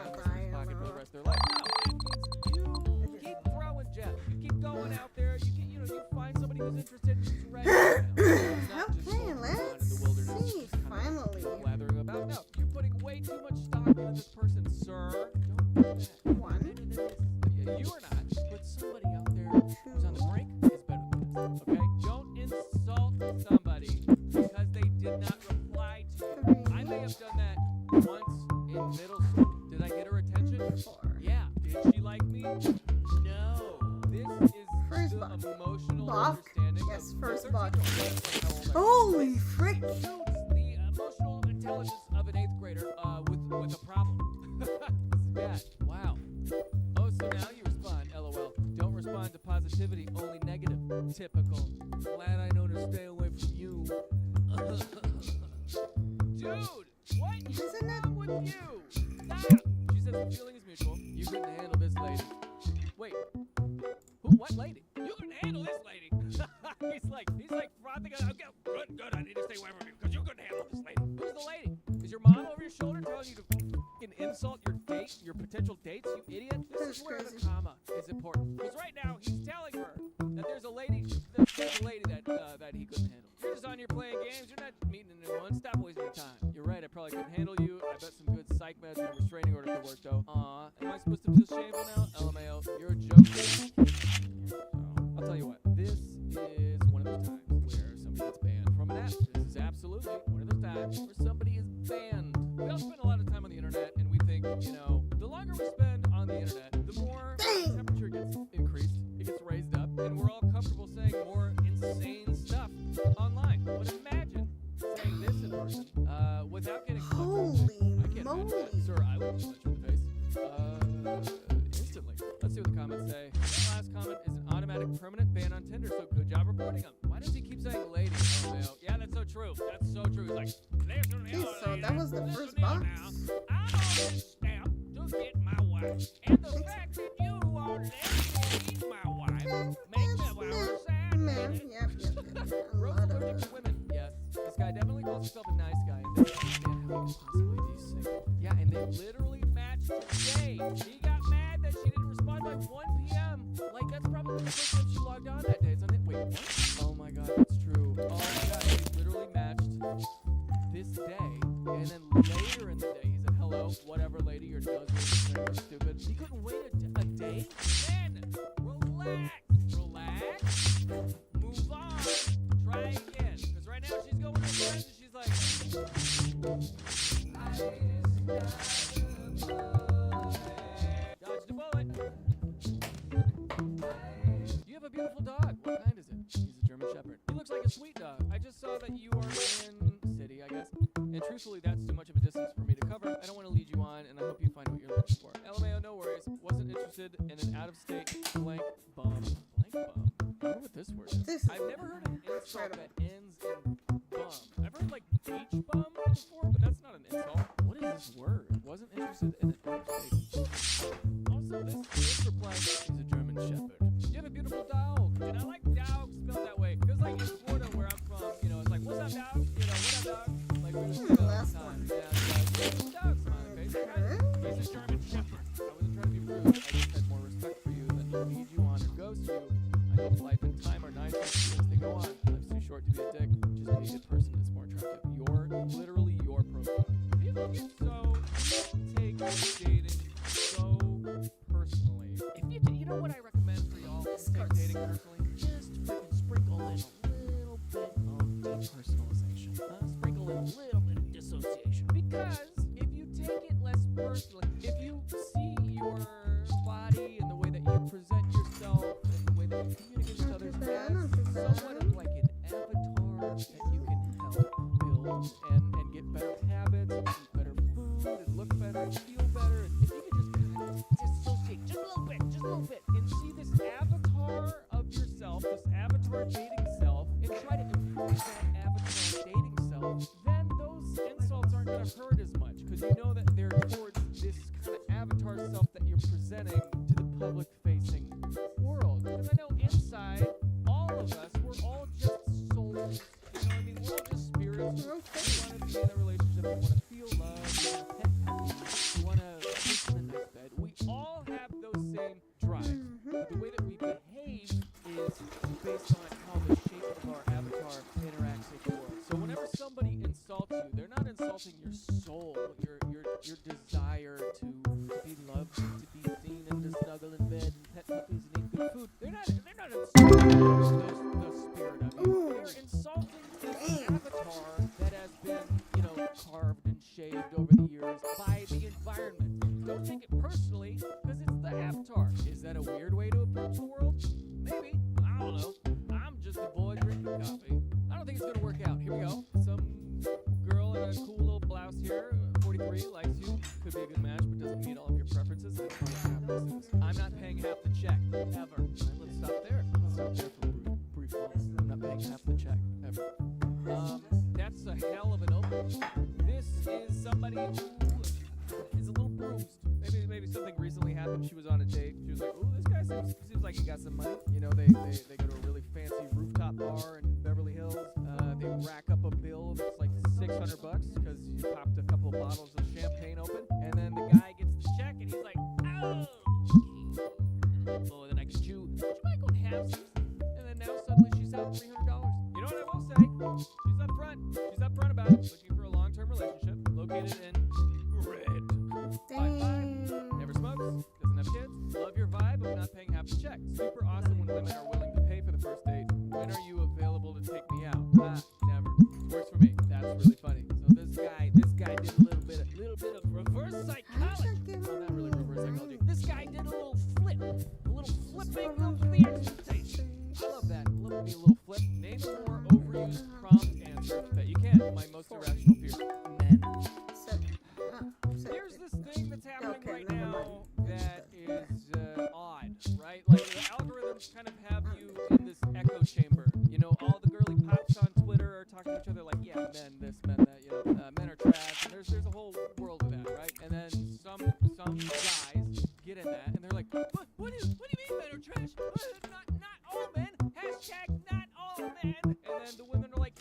Pocket for the rest of their life. No, that means you keep throwing gems. You keep going out there. You find somebody who's interested, who's ready. Okay, let's see. Finally. Blathering about. No, you're putting way too much stock into this person, sir. Don't do that. One. You are not, but somebody out there who's on the brink is better than this. Okay? Don't insult somebody because they did not reply to you. I may have done that once in middle school. Did I get her attention? Yeah. Did she like me? No. This is First the buck. emotional Buck? understanding Yes, of first 13 buck. Holy Holy frick! the emotional intelligence of an 8th grader with a problem. This is bad. Wow. Oh, so now you respond. LOL. Don't respond to positivity, only negative. Typical. Glad I know to stay away from you. Dude, what is Isn't it? wrong with you? Stop. She says the feeling is mutual. You couldn't handle this lady. Wait. What lady? You couldn't handle this lady. he's like frothing. Okay, good. I need to stay away from you because you couldn't handle this lady. Who's the lady? Is your mom over your shoulder telling you to fucking insult your date, your potential dates, you idiot? This is where the comma is important. Because right now he's telling her that there's a lady that he couldn't handle. You're just on here playing games. You're not meeting anyone. Stop wasting your time. You're right. I probably couldn't handle you. I bet some good psych meds and a restraining order could work though. Aw, am I supposed to feel shameful now? LMAO. You're a joke. I'll tell you what. This is one of those times where somebody gets banned from an app. This is absolutely one of those times where somebody is banned. We all spend a lot of time on the internet, and we think, the longer we spend on the internet, the more the temperature gets increased, it gets raised up, and we're all comfortable saying more insane say, "Your last comment is an automatic permanent ban on Tinder, so good job reporting him." Why does he keep saying lady? Oh, Mayo. Yeah, that's so true. That's so true. He's like, Okay, so that was the first box. I'm on this stamp to get my wife. And the fact that you are letting me eat my wife makes me well sad. Man, yep. A Rose lot of allergic to women. Yes. This guy definitely calls himself a nice guy. And doesn't understand how he can possibly be single. Yeah, and they literally matched today. He got mad that she didn't respond by 1 p.m. Like, that's probably the first time she logged on that day. It's on it. Wait, what? Oh my god, that's true. Oh my god, they literally matched this day. And then later in the day, he said, hello, whatever lady, your nose is stupid. He couldn't wait a day? Man, relax. Move on. Try again. Because right now she's going to her friends and she's like, dodge the bullet. You have a beautiful dog. What kind is it? He's a German Shepherd. He looks like a sweet dog. I just saw that you are in city, I guess. And truthfully, that's too much of a distance for me to cover. I don't want to lead you on, and I hope you find what you're looking for. LMAO, no worries. Wasn't interested in an out-of-state blank bum. Blank bum? I wonder what this word is. This is I've never heard an insult that ends in bum. I've heard, like, beach bum before, but that's not an insult. What is this word? Wasn't interested in an out-of-state. Also, this reply is a German Shepherd. You have a beautiful dog, and I like dogs spelled that way. Because, like, in Florida, where I'm from, you know, it's like, what's up, dog? You know, what up, dog? Like, we just say that all the Last time. one. Yeah, dog, smiling face. He's a German Shepherd. I wasn't trying to be rude. I just had more respect for you than to lead you on or ghost you. I hope life and time are nice as they go on. Life's too short to be a dick. Just be a good person is more attractive. Literally your profile. People get so, take dating so personally. If you know what I recommend for y'all to take dating personally? Just freaking sprinkle in a little bit of depersonalization. Sprinkle in a little bit of dissociation. Because if you take it less personally, if you see your body and the way that you present yourself and the way that you communicate with others as somewhat of like an avatar that you can help build and get better habits, eat better food, and look better, and feel better. And if you could just kind of dissociate just a little bit, and see this avatar of yourself, this avatar dating self, and try to improve that avatar dating self, then those insults aren't going to hurt as much, because you know that they're towards this kind of avatar self that you're presenting to the public-facing world. Because I know inside, all of us, we're all just souls. You know what I mean? We're all just spirits. We want to be in a relationship. We want to feel love. We want to pet puppies. We want to sleep in a nice bed. We all have those same drives. But the way that we behave is based on how the shape of our avatar interacts with the world. So whenever somebody insults you, they're not insulting your soul, your desire to be loved, to be seen, and to snuggle in bed and pet puppies and eat good food. They're not insulting the spirit of you. They're insulting this avatar that has been, you know, carved and shaved over the years by the environment. Don't take it personally, because it's the avatar. Is that a weird way to approach the world? Maybe. I don't know. I'm just a boy drinking coffee. I don't think it's gonna work out. Here we go. Some girl in a cool little blouse here, 43, likes you. Could be a good match, but doesn't meet all of your preferences. I'm not paying half the check, ever. Right, let's stop there. Let's stop there for a brief moment. I'm not paying half the check, ever. That's a hell of an opening. This is somebody who is a little bruised. Maybe something recently happened. She was on a date. She was like, "Ooh, this guy seems like he got some money." You know, they go to a really fancy rooftop bar in Beverly Hills. They rack up a bill that's like $600 because you popped a couple of bottles of champagne open, and then the guy gets the check and he's like, "Oh, then I get you. Would you mind going halvesies?" And then now suddenly she's out $300. You know what I will say? She's up front. She's up front about it. Looking for a long-term relationship located in red. 5'5", never smokes, doesn't have kids. Love your vibe of not paying half the check. Super awesome when women are willing to pay for the first date. When are you available to take me out? Never. Works for me. That's really funny. So this guy did a little bit of reverse psychology. Well, not really reverse psychology. This guy did a little flipping of the expectation. I love that. Love me a little flip. Name the more overused prompt answer that you can. My most irrational fear. Men. There's this thing that's happening right now that is odd, right? right? Like the algorithms kind of have you in this echo chamber. You know, all the girly pops on Twitter are talking to each other like, yeah, men this, men that. You know, men are trash. And there's a whole world of that, right? And then some guys get in that and they're like, what do you mean men are trash? Not all men. Hashtag not all men. And then the women are like,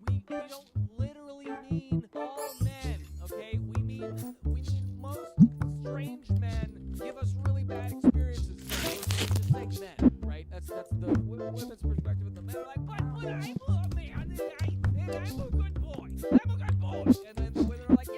we don't literally mean all men, okay? We mean most strange men give us really bad experiences. So just like men, right? That's the women's perspective. And the men are like, but I'm a man, and I'm a good boy. I'm a good boy. And then the women are like,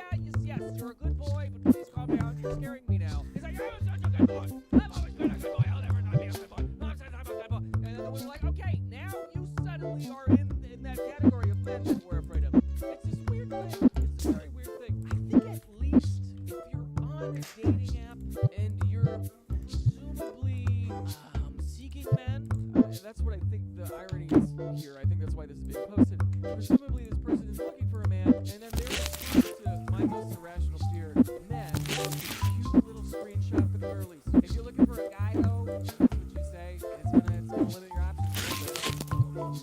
yes, you're a good boy, but please calm down. You're scaring me now. He's like, I'm such a good boy. I've always been a good boy. I'll never not be a good boy. No, I'm a good boy. And then the women are like, okay, now you suddenly are in that category of men that we're afraid of. It's this weird thing. It's a very weird thing. I think at least if you're on a dating app and you're presumably seeking men, that's what I think the irony is here. I think that's why this is being posted. Presumably this person is looking for a man, and then they're responding to my most irrational fear, men. Cute little screenshot for the girlies. If you're looking for a guy, though, that's what you say. It's gonna limit your options. You know,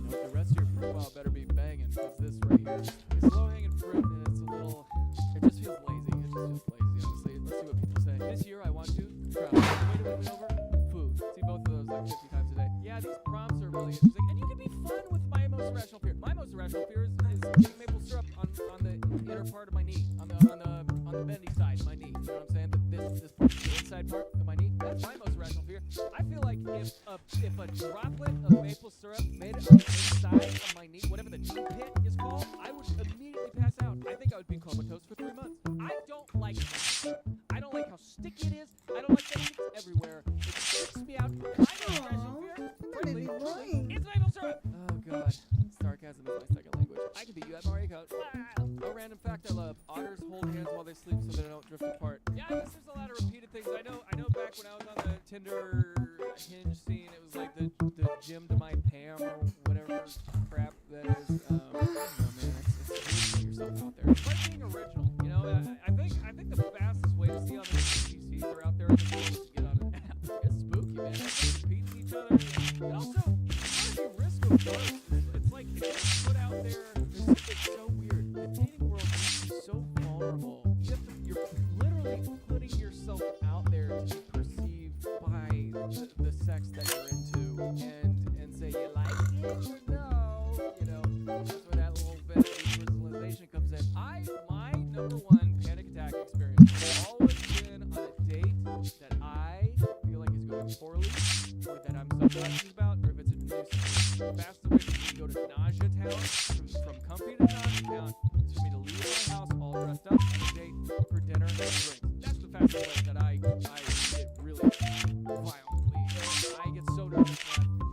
the rest of your profile better be banging, because this right here is low-hanging fruit, and it's a little. It just feels lazy. Honestly. Let's see what people say. This year I want to travel. The way to win me over? Food. See both of those like 50 times a day. Yeah, these prompts are really interesting, and you can be fun with my most irrational fear. My most irrational fear is getting maple syrup on the inner part of my knee, on the bendy side of my knee. You know what I'm saying? This part, the inside part of my knee. That's my most irrational fear. I feel like if a droplet of maple syrup made it on the inside of my knee, whatever the knee pit is called, I would immediately pass out. I think I would be comatose for 3 months. I don't like maple syrup. I don't like how sticky it is. I don't like that it's everywhere. It freaks me out. My most irrational fear, frankly, it's maple syrup. Oh God, sarcasm is my second language. I could beat you at Mario Kart. A random fact I love: otters hold hands while they sleep so they don't drift apart. Yeah, I guess there's a lot of repeated things. I know. Back when I was on the Tinder Hinge scene, it was like the Jim to my Pam or whatever crap that is. I don't know, man. It's put yourself out there. It's like being original. You know, I think the fastest way to see how many PCs are out there in the world is to get on an app. It's spooky, man. Everyone's competing each other. And also, it's not a risk of birth. It's like if you put out there, there's something so weird. The dating world is so vulnerable. You're literally putting yourself out there to be perceived by the sex that you're into, and say you like it or no. You know, that's where that little bit of personalization comes in. My number one panic attack experience has always been on a date that I feel like is going poorly, or that I'm subconscious about, or if it's a nuisance. The fastest way for me to go to nausea town, from comfy to nausea town, is for me to leave my house all dressed up on a date for dinner and drinks. That's the fastest way that I get really violently. I get so nervous.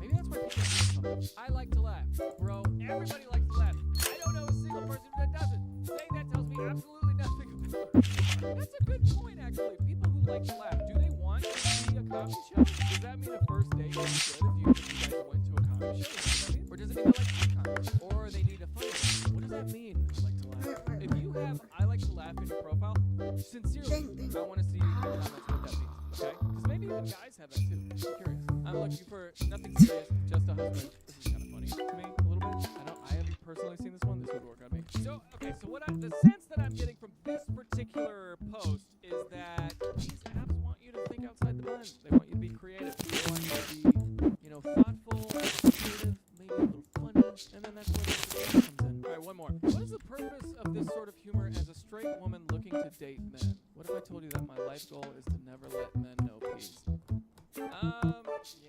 Maybe that's why people do something. I like to laugh, bro. Everybody likes to laugh. I don't know a single person that doesn't. Saying that tells me absolutely nothing about it. That's a good point, actually. People who like to laugh, do they want to see a comedy show? Does that mean a first date would be good if you guys went to a comedy show? Does that mean? Or does it mean they like sitcoms? Or they need a funny one? What does that mean, I like to laugh? If you have I like to laugh in your profile, sincerely, I want to see your comments what that means, okay? Because maybe even guys have that too. I'm curious. I'm looking for nothing serious, just a husband. This is kind of funny to me, a little bit. I haven't personally seen this one. This would work on me. So, okay, so the sense that I'm getting from this particular post is that these apps want you to think outside the bun. They want you to be creative. They want you to be, thoughtful, creative, maybe a little funny, and then that's where the creative comes in. All right, one more. What is the purpose of this sort of humor as a straight woman looking to date men? What if I told you that my life goal is to never let men know peace?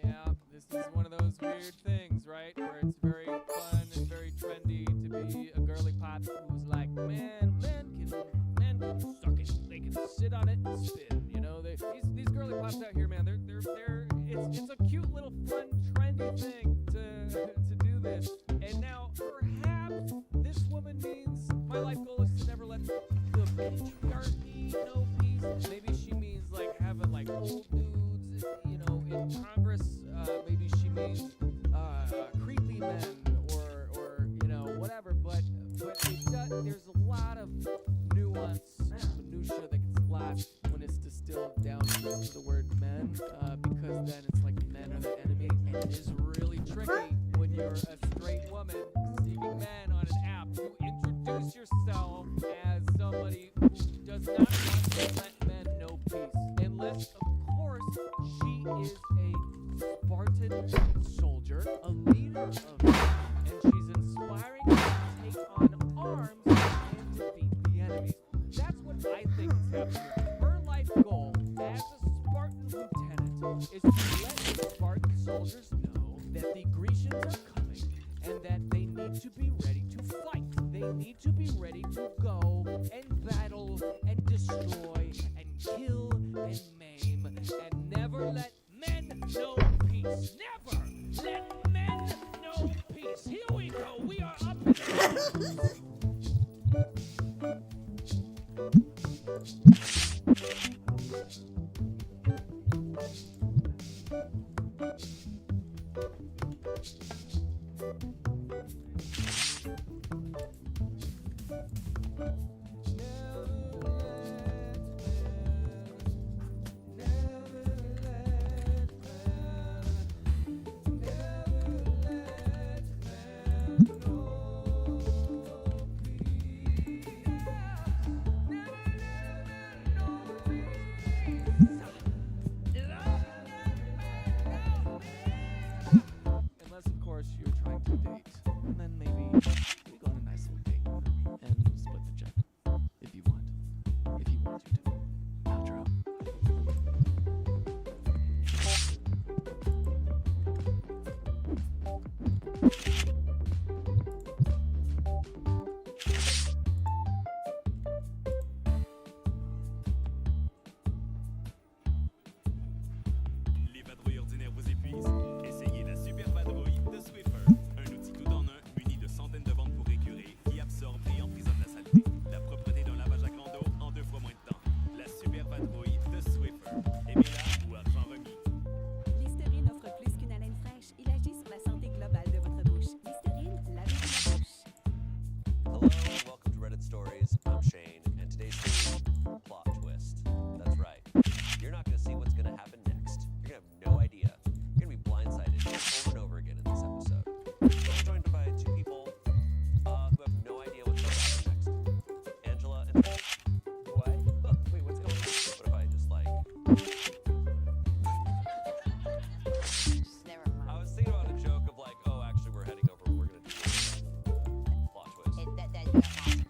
Yeah, this is one of those weird things, right? Where it's very fun and very trendy to be a girly pop who's like, men can suck it. They can sit on it and spin. You know, these girly pops out here, man. It's a cute little fun, trendy thing to do this. And now perhaps this woman means my life goal is to never let the patriarchy know peace. Maybe she means like having like old dudes, in then it's like men are the enemy, and it is really tricky when you're a straight woman seeking men on an app to introduce yourself as somebody who does not want to let men know peace. Unless, of course, she is a Spartan soldier, a leader of men, and she's inspiring them to take on arms and defeat the enemies. That's what I think is happening. Her life goal as a Spartan lieutenant is to let the Spartan soldiers know that the Grecians are coming and that they need to be ready to fight. They need to be ready to go and battle and destroy and kill and maim and never let men know peace. Never let men know peace. Here we go. We are up in unless, of course, you're trying to date. And then maybe we go on a nice little date and split the check. If you want. If he wants you to. Outro. Les vadrouilles ordinaires vous épuisent? Essayez la super vadrouille de Swiffer. Un outil tout en un, muni de centaines de bandes pour écurer, qui absorbe et emprisonne la saleté. La propreté d'un lavage à grand eau en 2 fois moins de temps. La super vadrouille de Swiffer. Aimez-la ou argent remis. Listerine offre plus qu'une haleine fraîche. Il agit sur la santé globale de votre bouche. Listerine, lavez la bouche. Hello and welcome to Reddit Stories. I'm Shane, and today's theme, plot twist. That's right. You're not going to see what's going to happen next. You're going to have no idea. You're going to be blindsided over and over again in this episode. I'm joined by 2 people who have no idea what's going to happen next. Angela and what? Wait, what's going on? What if I just like? Never mind. I was thinking about a joke of like, oh, actually, we're heading over. We're going to do this. Plot twist. That'd be awesome.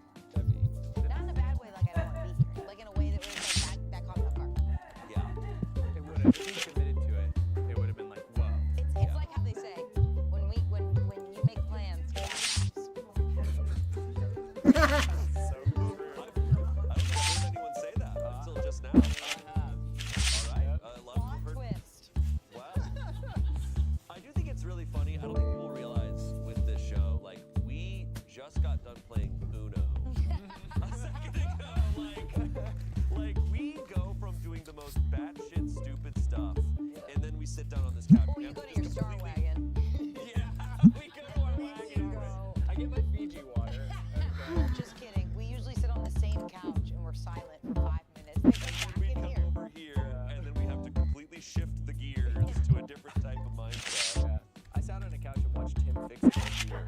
Not in a bad way, like I don't want to be here. Like in a way that was like that caught me off guard. Yeah. It would have. If he committed to it, it would have been like, whoa. It's like how they say, when you make plans, you have So true. I don't think I've heard anyone say that until just now. All right. A lot of people heard. twist. Wow. I do think it's really funny. I don't think people realize with this show, like, we just got done playing Uno a second ago. Like we go from doing the most batshit stupid stuff, and then we sit down on this couch. Or you go to your Star Wagon. Yeah, we go to our wagon. I get my Fiji water. Just kidding. We usually sit on the same couch and we're silent for 5 minutes. We come over here, and then we have to completely shift the gears to a different type of mindset. Yeah. I sat on a couch and watched him fix a computer.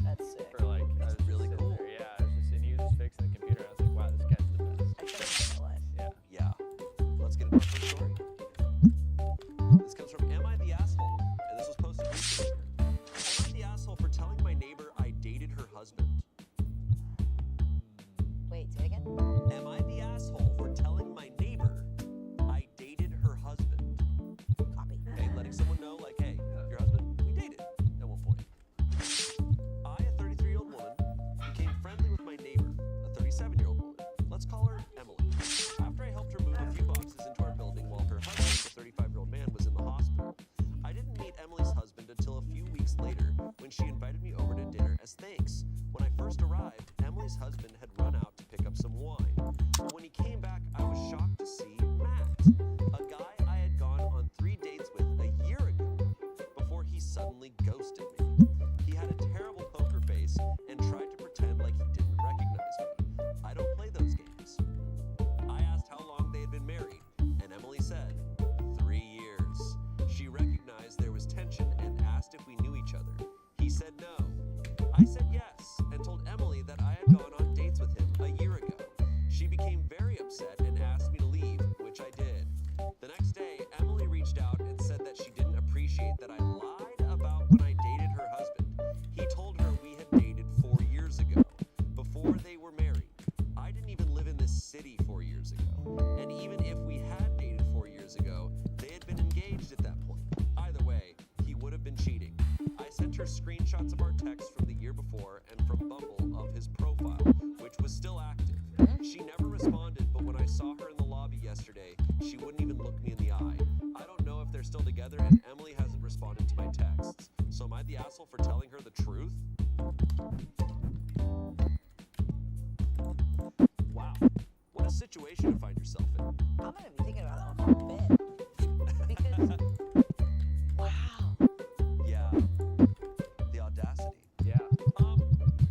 That's sick. For like, I was really just cool. sitting there, yeah, I was just and he was just fixing the computer. I was like, wow, this guy's the best. I couldn't live my life. Yeah. Yeah. Let's get into our first story. This comes from Am I the Asshole? And this was posted recently. Am I the asshole for telling my neighbor I dated her husband? Wait, say it again? Am I the asshole for telling my neighbor I dated her husband? Copy. Okay, letting someone know, like, hey, your husband, we dated at one point. I, a 33-year-old woman, became friendly with my neighbor, a 37-year-old woman. Let's call her Emily. After I helped her move a few boxes into our building while her husband, a 35-year-old man, was in the hospital, I didn't meet Emily's husband until a few weeks later when she invited me over to dinner as thanks. When I first arrived, Emily's husband had run out to pick up some wine. But when he came back, I was shocked to see Matt, a guy I had gone on 3 dates with a year ago before he suddenly ghosted me. He had a terrible poker face and tried to pretend like he didn't recognize me. I don't play those games. I asked how long they had been married, and Emily said 3 years. sent her screenshots of our texts from the year before and from Bumble of his profile, which was still active. She never responded, but when I saw her in the lobby yesterday, she wouldn't even look me in the eye. I don't know if they're still together, and Emily hasn't responded to my texts. So am I the asshole for telling her the truth? Wow, what a situation to find yourself in. I'm gonna be thinking about that one for a bit. Because, wow. Yeah. The audacity. Yeah.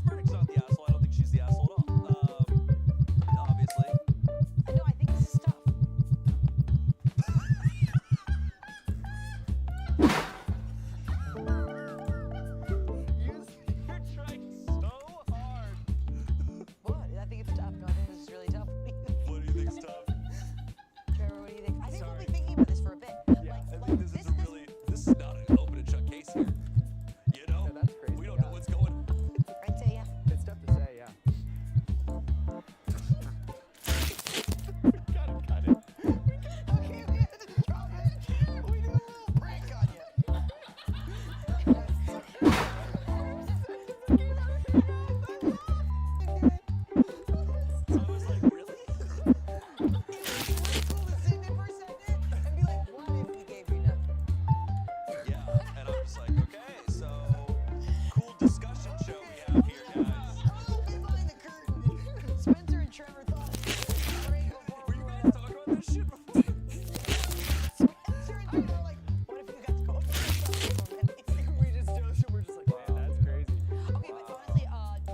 Verdict's not the asshole. I don't think she's the asshole at all. Obviously. No, I think this is tough. You're trying so hard. What? I think it's tough. No, I think this is really tough. What do you think's tough? Trevor, what do you think? I think we'll be thinking about this for a bit. Yeah, I think this is not an open and shut case here. You know? Yeah, that's crazy. We don't know what's going on. I'd say, yeah. It's tough to say, yeah. Got it. Okay, we had to drop it. We did a little prank on you. So I was like, really? And be like, what if we gave you nothing? Yeah, and I'm just like, okay, so cool discussion show we have here, guys. Behind the curtain. Spencer and Trevor thought Were you guys talking about this shit before? Spencer and Trevor were like, what if you got to go to We're just like, man, that's crazy. Okay, but honestly,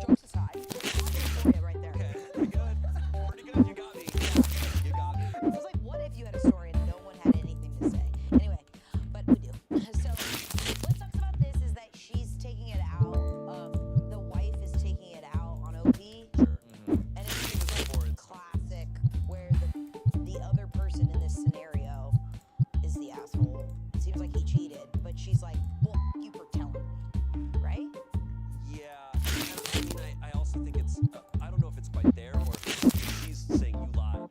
jokes aside, for you right there. Okay, pretty good. Pretty good. You got me. You got me. I was like, what if you had a story and no one had anything to say? Anyway, but we do. So, what sucks about this is that she's taking it out. The wife is taking it out on OP. Sure. And it's just like classic where the other person in this scenario is the asshole. It seems like he cheated, but she's like, well, you for telling me, right? Yeah. I mean, I also think it's, I don't know if it's quite there or if she's saying you lied.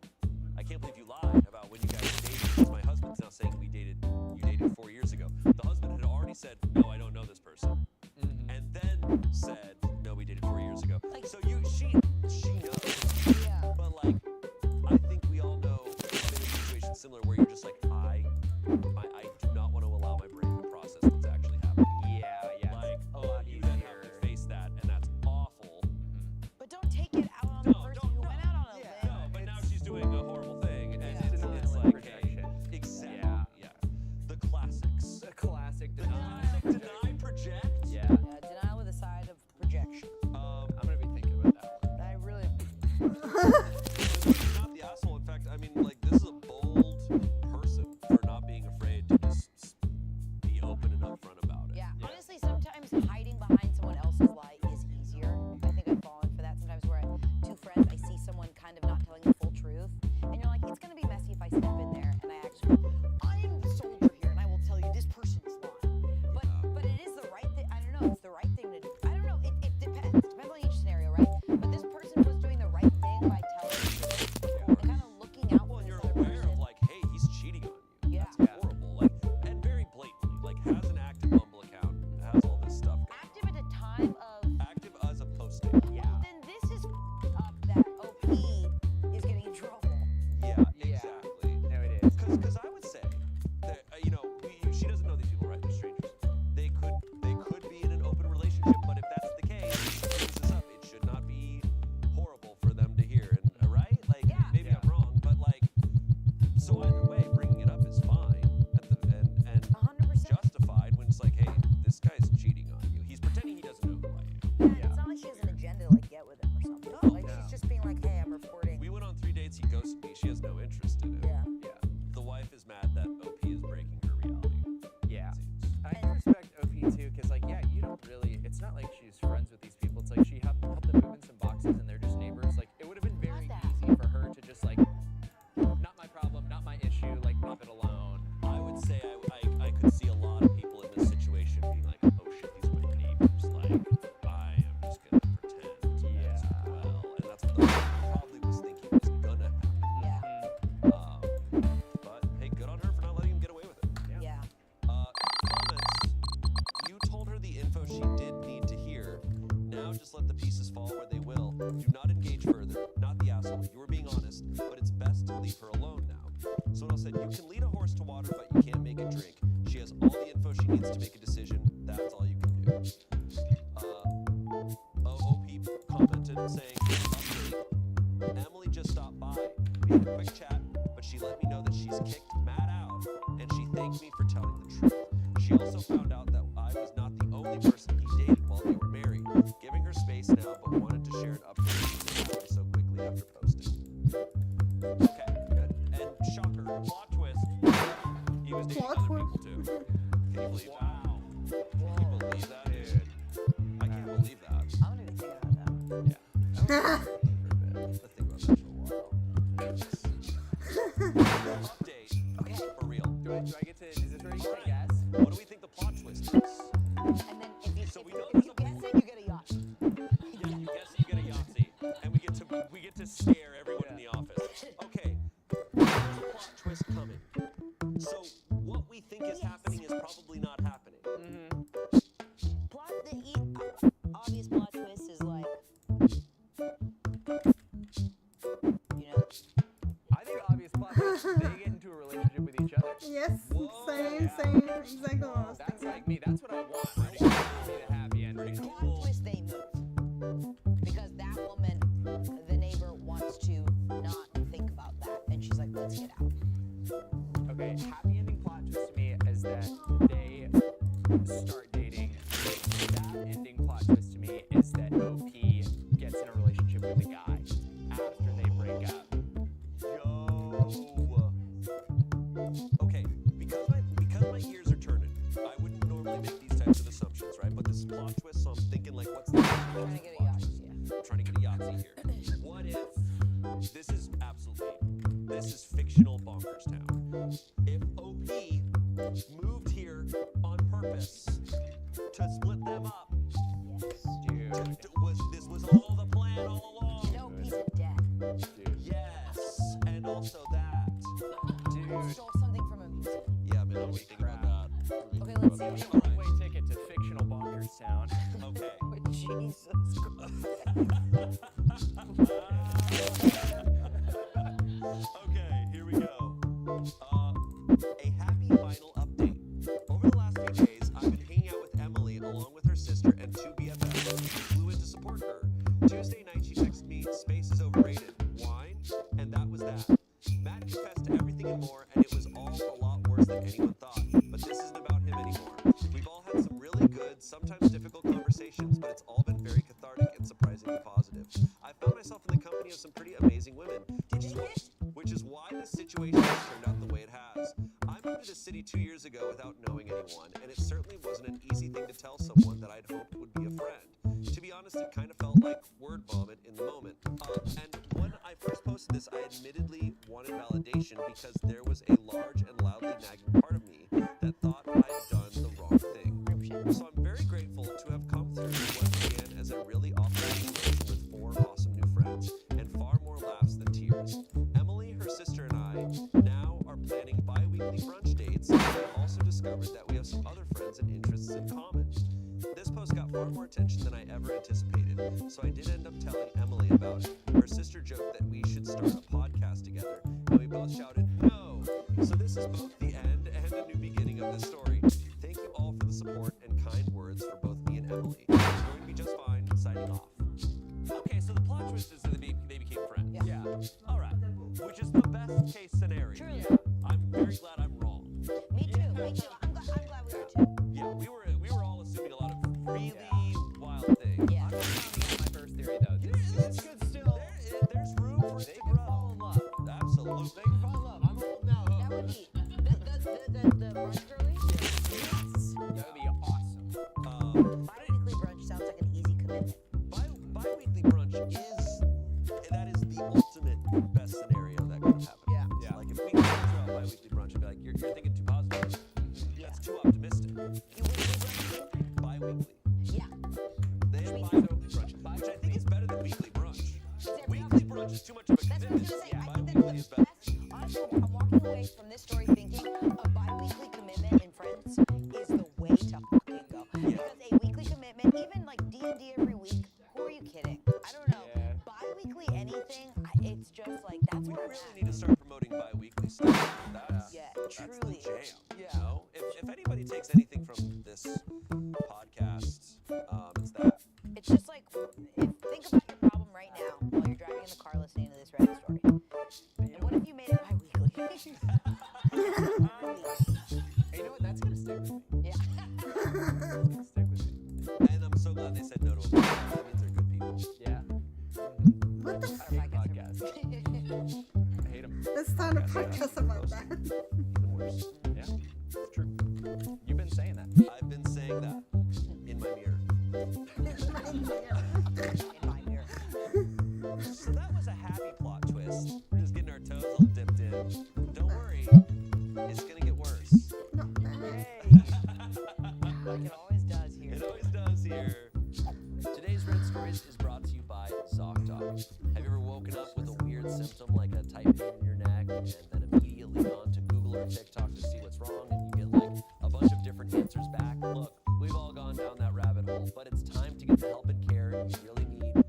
I can't believe you lied about when you guys dated because my husband's now saying you dated 4 years ago. The husband had already said, no, I don't know this person. And then said, no, we dated 4 years ago. Like- So she knows. Yeah. But like, I think we all know been in a situation similar where you're just like, I do not want to allow my brain to process what's actually happening. Yeah. Like, a lot you then easier. have to face that, and that's awful. But don't take it out on the person who went out on a limb. No, but now she's doing a horrible thing, and Yeah. it's Denial and like, projection. exactly, Yeah. the classics. The classic The denial. classic deny, project. Yeah. Denial with a side of projection. I'm gonna be thinking about that one. I really. She's not the asshole. In fact, I mean, like, this is a bold person for not being afraid to just be open and upfront about it. Yeah. Honestly, sometimes hiding behind someone else's lie is easier. I think I've fallen for that sometimes where two friends, I see someone kind of not telling the full truth, and you're like, it's gonna be messy if I step in there and I actually, I am the soldier here, and I will tell you this person's lying. But it is the right thing. I don't know. It's the right thing to do. I don't know. It depends. It depends on each scenario, right? But this person was doing the right thing by telling the truth and kind of looking out Well, for and this you're other aware person. of, like, hey, he's cheating on you. Yeah. That's horrible. Like, and very blatantly. Like, has an active Bumble account, has all this stuff going Active at a time of. on. Active as a posting. Well, then this is up that OP is getting in trouble. Yeah, Yeah. exactly. No, it is. Because I would say that you know she doesn't know these people, right? They're strangers. They could be in an open relationship, but if that's the case, she brings this up. It should not be horrible for them to hear, and right? Like Yeah. maybe I'm wrong, but like so either way, bringing it up is fine and 100%. justified when it's like, hey, this guy's cheating on you. He's pretending he doesn't know who I am. Yeah, it's not like she has an agenda to like get with him or something. No, like she's just being like, hey, I'm reporting. We went on 3 dates. He ghosted me. She has no interest in it. Yeah. Yeah. The wife is mad that OP is breaking her reality. Yeah. Seems. I respect OP too, because like, yeah, you don't really. It's not like she's friends with these people. It's like she helped them move in some boxes, and they're just neighbors. Like, it would have been very that. easy for her to just like, not my problem, not my issue. Like, leave it alone. I would say I could see a lot of people in this situation being like, oh shit, these are my neighbors. Like, I am just gonna pretend as well. And that's what the wife probably was thinking was gonna happen. Yeah. But hey, good on her for not letting him get away with it. Yeah. Comments. You told her the info she just let the pieces fall where they will. Do not engage further. Not the asshole. You were being honest, but it's best to leave her alone now. Someone else said, you can lead a horse to water, but you can't make it drink. She has all the info she needs to make a decision. That's all you can do. OOP commented saying, update. Emily just stopped by. We had a quick chat, but she let me know that she's kicked Matt out, and she thanked me for telling the truth. She also found out that I was not the only person he dated while they were married, giving her space now, but wanted to share an update that happened so quickly after posting. Okay, good. And shocker, plot twist, he was dating other people too. Can you believe that? Wow. Can you believe that, dude? I can't believe that. I don't even think about that. Yeah. Let's think about that for a while. Update. Okay. For real. Do I get to? Is this where you get to guess? What do we think the plot twist is? And then if you guess it, you get a yacht. Yeah, you guess it, you get a Yahtzee, and we get to scare everyone in the office. Okay, there's a plot twist coming. So what we think is happening is probably not happening. Obvious plot twist is like, I think obvious plot twist is they get into a relationship with each other. Yes, same, exactly what I was That's thinking. like me. That's what I want. I want it to be the happy ending. plot twist, they move. Because that woman, the neighbor, wants to not think about that. And she's like, let's get out. Okay, happy ending plot twist to me is that they start dating. That ending plot twist to me is that OP gets in a relationship with the guy after they break up. Okay, because my ears are turning, I wouldn't normally make these types of assumptions, right? But this is plot twist, so I'm thinking like, what's the Trying to get a Yahtzee, yeah. I'm trying to get a Yahtzee here. What if this is fictional bonkers town? If OP moved here on purpose to split them up, Dude. this was all the plan all along. And OP's a debt. Dude. Yes, and also that. Dude. Stole something from a museum. Yeah, man, I'm thinking about that. Okay, let's see. Give a one-way ticket to fictional bonkers town. Okay. Jesus Okay, here we go. A happy final update. Over the last few days, I've been hanging out with Emily along with her sister and two BFFs who flew in to support her. Tuesday night, she texted me, space is overrated. Wine? And that was that. Matt confessed to everything and more, and it was all a lot worse than anyone thought. But this isn't about him anymore. We've all had some really good, sometimes difficult conversations, but it's all been very cathartic and surprisingly positive. I found myself in the company of some pretty amazing women, which is why this situation has turned out the way it has. I moved to the city 2 years ago without knowing anyone, and it certainly wasn't an easy thing to tell someone that I'd hoped would be a friend. To be honest, it kind of felt like word vomit in the moment. And when I first posted this, I admittedly wanted validation because there was a large and loudly nagging part of me that thought I'd done the wrong thing. So I'm very grateful to have come through what began as a really awful situation with 4 awesome new friends and far more laughs than tears. Emily, her sister, and I now are planning bi-weekly brunch dates, and I also discovered that we have some other friends and interests in common. This post got far more attention than I ever anticipated, so I did end up telling Emily about it. Her sister joked that we should start a podcast together, and we both shouted, no! So this is both the end and a new beginning of this story. Thank you all for the support and kind words for both me and Emily. We're going to be just fine, signing off. Okay, so the plot twist is that they became friends. Yeah. All right, which is the best case scenario. Truly. I'm very glad I'm wrong. Me too. I'm glad we are too. Yeah, we were all assuming a lot of really wild things. Yeah. I'm not counting on my first theory though. This could still. There's room for it They to could grow. fall in love. Absolutely. They could fall in love. I'm old now. That would be the brunch girly. Yes. That would be awesome. Bi-weekly brunch sounds like an easy commitment. Bi-weekly brunch is the ultimate best scenario that could have happened. Yeah. Like if we could throw out bi-weekly brunch, I'd be like, you're thinking too positive. That's too optimistic. You weekly brunch? Bi-weekly. Yeah. They have bi-weekly brunch, which I think is better than weekly brunch. Weekly brunch is too much of a That's what I was commitment. gonna say. I think Bi-weekly that's is the better. best. Honestly, I'm walking away from this story thinking a bi-weekly commitment in friends is the way to fucking go. Because a weekly commitment, even like D&D every week, who anybody takes anything from this podcast, it's that. It's just like, think about your problem right now while you're driving in the car listening to this Reddit story. And what if you made it bi-weekly? Hey, you know what? That's gonna stick with me. Yeah. Stick with me. And I'm so glad they said no to a podcast. That means they're good people. Yeah. What the I don't like podcasts. I hate them. Let's start a podcast about that. Even worse. Yeah, it's true. You've been saying that. I've been saying that in my mirror. So that was a happy plot twist. We're just getting our toes all dipped in. Don't worry, it's gonna get worse. Like it always does here. It always does here. Today's Red Stories is brought to you by ZocDoc. Have you ever woken up with a weird symptom like a tight pain in your neck and then immediately gone to Google or TikTok to see what's wrong and you get like a bunch of different answers back? Look, we've all gone down that rabbit hole, but it's time to get the help and care you really need with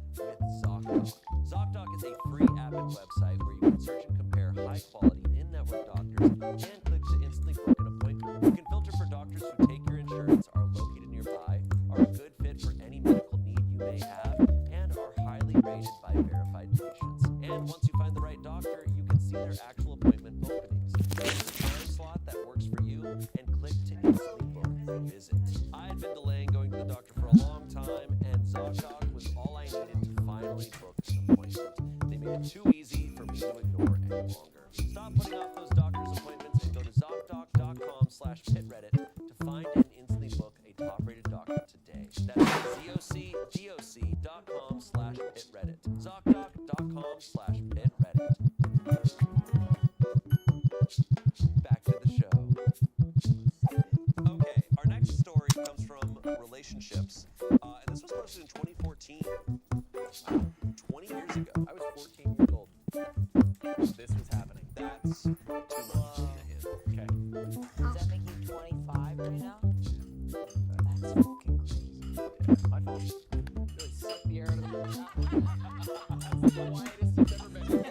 ZocDoc. ZocDoc is a free app and website where you can search and compare high-quality in-network doctors and click to instantly book an appointment. You can filter for doctors who take your insurance, are located nearby, are a good fit for any medical need you may have, and are highly rated by verified patients. And once you find the right doctor, you can see their actual appointment openings. Choose a time slot that works for you and click to instantly book a visit. I had been delaying going to the doctor for a long time, and ZocDoc was all I needed to finally book an appointment. They made it too easy for me to ignore any longer. Stop putting off those doctor's appointments and go to ZocDoc.com/pitreddit to find and instantly book a top-rated doctor today. That's ZocDoc.com/pitreddit. ZocDoc.com/pitreddit. Back to the show. Okay, our next story comes from relationships, and this was posted in 2014. 20 years ago. I was 14 years old. This was happening. That's too much to hit. Okay. Does that make you 25 right now? That's fucking crazy. My fault. Really sucked the air out of the That's the quietest you've ever been.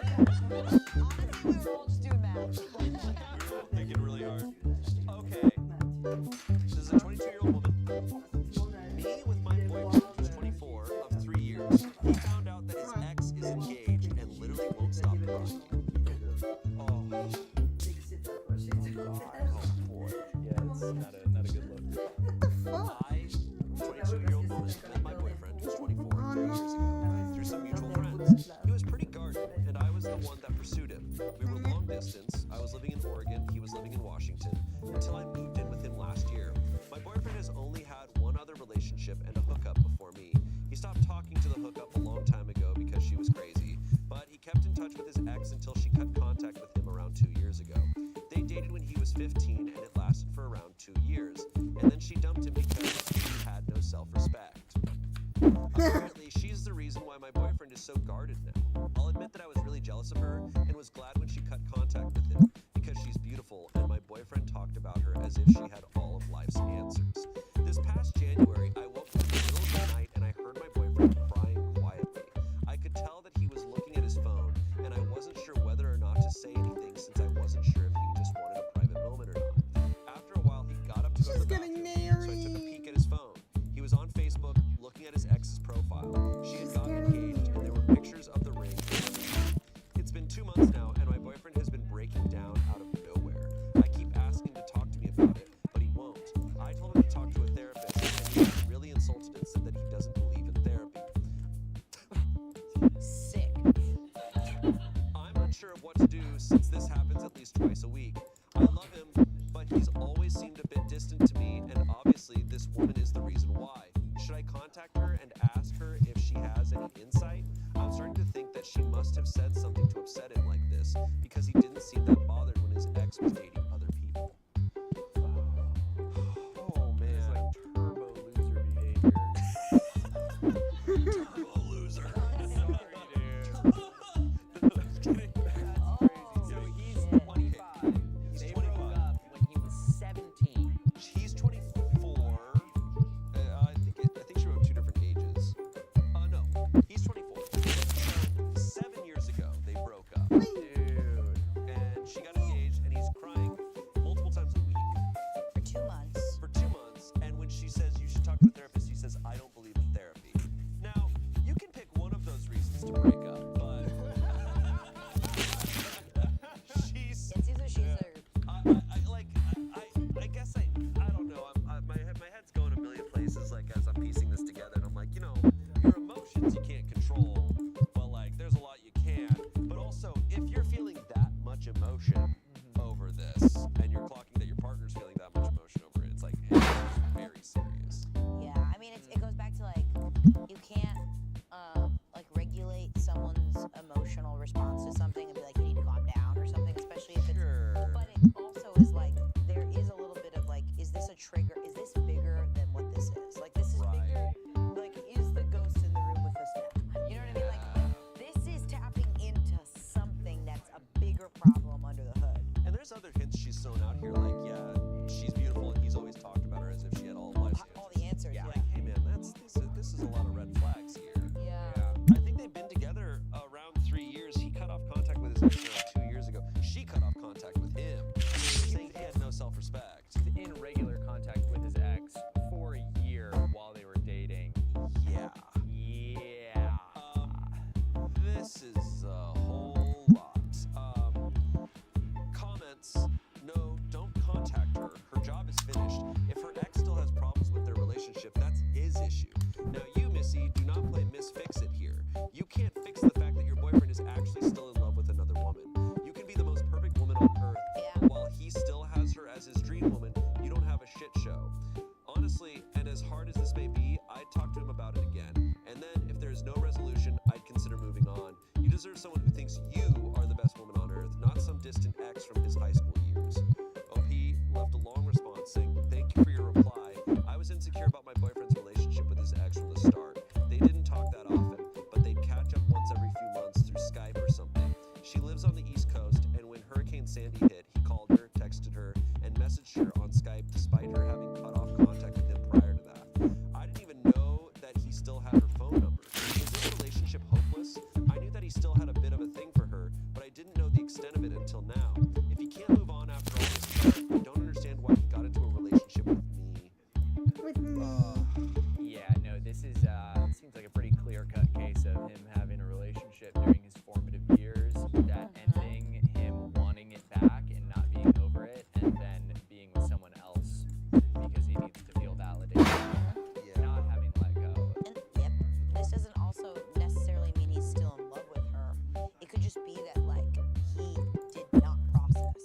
Honestly, we were all just doing math. Thinking really hard. Okay. This is a 22-year-old woman. Me with my boyfriend, who's 24, of 3 years. He found out that his ex is engaged and literally won't stop crying. Oh. Oh boy. Yeah, it's not a good look. I, 22-year-old woman, met my boyfriend, who's 24, 3 years ago, through some mutual friends. He was pretty guarded, and I was the one that pursued him. We were long distance. I was living in Oregon, he was living in Washington, until I moved in with him last year. My boyfriend has only had one other relationship and a hookup before me. He stopped talking to the hookup a long time ago because she was crazy, but he kept in touch with his ex until she cut contact with him around 2 years ago. They dated when he was 15, and it lasted for around 2 years, and then she dumped him because he had no self-respect. Apparently, she's the reason why my boyfriend is so guarded now. I'll admit that I was really jealous of her and was glad when she cut contact with him because she's beautiful and my boyfriend talked about her as if she had all of life's answers. This past January, I woke up in the middle of the night and I heard my boyfriend crying quietly. I could tell that he was looking at his phone and I wasn't sure whether or not to say anything since I wasn't sure if he just wanted a private moment or not. After a while, he got up to go to the bathroom, so I took a peek at his phone. He was on Facebook looking at his ex's profile. She had gotten engaged and there were pictures of the ring. It's been 2 months now and my boyfriend has been breaking down out of nowhere. I keep asking to talk to me about it, but he won't. I told him to talk to a therapist and he was really insulted and said that he doesn't believe in therapy. Sick. I'm unsure of what to do since this happens at least twice a week. I love him, but he's always seemed a bit distant to me, and obviously this woman is the reason why. Should I contact her and ask her if she has any insight? I'm starting to think that she must have said something to upset him like this, because he didn't seem that bothered when his ex was dating other people. Oh man. It's like turbo loser behavior. Turbo loser. Sorry, dude. Just kidding. That's crazy. So he's 25. They broke up when he was 17. He's 24. I think she wrote 2 different ages. No, he's 24. 7 years ago, they broke up. Dude. And she got engaged, and he's crying trigger. Is this bigger than what this is? Like, this is bigger. Like, is the ghost in the room with us now? You know what I mean? Like, this is tapping into something that's a bigger problem under the hood. And there's other hints she's thrown out here, like, yeah, she's beautiful, and he's always talked about her as if she had all life's answers. All the answers, yeah. Like, hey man, this is a lot of red flags here. Yeah. I think they've been together around 3 years. He cut off contact with his ex around 2 years ago. She cut off contact with him, saying he had no self-respect. He's in regular contact with his ex for a year while they were dating. Yeah. Yeah. This is a whole lot. Comments, no, don't contact her. Her job is finished. If her ex still has problems with their relationship, that's his issue. Now you, Missy, do not play Miss Fix-It here. You can't fix the fact that your boyfriend is actually still in love with another woman. You can be the most perfect woman on earth, but while he still has her as his dream woman, you don't have a shit show. Honestly, and as hard as this may be, I'd talk to him about it again. And then, if there's no resolution, I'd consider moving on. You deserve someone who thinks you are the best woman on earth, not some distant ex from his high school years. OP left a long response saying, "Thank you for your reply. I was insecure about my boyfriend's relationship with his ex from the start. They didn't talk that often, but they'd catch up once every few months through Skype or something. She lives on the East Coast, and when Hurricane Sandy hit, he called her, texted her, and messaged her on Skype despite her having cut off contact with him prior to that. I didn't even know that he still had her phone number. Is this relationship hopeless? I knew that he still had a bit of a thing for her, but I didn't know the extent of it until now. If he can't move on after all this time, I don't understand why he got into a relationship with me." Yeah, no, this is seems like a pretty clear-cut case of him having a relationship during his formative years, that ending, him wanting it back and not being over it, and then being with someone else because he needs to feel validated, not having let go. And yep, this doesn't also necessarily mean he's still in love with her. It could just be that, like, he did not process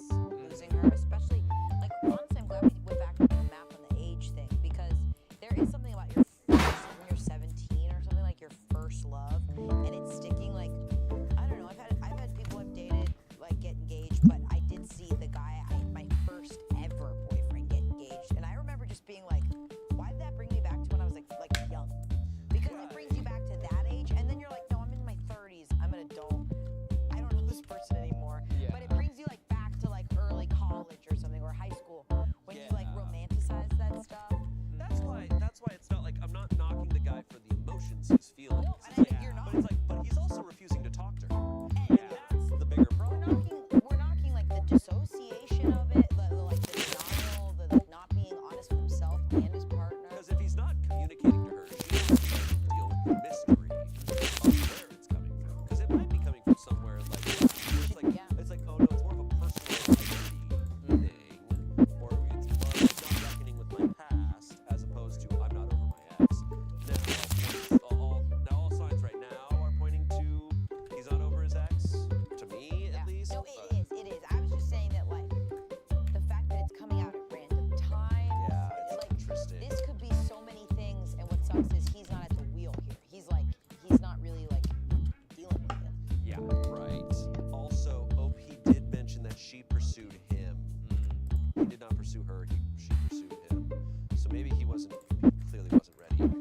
losing her, especially, like, honestly, I'm glad we went back to the map on the age thing, because there is something about your first, when you're 17 or something, like your first love, and it's sticking. Like, I don't know, I've had people I've dated, like, get engaged, but I did see the guy, my first ever boyfriend get engaged, and I remember just being like, why did that bring me back to when I was like young? Because it brings you back to that age, and then you're like, no, I'm in my 30s, I'm an adult, I don't know this person anymore. But it brings you, like, back to, like, early college or something, or high school, when you, like, romanticize that stuff. That's why it's not like I'm not knocking the guy for the emotions he's feeling. No, and I think you're not. But it's like, but he's also refusing to talk to her. And that's the bigger problem. We're knocking, like, the dissociation of it, the denial, the like, not being honest with himself and his partner. Because if he's not communicating to her, she has to deal with the mystery of where it's coming from. Because it might be coming from somewhere like it's like, oh no, it's more of a personal identity thing, or it's not reckoning with my past as opposed to I'm not over my ex. Now all signs right now are pointing to he's not over his ex. To me, at least. No, it is. I was just saying that, like, the fact that it's coming out at random times. Yeah, it's like, interesting. This could be so many things, and what sucks is he's not at the wheel here. He's not really, like, dealing with it. Yeah, right. Also, OP did mention that she pursued him. He did not pursue her. She pursued him. So maybe he clearly wasn't ready.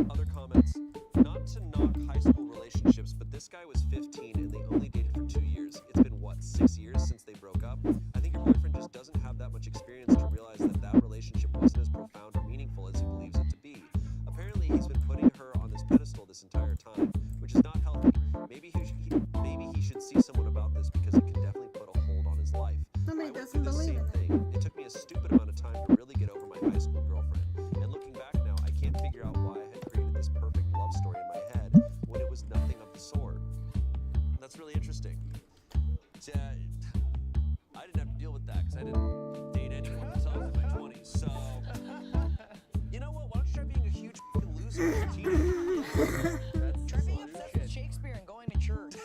Other comments. Not to knock high school relationships, but this guy was 15 and they only dated for 2 years. It's been, what, 6 years since they broke up? I think your boyfriend just doesn't have that much experience to realize that relationship wasn't as profound or meaningful as he believes it to be. Apparently, he's been putting her on this pedestal this entire time, which is not healthy. Maybe he should see someone about this because it can definitely put a hold on his life. Somebody I went doesn't through the believe same in it. thing. It took me a stupid amount of time to really get over my high school girlfriend. And looking back now, I can't figure out why I had created this perfect love story in my head when it was nothing of the sort. That's really interesting. I didn't have to deal with that because I didn't date anyone until I was in my 20s. So, you know what? Why don't you try being a huge fucking loser as a teenager? Try being obsessed with Shakespeare and going to church.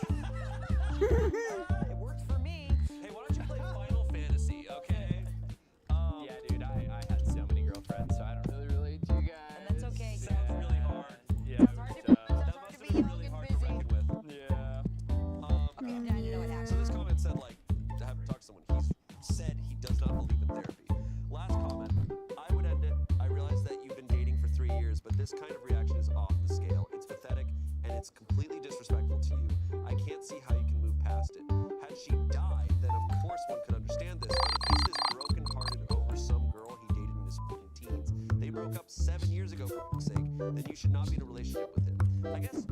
It worked for me. Hey, why don't you play Final Fantasy, okay? Yeah, dude, I had so many girlfriends, so I don't really relate to you guys. And that's okay. Sounds really hard. Yeah, It's hard to be young really and hard busy. to reckon with. Yeah. Okay, now you know what happened. So this comment said, like, I haven't talked to someone. He's said he does not believe in therapy. this kind of reaction is off the scale. It's pathetic and it's completely disrespectful to you. I can't see how you can move past it. Had she died, then of course one could understand this. But if he's this brokenhearted over some girl he dated in his teens, they broke up 7 years ago for fuck's sake, then you should not be in a relationship with him. I guess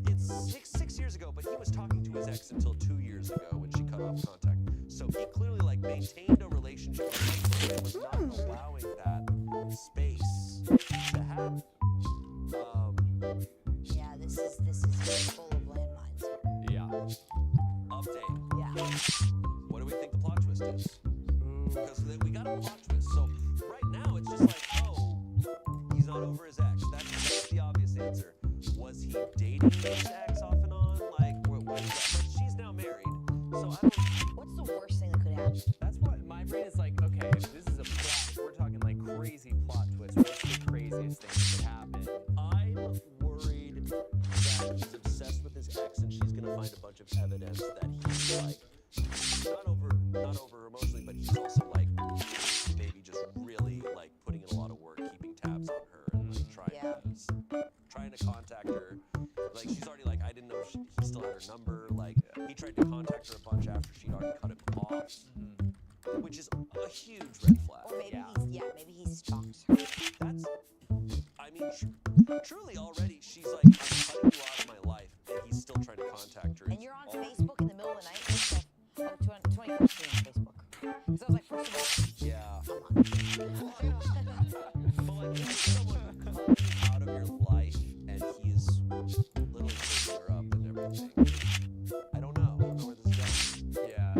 it's six years ago, but he was talking to his ex until 2 years ago when she cut off contact. So he clearly like maintained a relationship with her and was not allowing that space to happen. Yeah, this is full of landmines here. Yeah. Update. Yeah. What do we think the plot twist is? Because we got a plot twist. So right now it's just like, oh, he's not over his ex. That's the obvious answer. Was he dating his ex off and on? Like, what is that? But she's now married. So I don't. What's the worst thing that could happen? That's what my brain is like. Okay, if this is a plot, we're talking like crazy plot twist. What's the craziest thing that could happen? I'm worried that he's obsessed with his ex and she's gonna find a bunch of evidence that he's like not over emotionally, but he's also like maybe just really like putting in a lot of work, keeping tabs on her and like trying to contact her. Like she's already like, I didn't know he still had her number. Like he tried to contact her a bunch after she'd already cut him off, which is a huge red flag. Or maybe he stalks her. That's, I mean, truly already she's like, I'm cutting you out of my life, and he's still trying to contact her. And you're on Facebook in the middle of the night and stuff. Oh, 21st stream on Facebook. So I was like, first of all, yeah. come on. But like, if someone cut you out of your life and he is literally picking her up and everything, I don't know where this is going. Yeah,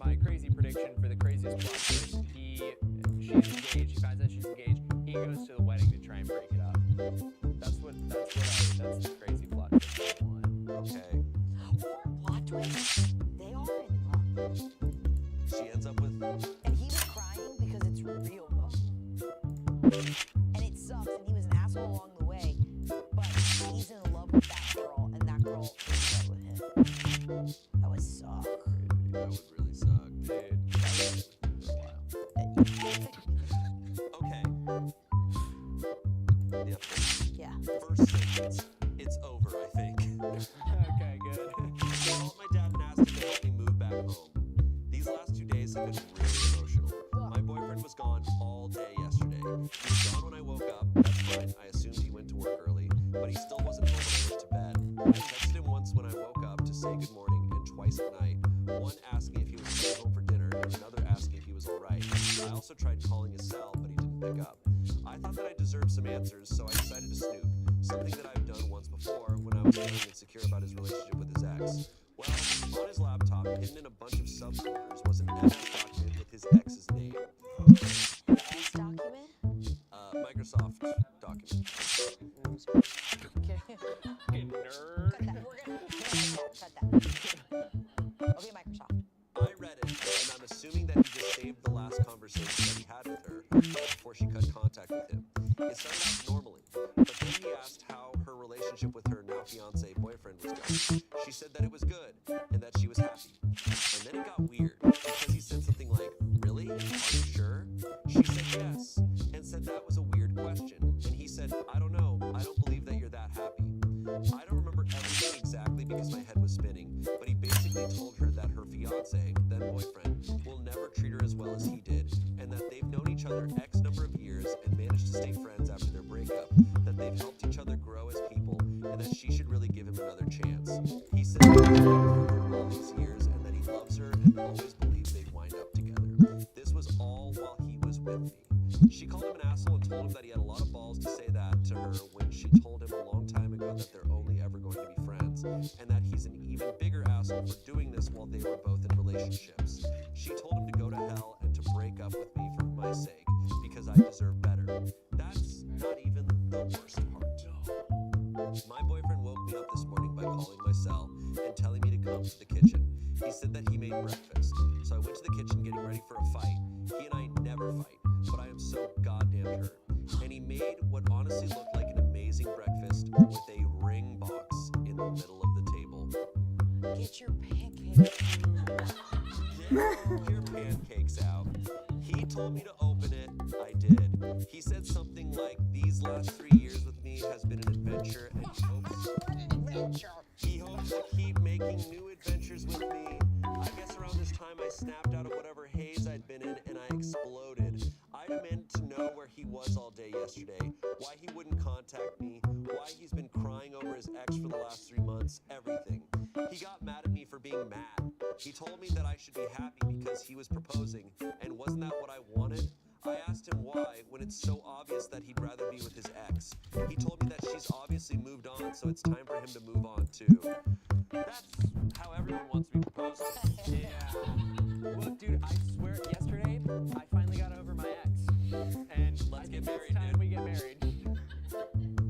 my crazy prediction for the craziest plot twist, she's engaged, he finds out she's engaged, he goes to the wedding to try and break it up. That's the crazy plot twist I want. Okay. Or plot twist, they are in love. She ends up with... And he was crying because it's real love. And it sucks, and he was an asshole along the way, but he's in love with that girl, and that girl is in love with him. That would suck. That would really suck, dude. Okay. Yep. Yeah. First sentence. It's over, I think. Okay, good. I called my dad and asked him to help me move back home. These last 2 days have been really emotional. My boyfriend was gone all day yesterday. He was gone when I woke up. That's fine. I assumed he went to work early, but he still wasn't home when I went to bed. I texted him once when I woke up to say good morning and twice at night. One asking if he was coming home for dinner and another asking if he was alright. I also tried calling his cell, but he didn't pick up. I thought that I deserved some answers, so I decided to snoop. Something that I've done once before when I was feeling insecure about his relationship with his ex. Well, on his laptop, hidden in a bunch of subfolders, was an MS document with his ex's name. This document? Microsoft document. Fucking nerd. Cut that. We're gonna cut that. Okay, Microsoft. I read it, and I'm assuming that he just saved the last conversation that he had with her before she cut contact with him. It started out normally, but then he asked how her relationship with her now fiance boyfriend was going. She said that it was good and that she was happy. And then it got weird because he said something like, "Really? Are you sure?" She said yes and said that was a weird question. And he said, "I don't know. I don't believe that you're that happy." I don't remember everything exactly because my head was spinning, but he basically told her that her fiance, then boyfriend, will never treat her as well as he did, and that they've known each other X number of years and managed to stay friends after their breakup, that they've helped each other grow as people, and that she should really give him another chance. He said that he's waited for her all these years and that he loves her and always believed they'd wind up together. This was all while he was with me. She called him an asshole and told him that he had a lot of balls to say that to her when she told him a long time ago that they're only ever going to be friends, and that he's an even bigger asshole for doing this while they were both in relationships. She told him to go to hell and to break up with me for my sake, because I deserve better. That's not even the worst part. My boyfriend woke me up this morning by calling my cell and telling me to come to the kitchen. He said that he made breakfast, so I went to the kitchen getting ready for a fight. He and I never fight, but I am so goddamn hurt. And he made what honestly looked like an amazing breakfast with a ring box in the middle of the table. Get your pancakes. Get your pancakes out. He told me to open it, I did. He said something like, these last 3 years with me has been an adventure, and he hopes to keep making new adventures with me. I guess around this time I snapped out of whatever haze I'd been in and I exploded. I demanded to know where he was all day yesterday, why he wouldn't contact me, why he's been crying over his ex for the last 3 months, everything. He got mad at me for being mad. He told me that I should be happy because he was proposing, and wasn't that what I wanted? I asked him why, when it's so obvious that he'd rather be with his ex. He told me that she's obviously moved on, so it's time for him to move on too. That's how everyone wants to be proposed to. Yeah. Look, dude, I swear, yesterday, I finally got over my ex. And Let's get married, it's time dude. we get married.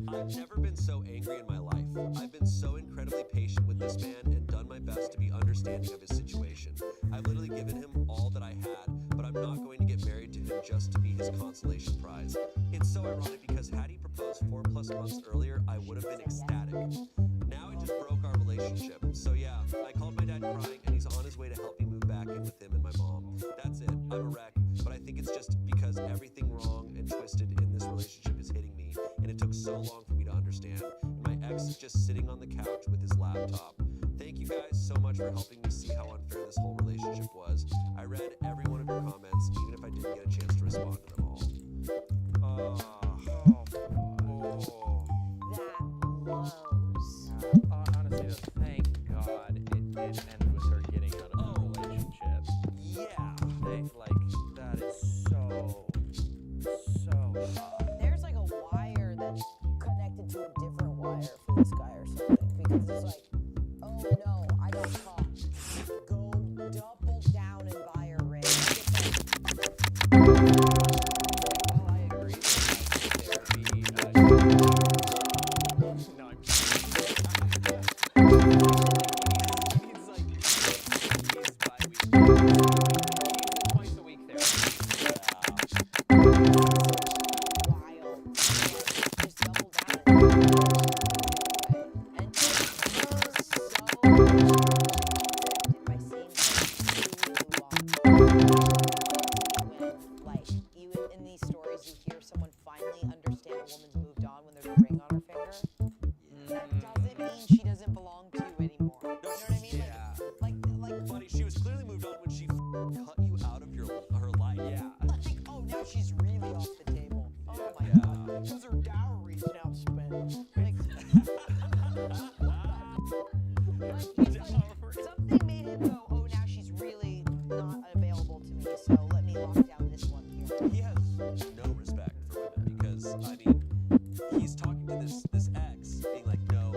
I've never been so angry in my life. I've been so incredibly patient with this man and done my best to be understanding of his situation. I've literally given him all that I had, but I'm not going to get married to him just to be his consolation prize. It's so ironic because had he proposed 4+ months earlier, I would have been ecstatic. Now it just broke our relationship. So yeah, I called my dad crying and he's on his way to help me move back in with him and my mom. That's it. I'm a wreck, but I think it's just because everything wrong and twisted in this relationship is hitting me, and it took so long for me to understand. And my ex is just sitting on the couch with his laptop. Thank you guys so much for helping me see how unfair this whole relationship was. I read every one of your comments, even if I didn't get a chance to respond to them all. That blows. Honestly, though, thank God it did end with her getting out of the relationship. Yeah. That is so There's like a wire that's connected to a different wire for this guy or something. Because it's like, oh no, I got caught. Go double down and buy a ring. Well, I agree. Therapy. No, I'm just he's like, he's bi-weekly. Twice a week therapy. Wild. Just double down. And so by seeing when, like, you in these stories, you hear someone finally understand a woman's moved on when there's a ring on her finger. That doesn't mean she doesn't belong to you anymore. You know what I mean? Yeah. Like, Buddy, she was clearly moved on when she cut you out of her life. Yeah. like, oh, now she's really off the table. Oh my Yeah. God. Because her dowry's now spent. Like, something made him go, oh, now she's really not available to me, so let me lock down this one here. He has no respect for women because, I mean, he's talking to this ex, being like, no,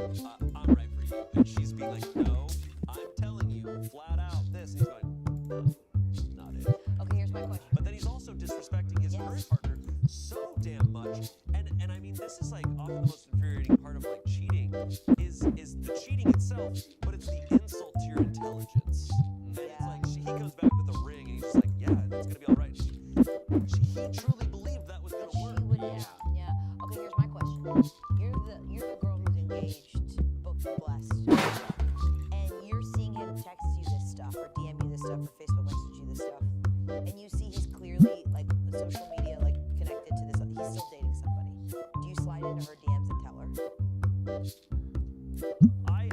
I'm right for you. And she's being like, no, I'm telling you flat out this. And he's going, no, not it. Okay, here's my question. But then he's also disrespecting his current partner so damn much. And I mean, this is like often the most infuriating part of like cheating is the cheating itself, but it's the insult to your intelligence. And it's like he comes back with a ring and he's just like, yeah, that's gonna be all right. He truly believed that was gonna work. Yeah. Okay, here's my question. You're the girl who's engaged, booked and blessed, and you're seeing him text you this stuff, or DM you this stuff, or Facebook message you this stuff, and you see he's clearly like social media like connected to this. He's still dating somebody. Do you slide into her DMs and tell her? I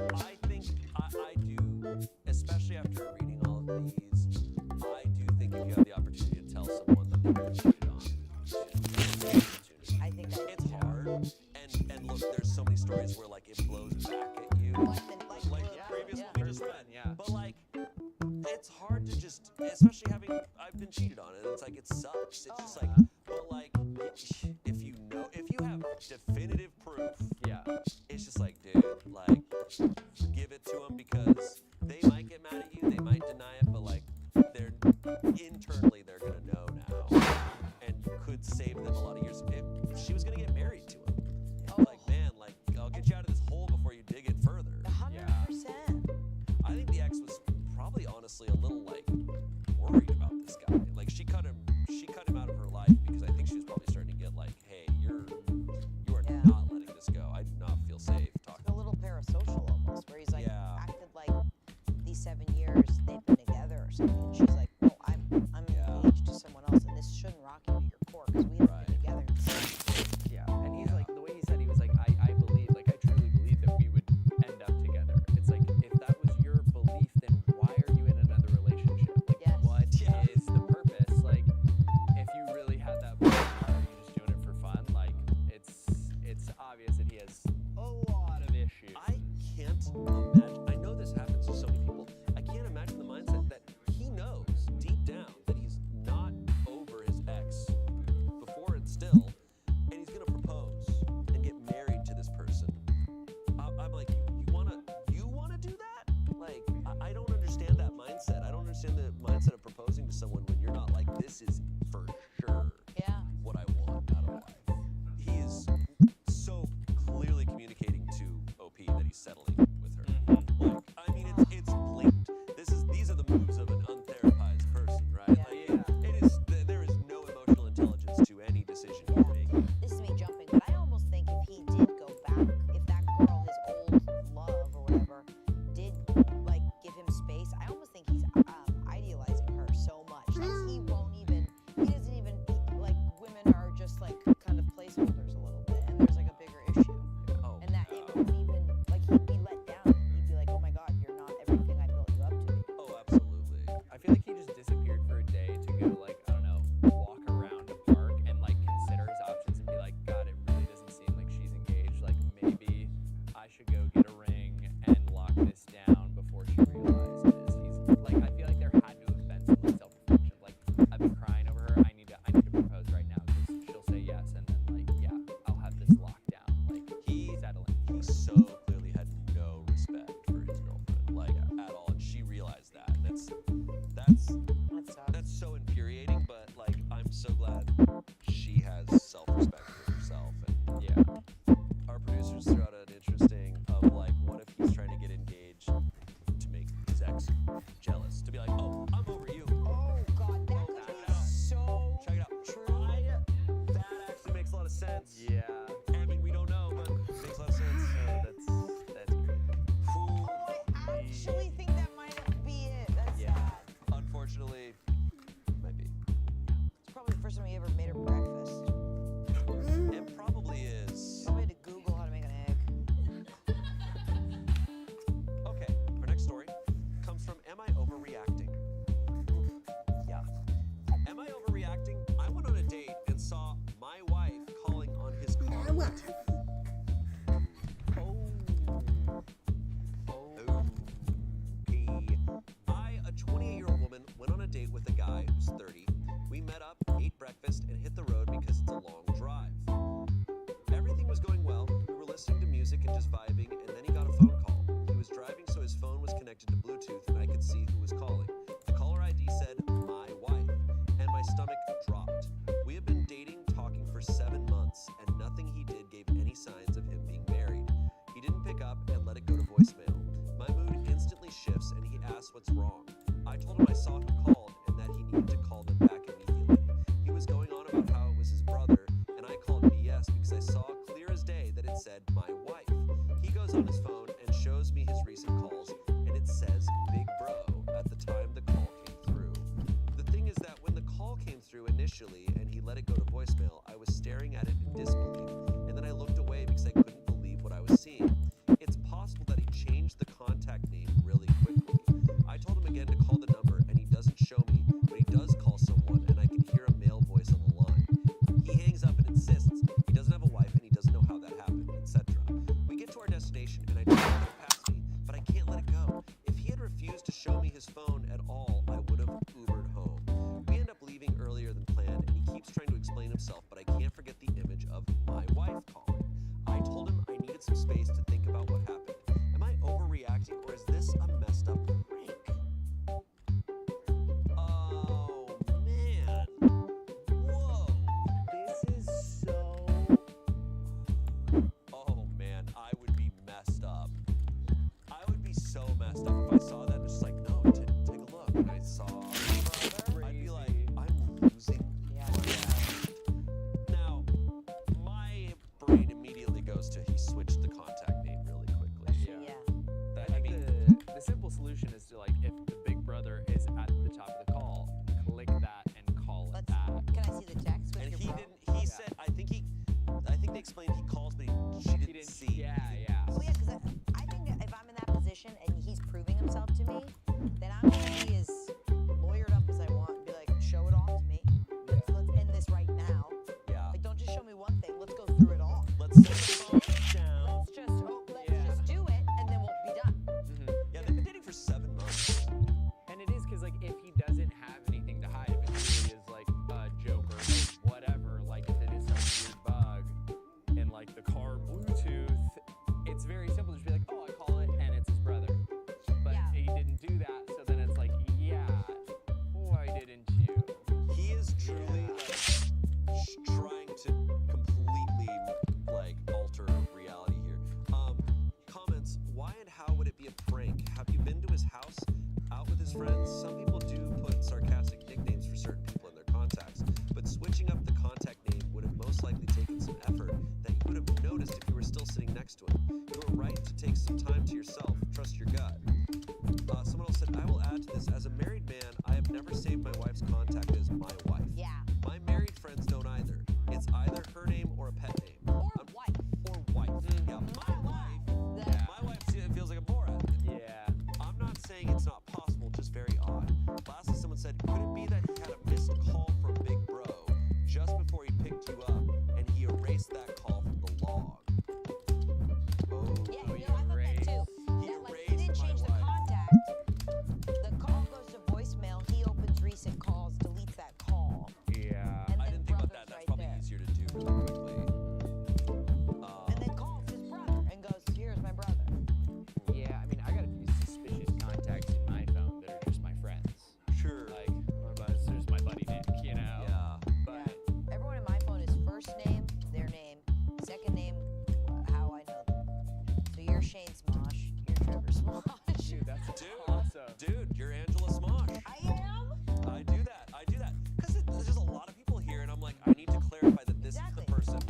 think I do, especially after reading all of these. I do think if you have the opportunity to tell someone that they've been cheated on, I think that it's hard. And look, there's so many stories where like it blows back at you. Like the previous one we just read. Yeah. But like it's hard to just, especially I've been cheated on, and it's like it sucks. It's just like, but like if you have definitive proof, Yeah. it's just like, dude, like give it to them because they might get mad at you, they might deny it, but like they're internally they're gonna know now, and could save them a lot of years if she was gonna get married to him. Like, man, like I'll get you out of this hole before you dig it further. 100%. I think the ex was probably honestly a little like worried about this guy. Like she cut him out of her life because I think she was probably starting to get like, hey, you are not letting this go. I do not feel safe talking. A little parasocial almost, where he's like Yeah. acted like these 7 years they've been together or something. And she's like, no, I'm engaged to someone else, and this shouldn't rock you to your core. because we haven't been together. Yeah, and he's like, the way he said, he was like, I believe, like, I truly believe that we would end up together. It's like, if that was your belief, then why are you in another relationship? Like, what is the purpose? Like, if you really had that belief, why are you just doing it for fun? Like, it's obvious that he has a lot of issues. I can't imagine. I know this happens to so many people. I can't imagine the mindset that he knows deep down that he's not over his ex before and still, and he's gonna propose and get married to this person. I'm like, you wanna do that? Like, I don't understand that mindset. I don't understand the mindset of proposing to someone when you're not like, this is for sure what I want out of life. He is so clearly communicating to OP that he's settling with her. Like, I mean, it's blatant. These are the moves of an untherapized person, right? There is no emotional intelligence to any decision you make. This is me jumping, but I almost think if he did go back, if that girl, his old love or whatever, did like give him space, I almost think he's idealizing her so much that he doesn't even like, women are just like kind of placeholders a little bit, and there's like a bigger issue, and that it won't even, like, he'd be let down. He'd be like, oh my God, you're not everything I built you up to be. Oh, absolutely. I feel like he just disappeared for a day to go, like, I don't know, walk around a park and, like, consider his options and be like, God, it really doesn't seem like she's engaged. Like, maybe I should go get a ring and lock this down before she realizes. He's like, I feel like there had to have been some like self-reflection. Like, I've been crying over her. I need to propose right now because she'll say yes, and then, like, yeah, I'll have this locked down. Like, he's settling. He so clearly had no respect for his girlfriend, like, at all, and she realized that. And that's so infuriating, but, like, I'm so glad she has self-respect for herself. And yeah, our producers threw out an interesting of, like, what if he's trying to get engaged to make his ex jealous, to be like, oh, I'm over you. Oh God, that could be so Check it out. true. That actually makes a lot of sense. yeah. I mean, we don't know, but it makes a lot of sense. That's great. Oh, I actually think that might be it. That's sad. Unfortunately, might be. It's probably the first time he ever made her breakfast. It probably is. Probably had to Google how to make an egg. Okay, our next story comes from Am I Overreacting? Yeah. Am I overreacting? I went on a date and saw my wife calling on his car. I, a 28-year-old woman, went on a date with a guy who's 30. We met up, ate breakfast, and hit the road because it's a long drive. Everything was going well. We were listening to music and just vibing, and then he got a phone call. He was driving, so his phone was connected to Bluetooth, and I could see who was calling. The caller ID said, my wife, and my stomach dropped. We have been dating, talking for 7 months, and nothing he did gave any signs of him being married. He didn't pick up and let it go to voicemail. My mood instantly shifts, and he asks what's wrong. I told him I saw who called and that he needed to call them back immediately. He was going on about how it was his brother, and I called BS because I saw clear as day that it said my wife. He goes on his phone and shows me his recent calls, and it says Big Bro at the time the call came through. The thing is that when the call came through initially and he let it go to voicemail, I was staring at it in disbelief, and then I looked away because I couldn't believe what I was seeing. It's possible that he changed the contact name really quickly. I told him again to call the number, and he doesn't show me, but he does call someone, and I can hear a male voice on the line. He hangs up and insists he doesn't have a wife and he doesn't know how that happened, etc. We get to our destination, and I try to get past me, but I can't let it go. If he had refused to show me his phone at all, I would have Ubered home. We end up leaving earlier than planned, and he keeps trying to explain himself, but I can't forget the image of my wife calling. I told him I needed some space to think erased that call from the log. Oh, Yeah, no, I thought that too. He That, like, he erased didn't my change the wife. contact. The call goes to voicemail. He opens recent calls, deletes that call. Yeah. And I then didn't think about brother's that. That's right probably there. easier to do really quickly. And then calls his brother and goes, "Here's my brother." Yeah, I mean, I got a few suspicious contacts in my phone that are just my friends. Sure. Like, there's my buddy Nick, you know? Yeah. But Everyone in my phone is first name, their name, second name, how I know them. So you're Shane Smosh, you're Trevor Smosh. dude, that's Dude. awesome. Dude, you're Angela Smosh. I am? I do that. Because there's just a lot of people here, and I'm like, I need to clarify that this Exactly. is the person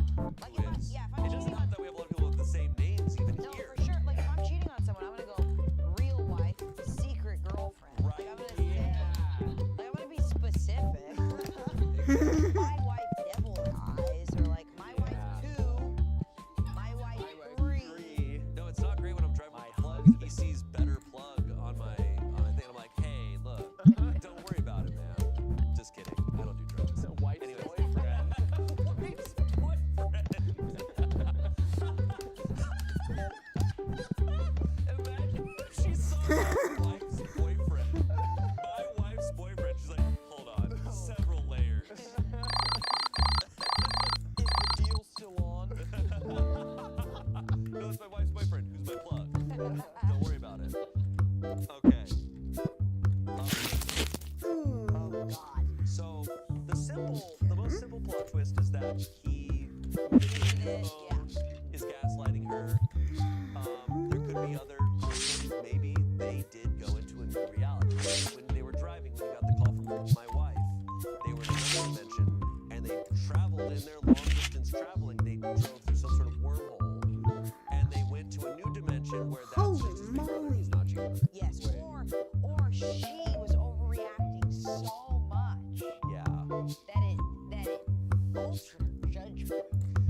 Like who if is. if I'm It's just cheating not on that we have a lot of people with the same names even no, here. for sure. Like if I'm cheating on someone, I'm gonna go real wife, secret girlfriend. Right. Like I'm gonna say, like I'm gonna be specific. My wife devil eyes, or like my wife 2, my wife 3. No, it's not great when I'm driving My with plug. He sees better plug on my thing. I'm like, hey, look, don't worry about it, man. Just kidding. I don't do drugs. White Anyways. boyfriend. Wife's boyfriend. Imagine if she saw my wife's boyfriend. My wife's boyfriend. She's like, hold on, several layers. Is the deal still on? No, it's my wife's boyfriend. Who's my plug? Don't worry about it. Okay. Oh God. So the most simple plot twist is that he deleted her phone, is gaslighting her. There could be other options. Maybe they did go into a new reality. When they were driving, when he got the call from my wife, they were in another dimension, and they traveled in their long distance traveling. They drove through some sort of wormhole, and they went to a new dimension where that's Holy just his big brother moly. who's not cheating. Yes, or she was overreacting so much Yeah. that it altered her judgment.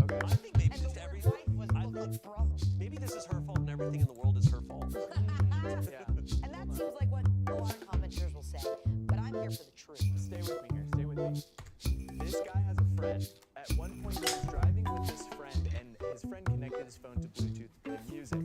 Okay. I think maybe And just the every. wife was looked like brother. Maybe this is her fault, and everything in the world is her fault. Yeah. And that seems like what a lot of commenters will say. But I'm here for the truth. Stay with me here. Stay with me. This guy has a friend. At one point, he was driving with his friend, and his friend connected his phone to Bluetooth and music.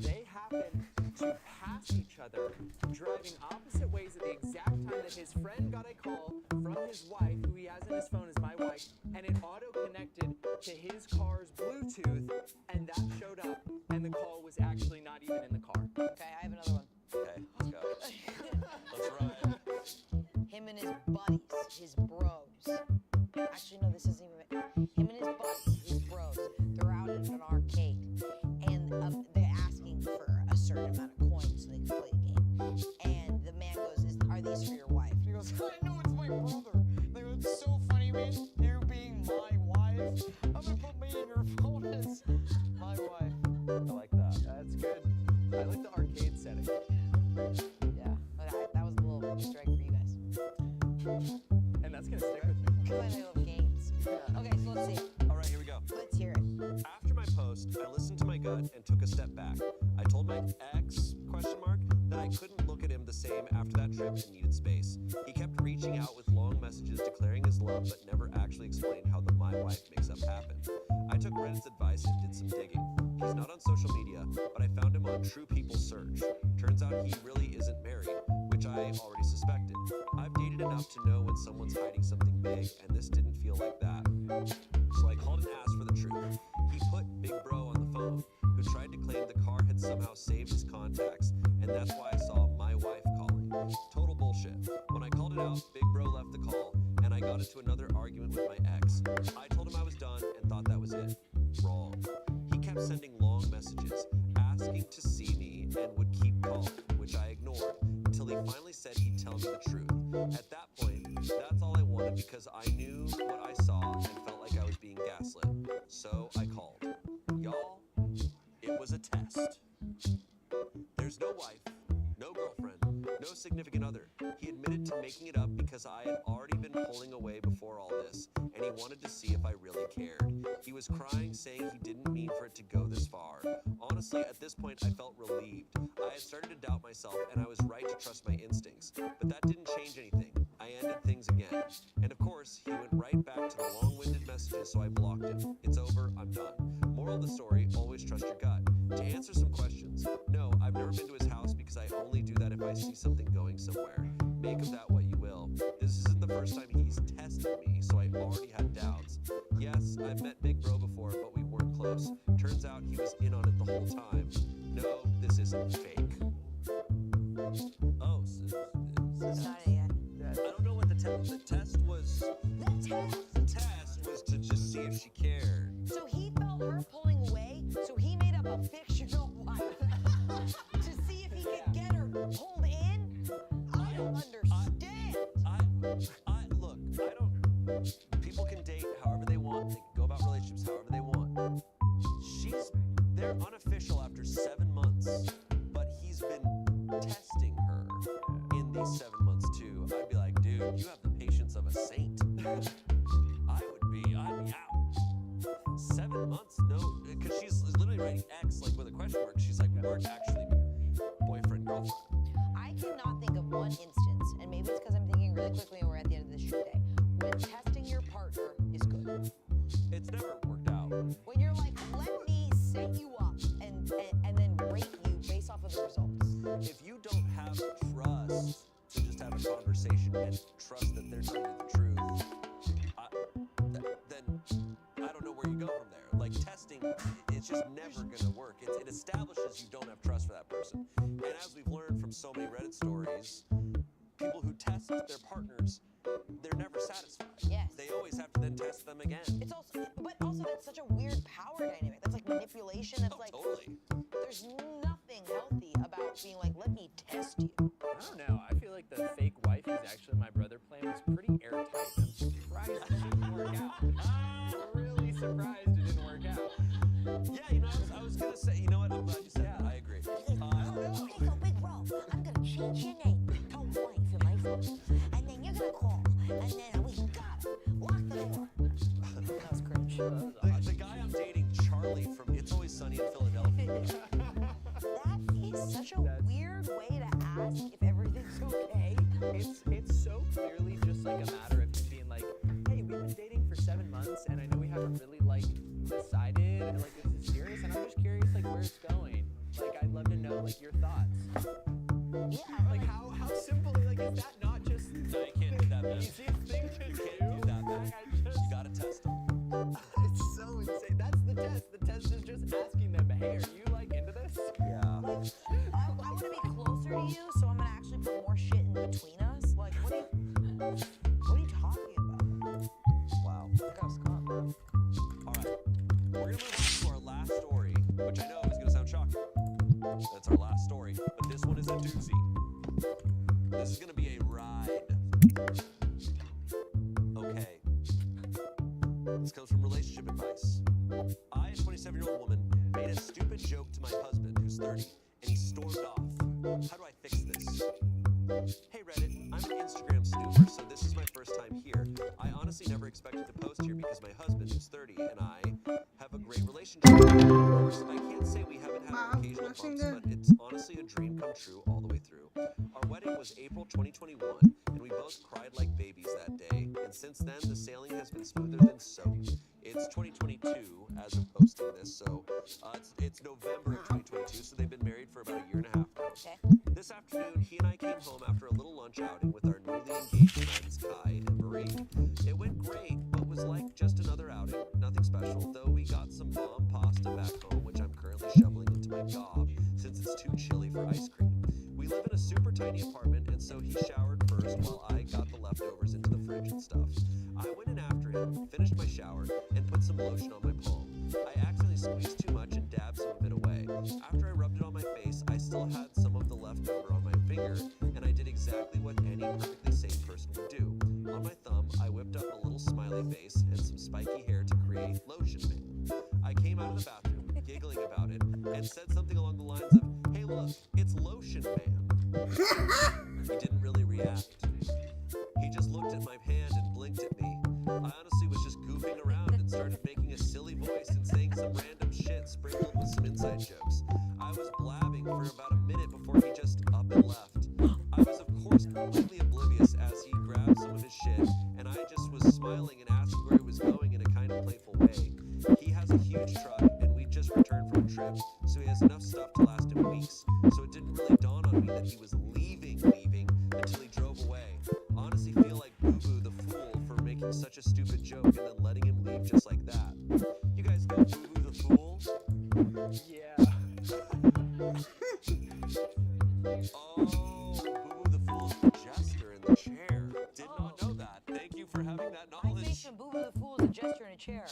They happened to pass each other, driving opposite ways at the exact time that his friend got a call from his wife, who he has in his phone as my wife, and it auto-connected to his car's Bluetooth, and that showed up, and the call was actually not even in the car. Okay, I have another one. Okay, let's go. Let's ride. Him and his buddies, his bros. Actually, no, this isn't even. Him and his buddies, his bros. They're out at an arcade, and they're asking for a certain amount of coins so they can play a game. And the man goes, "Are these for your wife?" He goes, "I know it's my brother." They go, "It's so funny, man. You being my wife. I'm gonna put me in your phone as my wife." I like that. That's good. I like the arcade setting. Yeah, that was a little Easter egg for you guys. And that's gonna stick with me. Because I love games. Okay, so let's see. All right, here we go. Let's hear it. After my post, I listened to my gut and took a step back. I told my ex, that I couldn't look at him the same after that trip and needed space. He kept reaching out with long messages declaring his love, but never actually explained how the my wife mix-up happened. I took Reddit's advice and did some digging. He's not on social media, but I found him on True People Search. Turns out he really isn't married, which I already suspected. I've dated enough to know when someone's hiding something big, and this didn't feel like that. So I called and asked for the truth. He put Big Bro on the phone, who tried to claim the car had somehow saved his contacts, and that's why I saw my wife calling. Total bullshit. When I called it out, Big Bro left the call, and I got into another argument with my ex. I told him I was done and thought that was it. Wrong. He kept sending long messages, asking to see me, and would keep calling, which I ignored, until he finally said he'd tell me the truth. At that point, that's all I wanted because I knew what I saw and felt like I was being gaslit. So I called. Y'all, it was a test. There's no wife, no girlfriend, no significant other. He admitted to making it up because I had already been pulling away before all this, and he wanted to see if I really cared. He was crying, saying he didn't mean for it to go this far. Honestly, at this point, I felt relieved. I had started to doubt myself, and I was right to trust my instincts. But that didn't change anything. I ended things again. And of course, he went right back to the long-winded messages, so I blocked him. It's over, I'm done. Moral of the story, always trust your gut. To answer some questions, no, I've never been to his house because I only do that if I see something going somewhere. Make of that what you will. This isn't the first time he's tested me, so I already had doubts. Yes, I've met Big Bro before, but we weren't close. Turns out he was in on it the whole time. No, this isn't fake. Oh, It's not it yet. I don't know what the test was. The test was to just see if she cared. So he felt her pulling away, so he made up a fictional wife to see if he could get her pulled in? I don't understand. People can date however they want. They can go about relationships however they want. They're unofficial after 7 months, but he's been testing her in these 7 months too. I'd be like, dude, you have the patience of a saint. I'd be out. 7 months? No, because she's literally writing X like with a question mark. She's like, we weren't actually boyfriend, girlfriend. I cannot think of one instance, and maybe it's because I'm thinking really quickly and we're at the end of this shoot day, when testing your partner is good. It's never worked out. When you're like, let me set you up and then rate you based off of the results. If you don't have trust to just have a conversation and trust that they're telling you the truth, then I don't know where you go from there. Like testing, it's just never gonna work. It establishes you don't have trust for that person. And as we've learned from so many Reddit stories, people who test their partners, they're never satisfied. Yes. They always have to then test them again. But also that's such a weird power dynamic. That's like manipulation. That's like totally. There's nothing healthy about being like, let me test you. I don't know. I feel like the fake wife who's actually my brother plan was pretty airtight. I'm surprised it didn't work out. I'm really surprised it didn't work out. Yeah, I was gonna say, you know what? I'm glad you said that. I agree. Okay, so Big Bro, I'm gonna change your name to wife in my phone. And then you're gonna call. And then we got her. Lock the door. That was cringe. The guy I'm dating, Charlie from It's Always Sunny in Philadelphia. That is such a weird way to ask if everything's okay. It's so clearly just like a matter of him being like, hey, we've been dating for 7 months, and I know we haven't really like decided like this is serious, and I'm just curious like where it's going. Like I'd love to know like your thoughts. Yeah. Like how simple like is that not just No, you can't do that, man. easiest thing to You do? can't do that, man. You gotta test them. It's so insane. That's the test. The test is just asking them, hey, are you like into this? Yeah. I want to be closer to you, so I'm gonna actually put more shit in between us. Like, what are you talking about? Wow. Scott. All right. We're gonna move on to our last story, which I know is gonna sound shocking. That's our last story, but this one is a doozy. This is gonna be a ride. Okay. This comes from relationship advice. I, a 27-year-old woman, made a stupid joke to my husband, who's 30, and he stormed off. How do I fix this? Hey Reddit, I'm an Instagram snooper, so this is my first time here. I honestly never expected to post here because my husband, who's 30, and I have a great relationship. Of course, I can't say we haven't had occasional bumps, but it's honestly a dream come true all the way through. Our wedding was April 2021, and we both cried like babies that day, and since then, the sailing has been smoother than soap. It's 2022 as of posting this, so it's November of 2022, so they've been married for about a year and a half now. Okay. This afternoon, he and I came home after a little lunch outing with our newly engaged friends, Kai and Marie. It went great, but was like just another outing, nothing special, though we got some bomb pasta back home, which I'm currently shoveling into my gob, since it's too chilly for ice cream. We live in a super tiny apartment, and so he showered first while I got the leftovers into the fridge and stuff. I went in after him, finished my shower, and put some lotion on my palm. I accidentally squeezed too much and dabbed some of it away. After I rubbed it on my face, I still had some of the leftover on my finger, and I did exactly what any perfectly sane person would do. On my thumb, I whipped up a little smiley face and some spiky hair to create Lotion Man. I came out of the bathroom, giggling about it, and said something along the lines of, hey look, it's Lotion Man. He didn't really react. He just looked at my hand and blinked at me. I honestly was just goofing around and started making a silly voice and saying some random shit sprinkled with some inside jokes. I was blabbing for about a minute before he just up and left. I was of course completely oblivious as he grabbed from a trip, so he has enough stuff to last him weeks. So it didn't really dawn on me that he was leaving until he drove away. Honestly, feel like Boo Boo the fool for making such a stupid joke and then letting him leave just like that. You guys know Boo Boo the fool? Yeah. Oh, Boo Boo the fool is the jester in the chair. Did not know that. Thank you for having that I knowledge. think Boo Boo the Fool is a jester in a chair.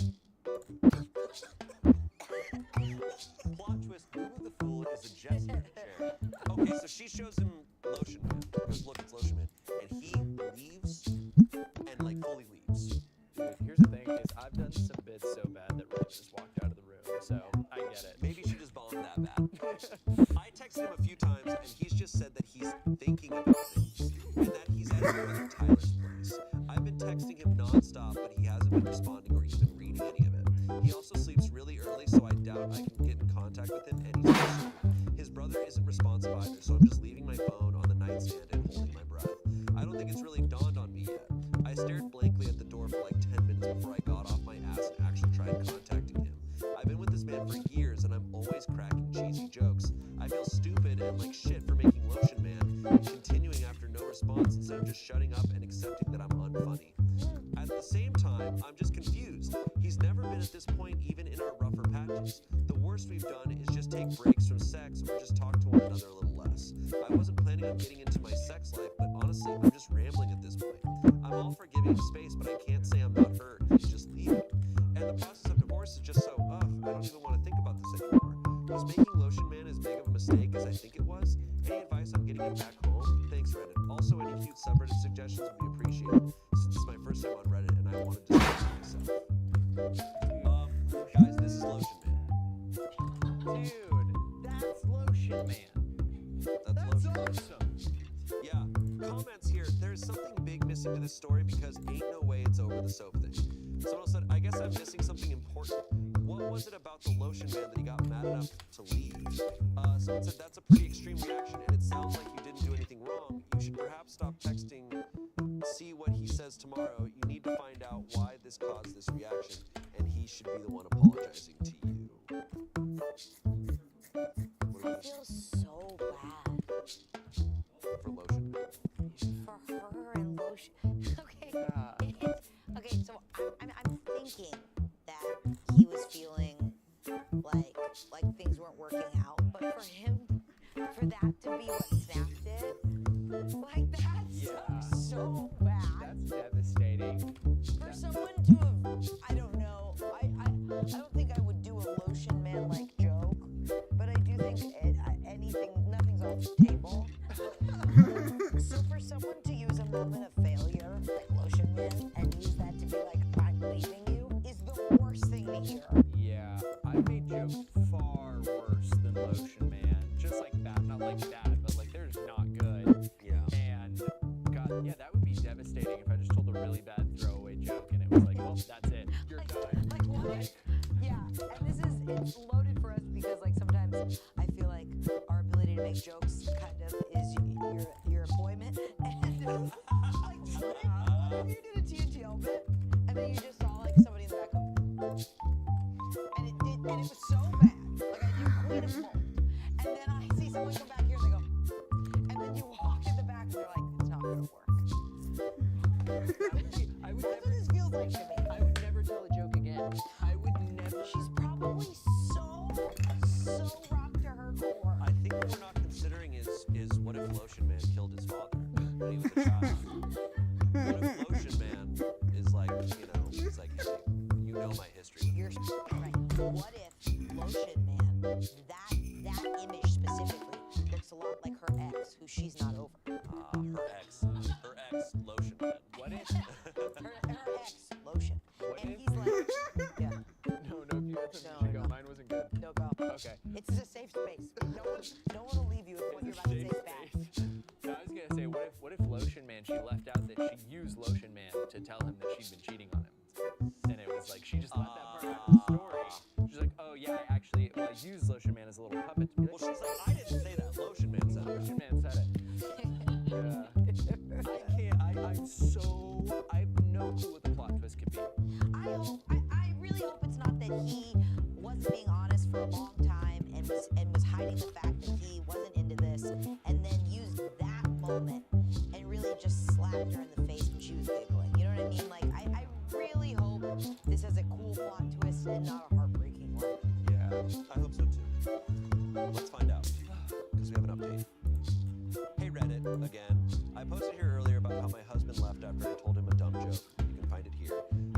Plot twist, Boo Boo the fool is a jester in a chair. Okay, so she shows him Lotion Man. Goes, look, it's Lotion Man. And he leaves and like fully leaves. Dude, here's the thing: is I've done some bits so bad that Raven just walked out of the room. So I get it. Maybe she just bombed that bad. I texted him a few times and he's just said that he's thinking about things and that he's at his brother Tyler's place. I've been texting him nonstop, but he hasn't been responding or even reading any of it. He also sleeps really early, so I doubt I can get in contact with him anytime soon. His brother isn't responsive either, so I'm just leaving my phone on the nightstand and holding my breath. I don't think it's really dawned on me yet. I stared blankly at the door for like 10 minutes before I got off my ass and actually tried contacting him. I've been with this man for years and I'm always cracking cheesy jokes. I feel stupid and like shit for making Lotion Man and continuing after no response instead of just shutting up and accepting that I'm unfunny. At the same time, I'm just confused. He's never been at this point even in our rougher patches. The worst we've done is just take breaks from sex or just talk to one another a little less. I wasn't planning on getting into my sex life, but honestly, I'm just rambling at this point. I'm all for giving him space, but I can't say I'm not hurt. He's just leaving. And the process of divorce is just so, I don't even want to think about this anymore. Was making Lotion Man as big of a mistake as I think it was? Any advice on getting him back home? Thanks, Reddit. Also, any cute subreddit suggestions would be appreciated, since it's my first time on Reddit and I wanted to discuss myself. Guys, this is Lotion Man. Dude, that's Lotion Man. That's Lotion awesome. Yeah, comments here. There's something big missing to this story because ain't no way it's over the soap thing. Someone said, I guess I'm missing something important. What was it about the Lotion Man that he got mad enough to leave? Someone said, that's a pretty extreme reaction and it sounds like you didn't do anything wrong. You should perhaps stop texting, see what he says tomorrow. You need to find out why this caused this reaction and he should be the one apologizing to you. I feel so bad. For Lotion Man. For her and Lotion. Okay. Okay, so I'm thinking that he was feeling like things weren't working out, but for him, for that to be what snapped it, like that sucks so bad. That's devastating. For someone to have, I don't know, I don't think I would do a Lotion Man like joke, but I do think nothing's off the table. So for someone to use a moment of failure like Lotion Man and use that to be like, I'm leaving you, is the worst thing to hear. Yeah, I've made jokes far worse than Lotion Man. Just like that, not like that, but like they're just not good. Yeah. And God, yeah, that would be devastating if I just told a really bad throwaway joke and it was like, well, that's it, you're done. Like what? Yeah, and it's loaded for us because like sometimes I feel like our ability to make jokes kind of is your employment. And like what if you did a TNT bit and then you just saw like somebody in the back of and it was so bad. Like I do Queen of Smoke. And then I see someone come back here and they go, and then you walk in the back and they're like, it's not gonna work. That's what this feels like to me. I would never tell a joke again. I would never. She's probably so rocked to her core. I think what we're not considering is what if Lotion Man killed his father when he was a child? What if Lotion Man is like, he's like, hey, you know my history. You're right. What if Lotion Man, that image specifically, looks a lot like her ex, who she's not over? Her ex, Lotion Man. What if? her ex, Lotion. What And if? he's like, yeah. No, if you had something, you should go. Mine wasn't good. No, go. Okay. It's a safe space. No one will leave you if what you're about to say is bad. No, I was gonna say, what if Lotion Man? She left out that she used Lotion Man to tell him that she'd been cheating on him, and it was like she just left that part out of the story. She's like, oh yeah, I used Lotion Man as a little puppet to be like, Well, she's like, I didn't say that. Lotion Man said it. Lotion Man said it. Yeah. I have no clue what the plot twist could be. I really hope it's not that he was was being honest for a long time and was hiding the fact that he wasn't into this, and then used that moment and really just slapped her in the face when she was giggling. You know what I mean? Like, I really hope this has a cool plot twist and not a heartbreaking one. Yeah, I hope so too. Let's find out, because we have an update. Hey Reddit, again. I posted here earlier about how my husband left after I told him a dumb joke. You can find it here.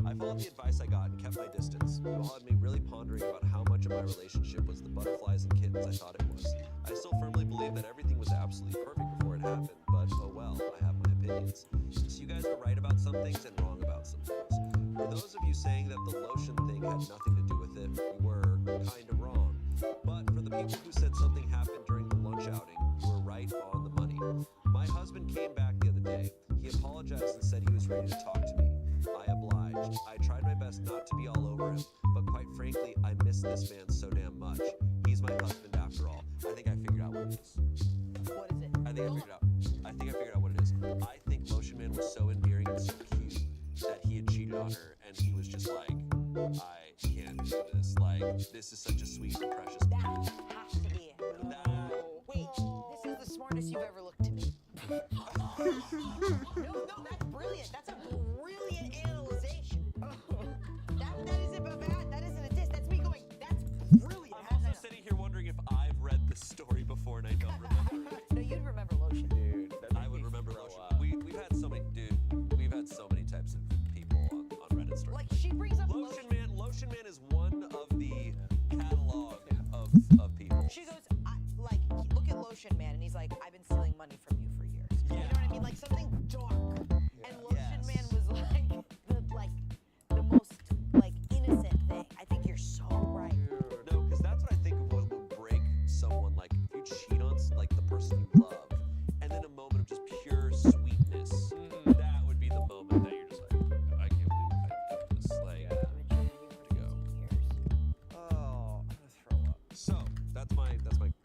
I followed the advice I got and kept my distance. It all had me really pondering about how much of my relationship was the butterflies and kittens I thought it was. I still firmly believe that everything was absolutely perfect before it happened, but oh well, I have my opinions. So you guys are right about some things and wrong about some things. For those of you saying that the lotion thing had nothing to do with it, you were kind of wrong. But for the people who said something happened during the lunch outing, you were right on the money. My husband came back the other day. He apologized and said he was ready to talk to me. I obliged. I tried my best not to be all over him, but quite frankly, I miss this man so damn much. He's my husband after all. I think I figured out what it is. What is it? I think I figured out what it is. I think Lotion Man was so endearing and so cute that he had cheated on her, and he was just like, I can't do this. Like, this is such a sweet and precious. That has to be it. Wait, this is the smartest you've ever looked to me. No, that's brilliant. That's a brilliant analyzation. That isn't bad. That isn't a diss. That's me going, that's brilliant. I'm also sitting here wondering if I've read this story before and I don't remember it. No, you'd remember Lotion. Dude, I would remember Lotion. We've had so many types of people on Reddit stories. Like, she brings up Lotion Man. Lotion Man is one of the catalog of people. She goes, look at Lotion Man, and he's like, I've been stealing money from you for years. You know what I mean? Like, something dark. And Lotion Man was the most innocent thing. I think you're so right. No, because that's what I think of what would break someone. Like, if you cheat on the person you love, and then a moment of just pure sweetness, that would be the moment that you're just like, I can't believe I did this. Like, to go. Oh, I'm gonna throw up. So that's my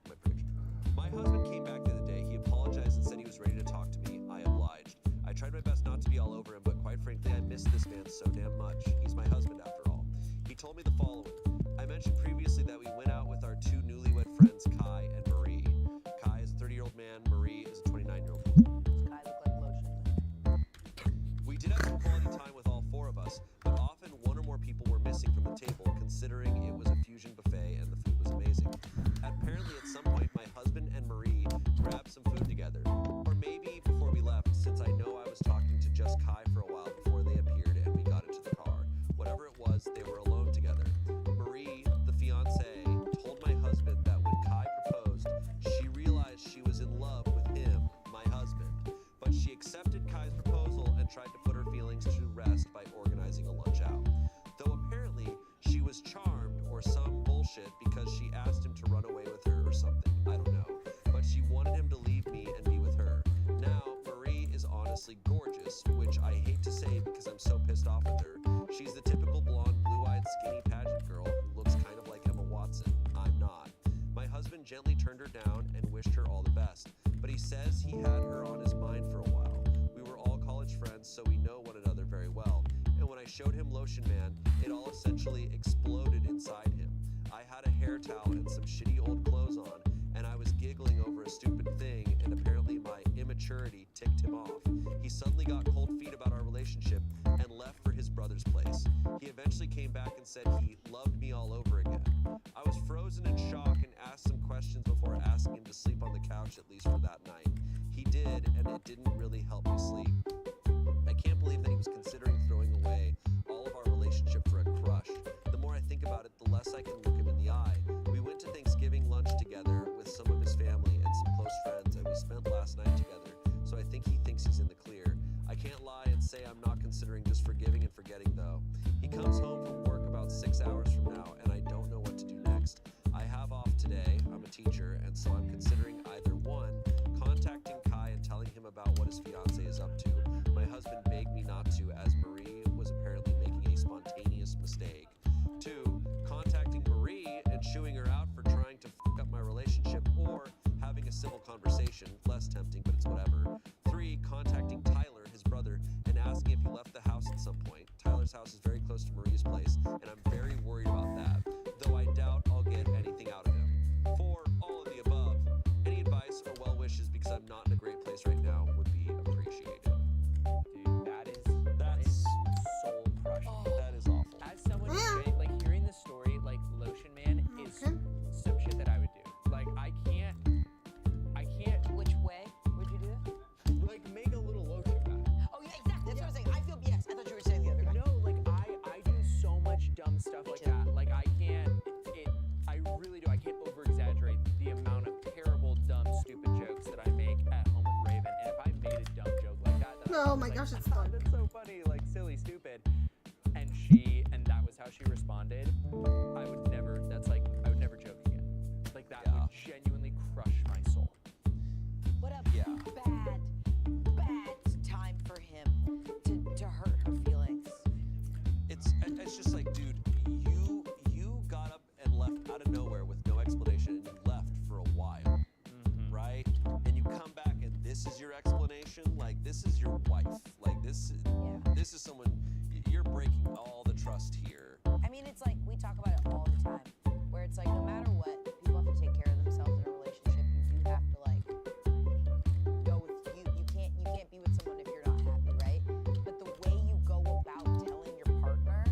prediction. My husband came back the other day. He apologized and said he was ready to talk to me. I obliged. I tried my best not to be all over him, but quite frankly, I miss this man so damn much. He's my husband after all. He told me the following. I mentioned previously that we went out with our two newlywed friends, Kai and Marie. Kai is a 30-year-old man. Marie is a 29-year-old woman. Does Kai look like Lotion? We did have some quality time with all four of us, but often one or more people were missing from the table, considering it was a fusion buffet and the food was amazing. Apparently, at some point, my husband and Marie grabbed some food together. Or maybe before we left, since I know I was talking to just Kai for a while before they appeared and we got into the car. Whatever it was, they were alone together. Marie, the fiancée, told my husband that when Kai proposed, she realized she was in love with him, my husband. But she accepted Kai's proposal and tried to put her feelings to rest by organizing a lunch out. Though apparently she was charmed or some bullshit because she asked him to run away with her or something. I don't know. But she wanted him to leave me and be with her. Now, Marie is honestly gorgeous, which I hate to say because I'm so pissed off with her. She's the typical blonde, blue-eyed, skinny pageant girl who looks kind of like Emma Watson. I'm not. My husband gently turned her down and wished her all the best, but he says he had her on his mind for a while. We were all college friends, so we know one another very well, and when I showed him Lotion Man, it all essentially exploded inside him. I had a hair towel and some shitty old clothes on, and I was giggling over a stupid thing, and apparently my immaturity ticked him off. He suddenly got cold feet about our relationship and left for his brother's place. He eventually came back and said he loved me all over again. I was frozen in shock and asked some questions before asking him to sleep on the couch at least for that night. He did, and it didn't really help me sleep. I can't believe that he was considering throwing away all of our relationship for a crush. The more I think about it, the less I can look him in the eye. We went to Thanksgiving lunch together with some of his family and some close friends, and we spent last night together, so I think he thinks he's in the clear. I can't lie and say I'm not considering just forgiving and forgetting, though. He comes home from work about 6 hours from now, and I don't know what to do next. I have off today, I'm a teacher, and so I'm considering either one, contacting Kai and telling him about what his fiancée is up to. My husband begged me not to, as Marie was apparently making a spontaneous mistake. 2, contacting Marie Oh my gosh, it's dark. That's so funny, like silly, stupid. And that was how she responded. I would never joke again. Like that would genuinely crush my soul. What a bad time for him to hurt her feelings. It's just like, dude, you got up and left out of nowhere with no explanation, and you left for a while, right? And you come back and this is your explanation. Like, this is your wife. Like, this is someone, you're breaking all the trust here. I mean, it's like we talk about it all the time, where it's like no matter what, people have to take care of themselves in a relationship. You do have to like go with you. You can't be with someone if you're not happy, right? But the way you go about telling your partner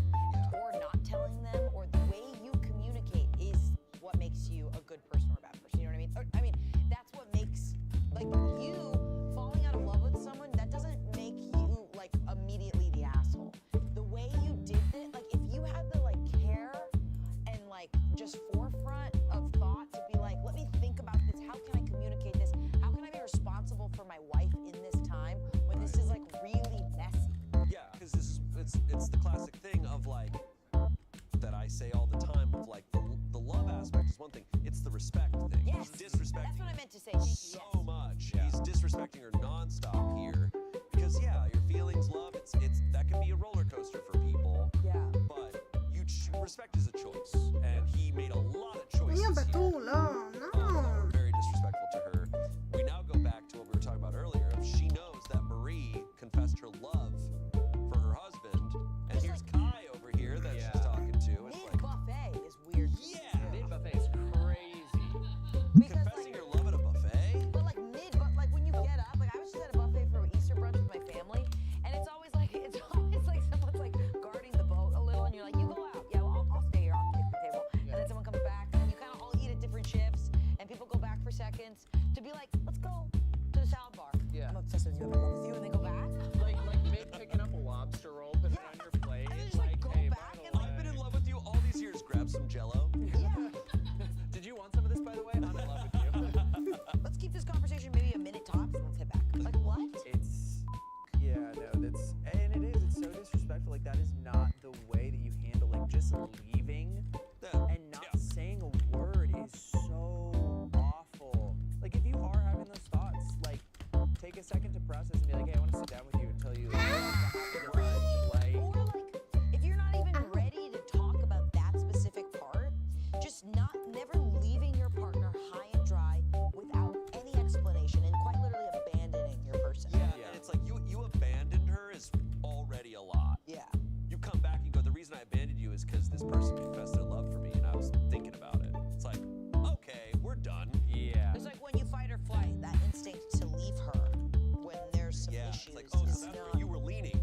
or not telling them, or the way you communicate is what makes you a good person or a bad person. You know what I mean? I mean, that's what makes like you falling out of love with someone. That doesn't make you like immediately the asshole. The way you did it, like if you had the like care and like just forefront of thought to be like, let me think about this. How can I communicate this? How can I be responsible for my wife in this time when this is like really messy? Yeah, because it's the classic thing of like that I say all the time of like the love aspect is one thing. It's the respect thing. Yes, He's disrespecting that's what I meant to say. Thank you. so much. He's disrespecting her nonstop here because your feelings, love, it's that can be a roller coaster for people. Yeah. But respect is a choice, and he made a lot of choices Yeah, but here. no. That were very disrespectful to her. We now go back to what we were talking about earlier. If she knows that Marie confessed her love for her husband, and here's Kai over here that she's talking to. It's like, Mid-buffet is weird. yeah, Mid-buffet is crazy. confessing your love at a buffet. But like like when you get up, like I was just at a buffet for Easter brunch with my family, and it's always like someone's like guarding the boat a little, and you're like, you go out, yeah, well, I'll stay here, I'll take the table, and then someone comes back, and you kind of all eat at different shifts, and people go back for seconds to be like, let's go to the salad bar. Yeah. I'm obsessed with you, I'm in love with you, and they go back. Like mid picking up a lobster roll, putting it on your plate. And then It's just like like, go hey, back by and the like, I've been in love with you all these years. Grab some Jello. Did you want some of this, by the way? I'm in love with you. let's keep this conversation maybe a minute tops, and let's head back. Like what? It's so disrespectful. Like that is not the way that you handle like just leaving and not saying a word is so awful. Like if you are having those thoughts, like take a second to process and be like, hey, I want to sit down with you and tell you like Or like, if you're not even ready to talk about that specific part, just never leaving your partner high and dry without any explanation and quite literally abandoning your person. Yeah, and it's like you abandoned her is already a lot. Yeah. You come back, you go, the reason I abandoned you is because this person confessed their love for me, and I was thinking about it. It's like, okay, we're done. Yeah. It's like when you fight or flight, that instinct to leave her when there's some issues. It's like, oh, is so that's not- where you were leaning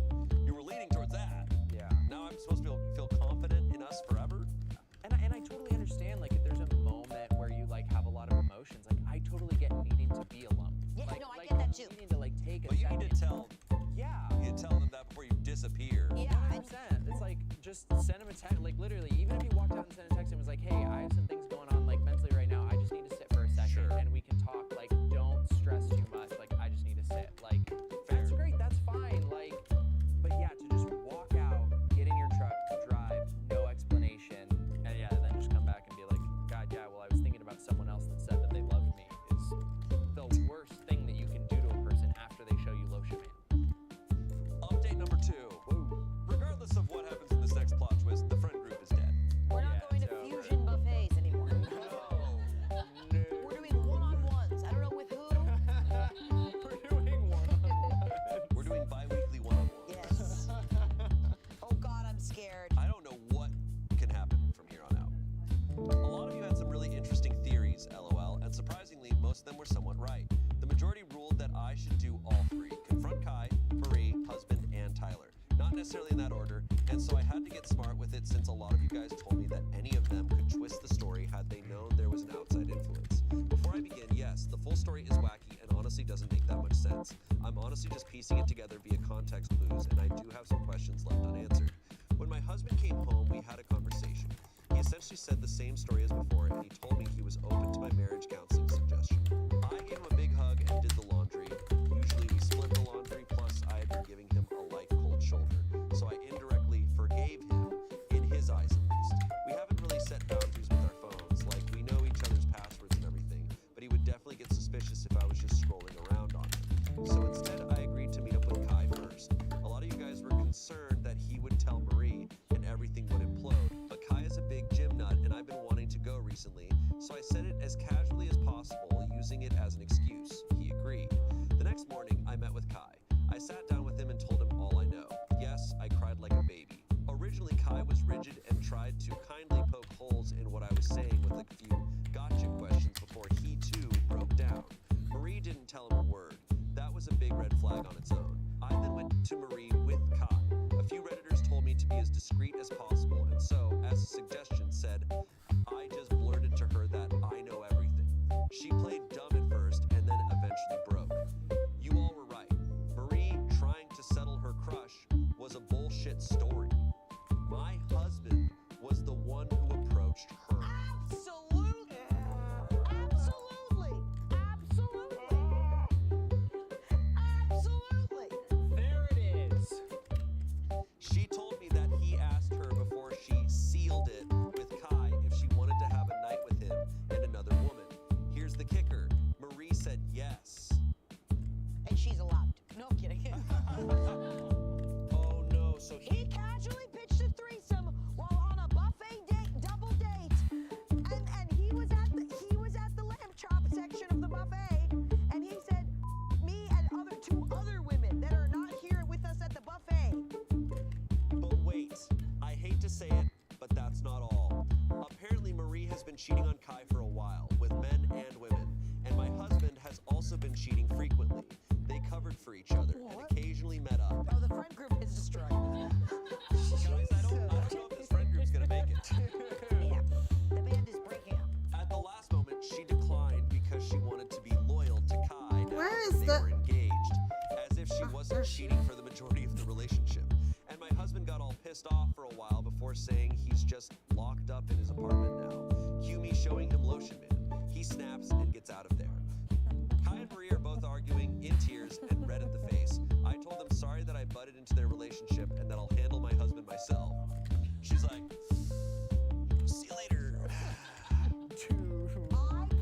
towards that. Yeah. Now I'm supposed to feel confident in us forever. And I totally understand, like, if there's a moment where you, like, have a lot of emotions, like, I totally get needing to be alone. Yeah, like, no, I get that too. Needing to, like, take a But you second. need to tell Yeah. you need to tell them that before you disappear. Yeah, 100%. It's like, just send them a text, like, literally, even if you walked out and sent a text and was like, hey, I have some things going on, like, mentally right now, I just need to sit for a second, Sure. and we can talk, like, don't stress too much, like, I just need to sit. Like, that's great, that's fine, like, but yeah, to just walk out, get in your truck, drive, no explanation, and yeah, then just come back and be like, God, yeah, well, I was thinking about someone else that said that they loved me, is the worst thing that you can do to a person after they show you lotion man. Update number 2. Regardless of what happens in this next plot twist, the friend group is dead. We're not Yeah, going to it's over. fusion buffets anymore. No. We're doing one-on-ones. I don't know with who. We're doing one-on-one. We're doing bi-weekly one-on-ones. Yes. Oh God, I'm scared. I don't know what can happen from here on out. A lot of you had some really interesting theories, LOL, and surprisingly, most of them were somewhat right. The majority ruled that I should do all 3. Confront Kai, Marie, husband, and Tyler. Not necessarily in that order, and so I had to get smart with it since a lot of you guys told me that any of them could twist the story had they known there was an outside influence. Before I begin, yes, the full story is wacky and honestly doesn't make that much sense. I'm honestly just piecing it together via context clues, and I do have some questions left unanswered. When my husband came home, we had a conversation. He essentially said the same story as before, and he told me he was open to my marriage counseling suggestion. I gave him a big hug and did the laundry. Usually we split the laundry, plus I had as casually as possible, using it as an excuse. He agreed. The next morning, I met with Kai. I sat down with him and told him all I know. Yes, I cried like a baby. Originally, Kai was rigid and tried to kindly poke holes in what I was saying with a few gotcha questions before he too broke down. Marie didn't tell him a word. That was a big red flag on its own. I then went to Marie with Kai. A few Redditors told me to be as discreet as possible, and so, as a suggestion, said, I just blurted to her that I know everything. She played dumb at first and then eventually broke. You all were right. Marie trying to settle her crush was a bullshit story. My husband was the one who approached her. Absolutely. Absolutely. Absolutely. There it is. She told me that he asked her before she sealed it with Kai if she wanted to have a night with him and another woman. Here's the kicker. Marie said yes. And she's allowed to. No, I'm kidding. Oh no, so He casually pitched a threesome while on a buffet date, double date, and he was at the lamb chop section of the buffet, and he said, me and two other women that are not here with us at the buffet. But wait, I hate to say it, but that's not all. Apparently Marie has been cheating on Kai for a while, with men and women, and my husband has also been cheating frequently. They covered for each other and occasionally met up. Oh, the friend group is destroyed. Guys, I don't know if this friend group's gonna make it. Yeah, the band is breaking up. At the last moment, she declined because she wanted to be loyal to Kai now Where that is they the- were engaged, as if she wasn't cheating for the majority of the relationship. And my husband got all pissed off for a while before saying he's just locked up in his apartment now. Cue me showing him Lotion Man. He snaps and gets out of there. Kai and Marie are both arguing in tears and red in the face. I told them sorry that I butted into their relationship and that I'll handle my husband myself. She's like, see you later. I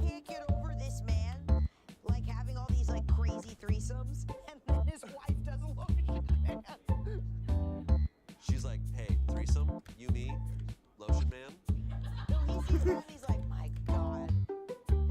can't get over this man, like having all these like crazy threesomes, and then his wife does a lotion man. She's like, hey, threesome, you, me, Lotion Man. No, he sees that and he's like, my God.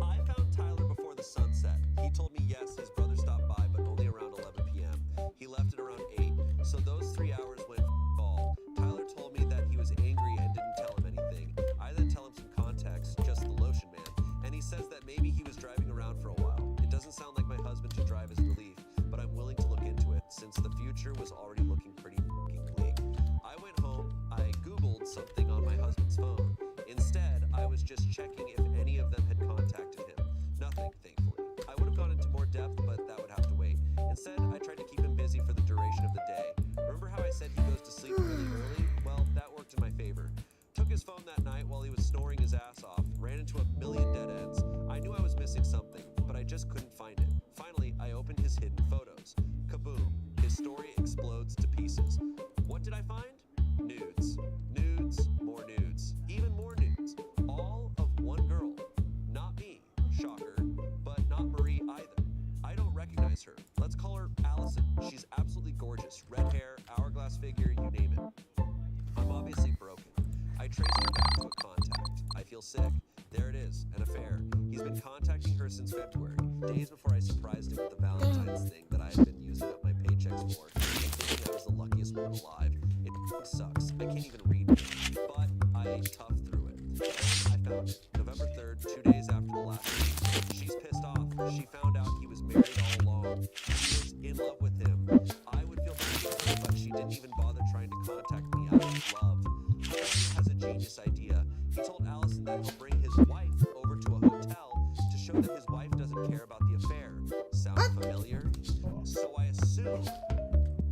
I found Tyler before the sun set. He told me yes, his brother stopped by, but only around 11 p.m. He left at around 8, so those 3 hours went all. Tyler told me that he was angry and didn't tell him anything. I then tell him some context, just the Lotion Man, and he says that maybe he was driving around for a while. It doesn't sound like my husband to drive his relief, but I'm willing to look into it since the future was already looking pretty fucking bleak. I went home, I Googled something on my husband's phone. Instead, I was just checking if any of them had contacted him. Nothing, thankfully. I would have gone into more depth, but that would have to wait. Instead, I tried to keep him busy for the duration of the day. Remember how I said he goes to sleep really early? Well, that worked in my favor. Took his phone that night while he was snoring his ass off, ran into a million dead ends. I knew I was missing something, but I just couldn't find it. Finally, I opened his hidden photos. Kaboom! His story explodes to pieces. What did I find? Nudes. Nudes, more nudes, even more nudes. All of one girl. Not me, shocker, but not Marie either. I don't recognize her. Let's call her Allison. She's absolutely gorgeous. Red hair, hourglass figure, you name it. I'm obviously broken. I trace her back to a contact. I feel sick. There it is, an affair. He's been contacting her since February, days before I surprised him with the Valentine's thing that I had been using up my paychecks for, and thinking I was the luckiest woman alive. It sucks. I can't even read it, but I toughed through it. I found it. November 3rd, 2 days after the last week. She's pissed off. She found out he was married all along. She was in love with him. I would feel bad, but she didn't even bother trying to contact me out of love. Tyler has a genius idea. He told Allison that he'll bring his wife over to a hotel to show that his wife doesn't care about the affair. Sound familiar? So I assume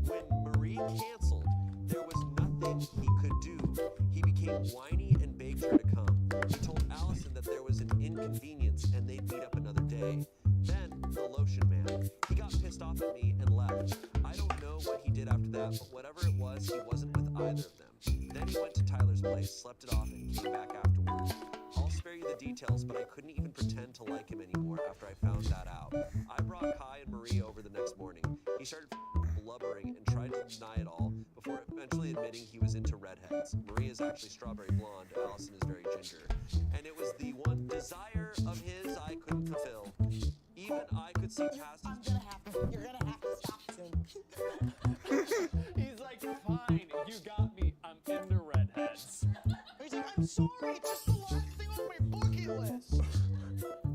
when Marie canceled, there was nothing he could do. He became whiny and begged her to come. He told Allison that there was an inconvenience and they'd meet up another day. Then, the Lotion Man. He got pissed off at me and left. I don't know what he did after that, but whatever it was, he wasn't with either of them. Then he went to Tyler's place, slept it off, and came back afterward. I'll spare you the details, but I couldn't even pretend to like him anymore after I found that out. I brought Kai and Marie over the next morning. He started blubbering and tried to deny it all before eventually admitting he was into redheads. Marie is actually strawberry blonde, Allison is very ginger. And it was the one desire of his I couldn't fulfill. Even I could see past his... You're gonna have to stop soon. He's like, fine, you got me. I'm into redheads. He's like, I'm sorry, it's just the last thing on my bucket list.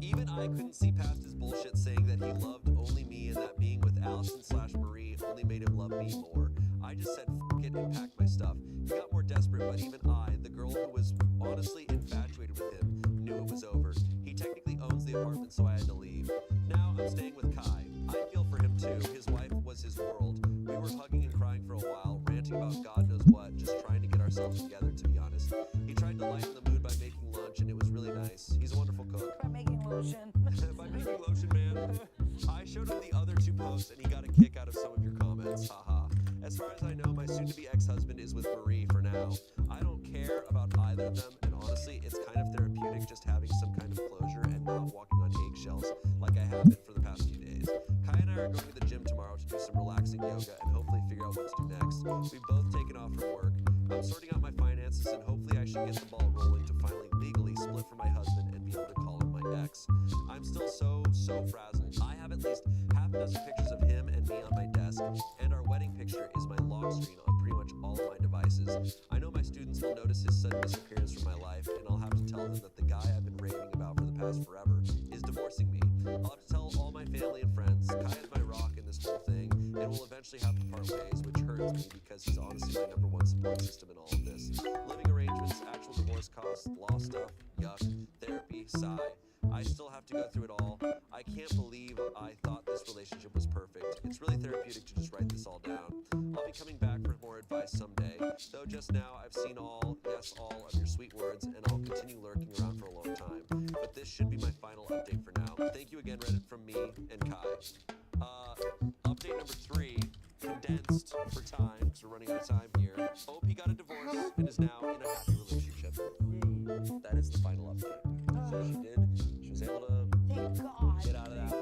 Even I couldn't see past his bullshit saying that he loved only me and that being with Allison/Marie only made him love me more. I just said f it and packed my stuff. He got more desperate, but even I, the girl who was honestly infatuated with him, knew it was over. He technically owns the apartment, so I had to leave. Now I'm staying with Kai. I feel for him too. His wife was his world. We were hugging and crying for a while, ranting about God knows what, just trying to get ourselves together, to be honest. He tried to lighten the mood by making lunch, and it was really nice. He's a wonderful cook. By making lotion. By making lotion, man. I showed him the other two posts, and he got a kick out of some of your comments. Haha. As far as I know, my soon-to-be ex-husband is with Marie for now. I don't care about either of them, and honestly, it's kind of therapeutic just having some kind of closure and not walking on eggshells like I have been for the past few days. Kai and I are going to the gym tomorrow to do some relaxing yoga and hopefully figure out what to do next. We've both taken off from work. I'm sorting out my finances, and hopefully I should get the ball rolling to finally legally split from my husband and be able to call him my ex. I'm still so frazzled. I have at least half a dozen pictures of him and me on my desk, and our wedding picture is my lock screen on pretty much all of my devices. I know my students will notice his sudden disappearance from my life, and I'll have to tell them that the guy I've been raving about for the past forever is divorcing me. I'll have to tell all my family and friends. Kai is my rock in this whole thing, and we'll eventually have to part ways, which hurts me because he's honestly my #1 support system in all of this. Living arrangements, actual divorce costs, law stuff, yuck, therapy, sigh. I still have to go through it all. I can't believe I thought this relationship was perfect. It's really therapeutic to just write this all down. I'll be coming back for more advice someday, though just now I've seen all, yes, all of your sweet words, and I'll continue lurking around for a long time. But this should be my final update for now. Thank you again, Reddit, from me and Kai. Update number 3, condensed for time, because we're running out of time here. OP got a divorce and is now in a happy relationship. That is the final update. So she did. She was able to get out of that.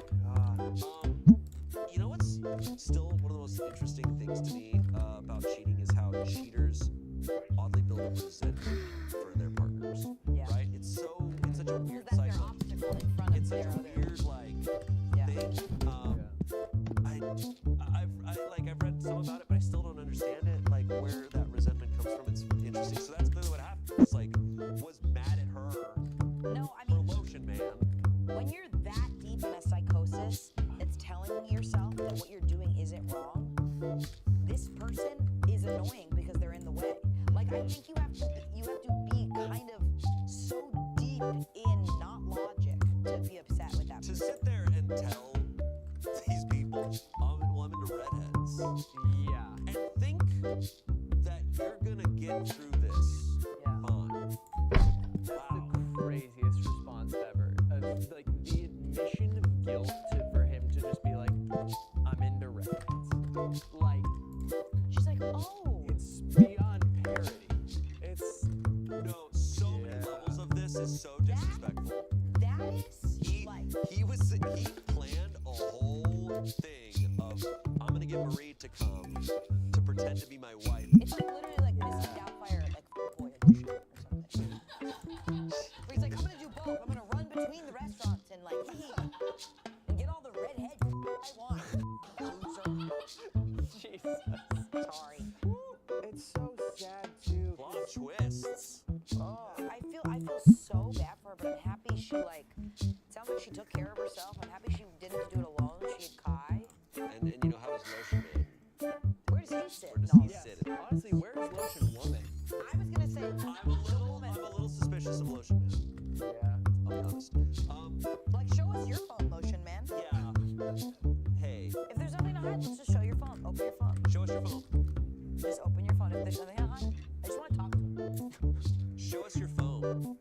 You know what's still one of the most interesting things to me about cheating is how cheaters oddly build up resentment for their partners. Right? It's such a weird cycle. It's such a weird thing. I've read some about it, but I still don't understand it. Like where that resentment comes from. It's interesting. So that's clearly what happened. It's like was mad at her. No, I mean, for lotion man. When you're that deep in a psychosis that's telling yourself that what you're doing isn't wrong, this person is annoying because they're in the way. Like I think you have to be kind of so deep in not logic to be upset with that person. To sit there and tell these people, I'm into redheads. Yeah. And think that you're gonna get through this fine. That's the craziest response ever. Like the admission of guilt for him to just be like, I'm into redheads. Like, she's like, oh. It's beyond parody. It's no, so many levels of this is so disrespectful. That is he planned a whole thing of I'm gonna get Marie to come to pretend to be my wife. It's like literally like Mrs. Doubtfire at like Boy Edition or something. Where he's like, I'm gonna do both. I'm gonna run between the restaurants and like eat and get all the redhead I want. Loser. Jesus. Sorry. It's so sad too. Plot twists. Oh, I feel so bad for her, but I'm happy she it sounds like she took care of herself. I'm happy she didn't have to do it alone. She had Kai. And you know, how does Lotion Man? Where does he sit? Where does he sit? Honestly, where's Lotion Woman? I was gonna say I'm a little suspicious of Lotion Man. Yeah. I'll be honest. Like show us your phone, Lotion Man. Yeah. Hey. If there's nothing to hide, let's just show your phone. Open your phone. Show us your phone. Just open your phone. If there's nothing to hide, I just want to talk to him. Show us your phone.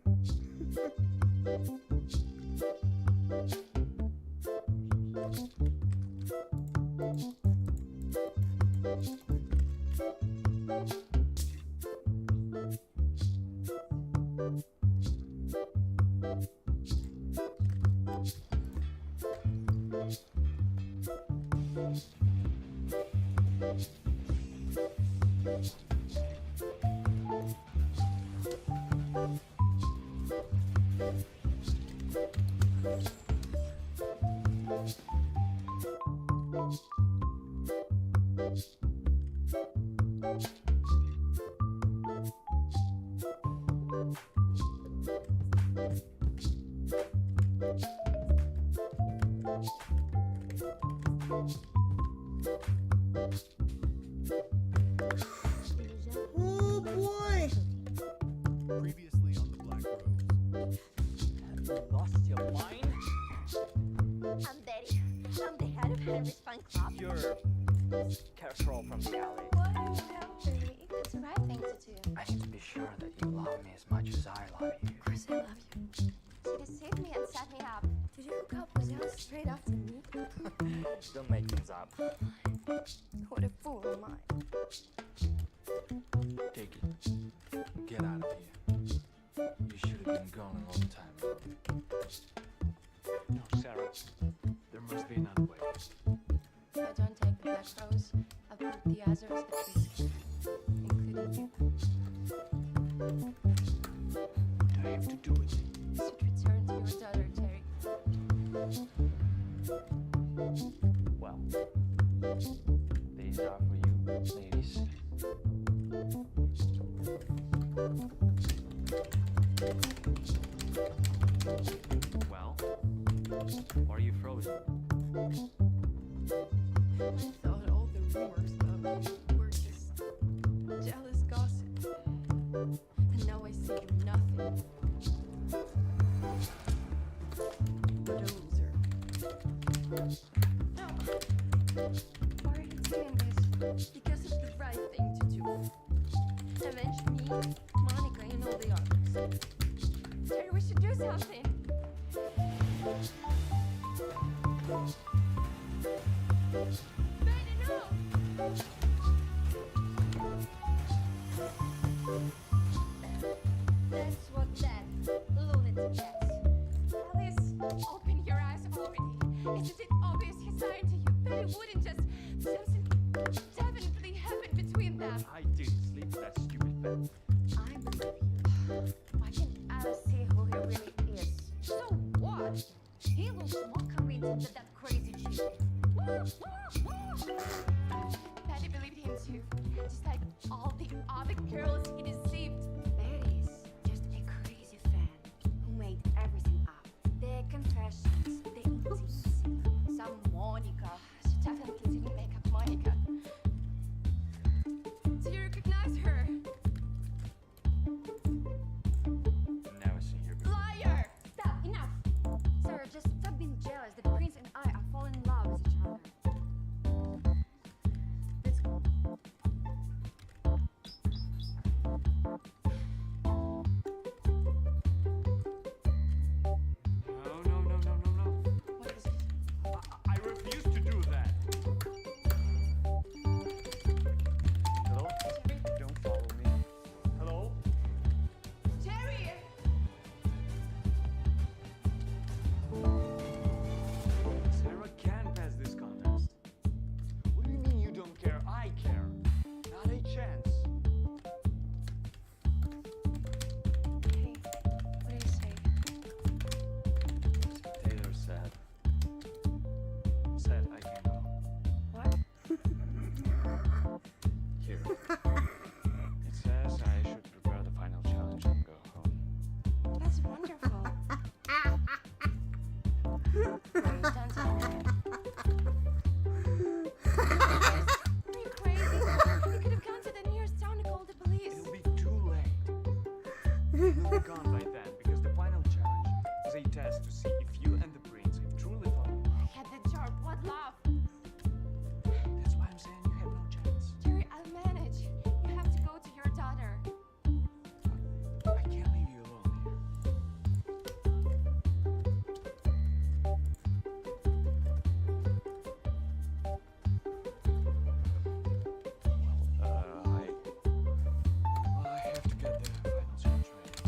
Previously on the Black Rose. Have you lost your mind? I'm Betty. I'm the head of Henry's fan club. You're Carol from the alley. Why are you helping me? It's the right thing to do. I need to be sure that you love me as much as I love you. Of course I love you. She deceived me and set me up. Did you hook up with her straight after me? Don't make things up. What a fool am I? Take it. Get out of here. You should have been gone a long time ago. No, Sarah. There must be another way. If I don't take the Black Rose, I'll put the others at risk, including you. What do I have to do with it? You should return to your daughter, Terry. Well, these are for you, ladies. Well, why are you frozen? I thought all the rumors about you were just jealous gossip. And now I see you're nothing. But a loser. No. Why are you doing this? Because it's the right thing to do. Avenge me, Monica, and all the others. Terry, we should do something. Betty, no! That's what that lunatic gets. Alice, open your eyes already. Isn't it obvious he's lying to you? Betty wouldn't just. Something definitely happened between them. I didn't sleep with that stupid bed. I believe you. Why can't Alice see who he really is? So what? He looks more convincing than that crazy chick. Betty believed him too, just like all the other girls he deceived. Betty's just a crazy fan who made everything up. Their confessions, the intimacy. Some Monica. She definitely didn't make up Monica. Do you recognize her? Never seen your before. Liar! Stop, enough! Sarah, just stop being jealous. The prince and I are falling in love with each other. Let's go. No. What is it? I refuse to do that. Hello? Terry? Don't follow me. Hello? Terry! Sarah can pass this contest. What do you mean you don't care? I care. Not a chance. Hey, what do you say? Taylor said. Said I can go. What? Here. It says I should prepare the final challenge and go home. That's wonderful. Wait, don't tell me. Are you crazy? You could have gone to the nearest town to call the police. It'll be too late. We'll be gone by then because the final challenge is a test to see if you and the prince have truly fallen in love. I had the job. What love? That's why I'm saying you have no chance. Terry, I'll manage. You have to go to your daughter. I can't leave you alone here. I have to get the final challenge ready.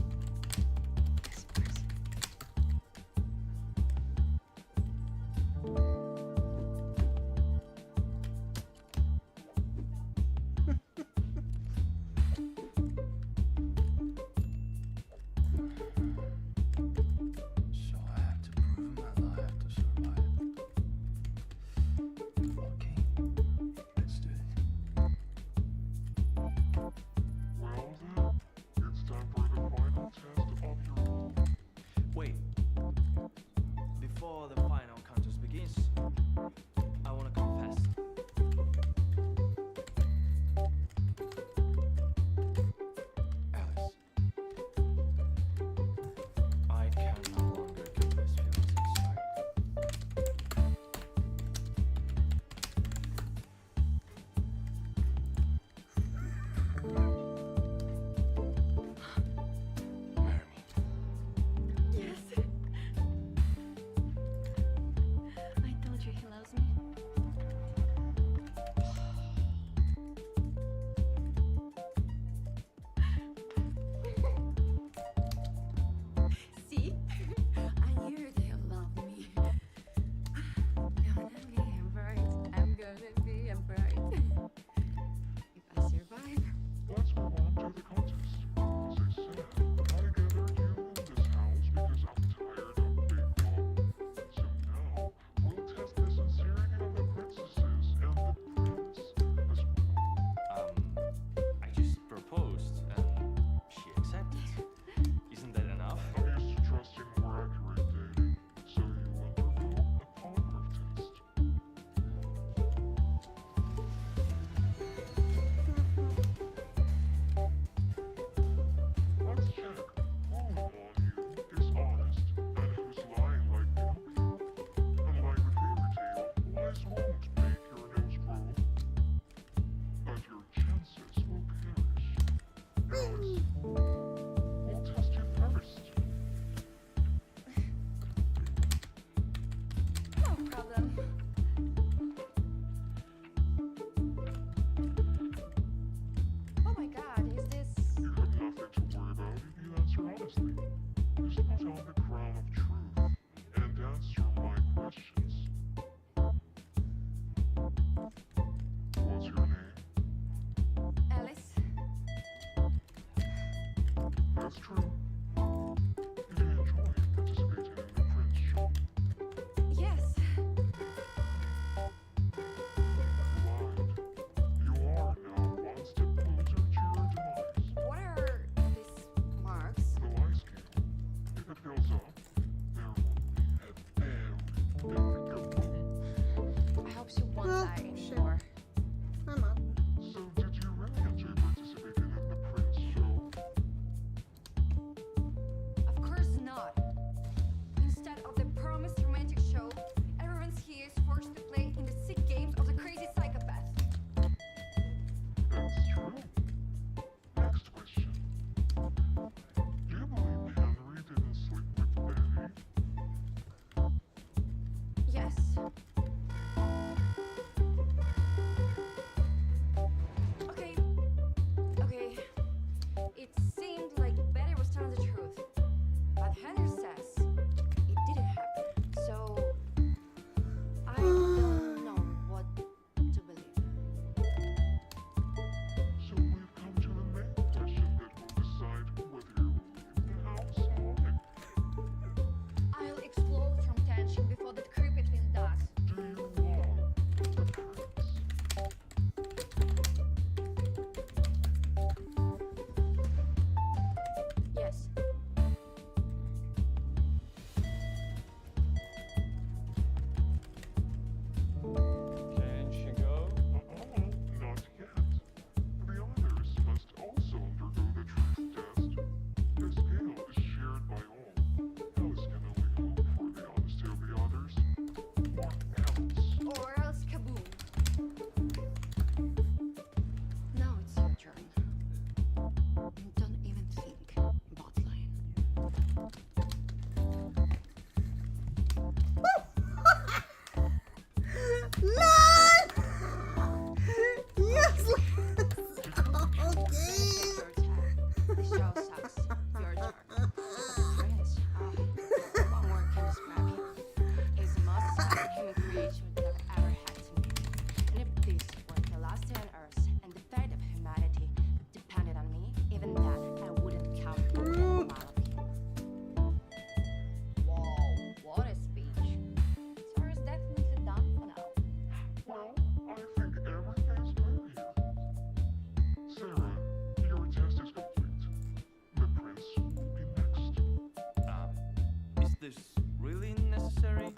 this really necessary?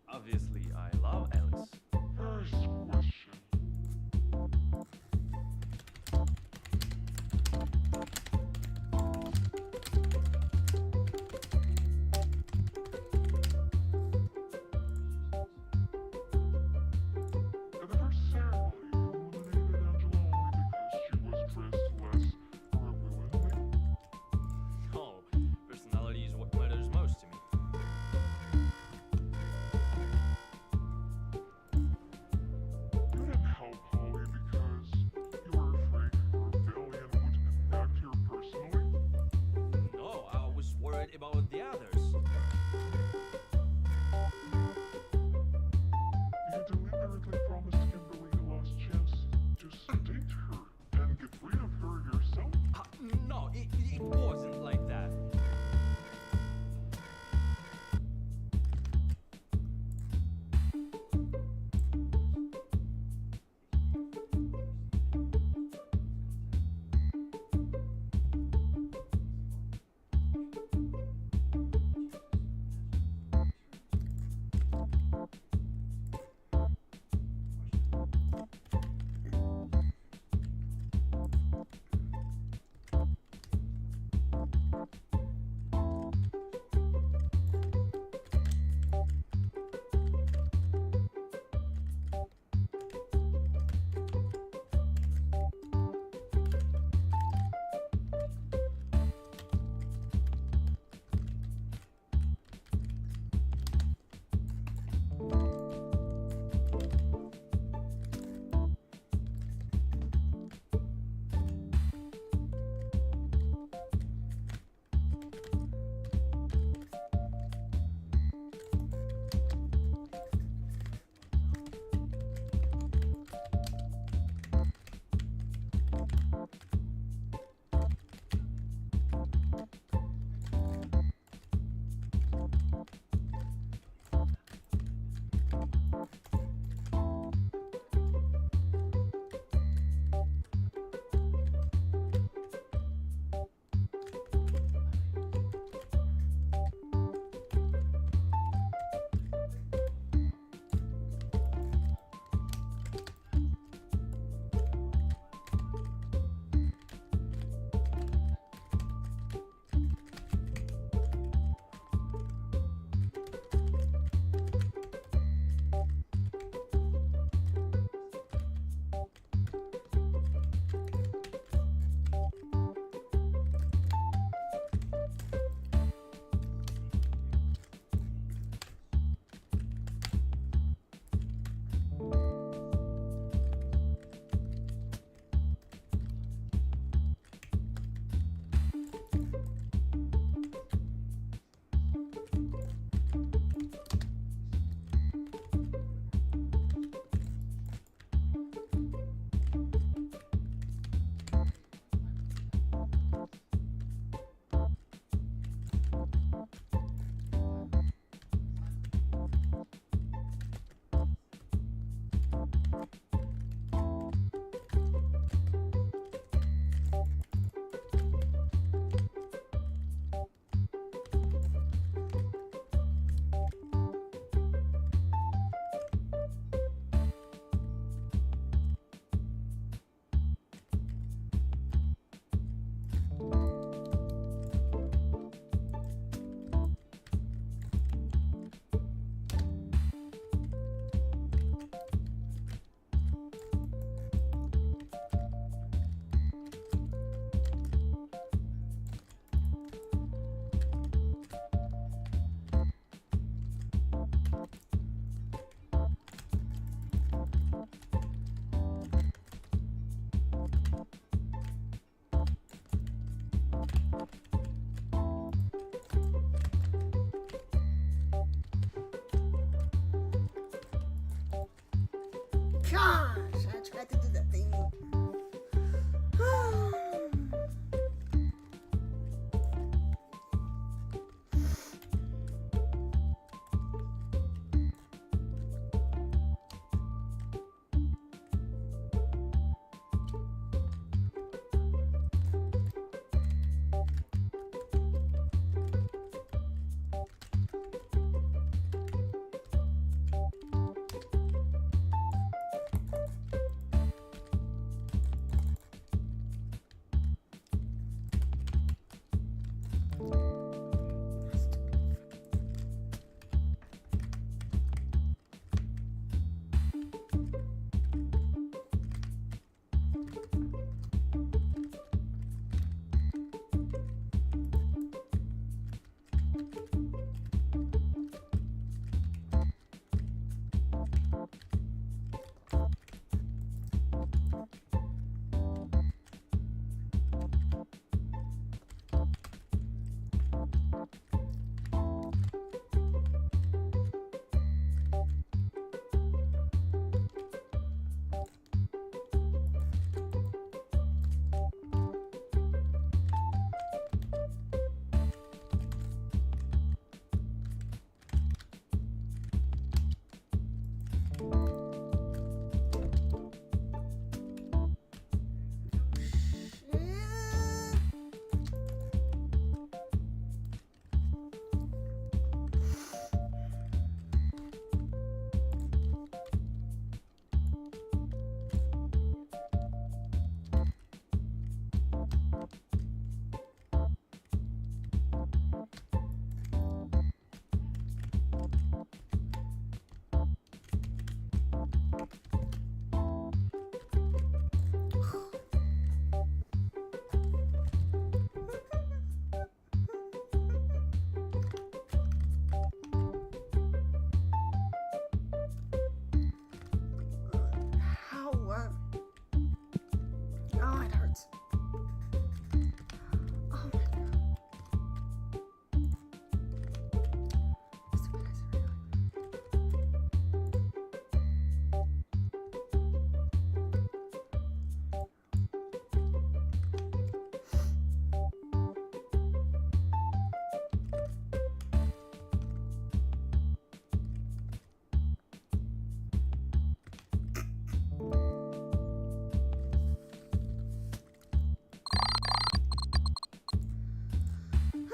Obviously, I love Alice. First question. At the first ceremony, you eliminated Angela only because she was dressed less willingly? No, personality is what matters most to me. You didn't help Holly because you were afraid her rebellion would impact her personally? No, I was worried about the others. You deliberately promised Kimberly a last chance to sedate her and get rid of her yourself? No, it wasn't like that. Gosh, I tried to do that thing.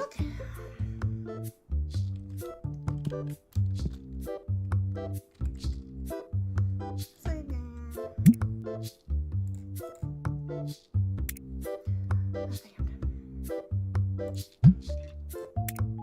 Okay. Save game. I think I'm done.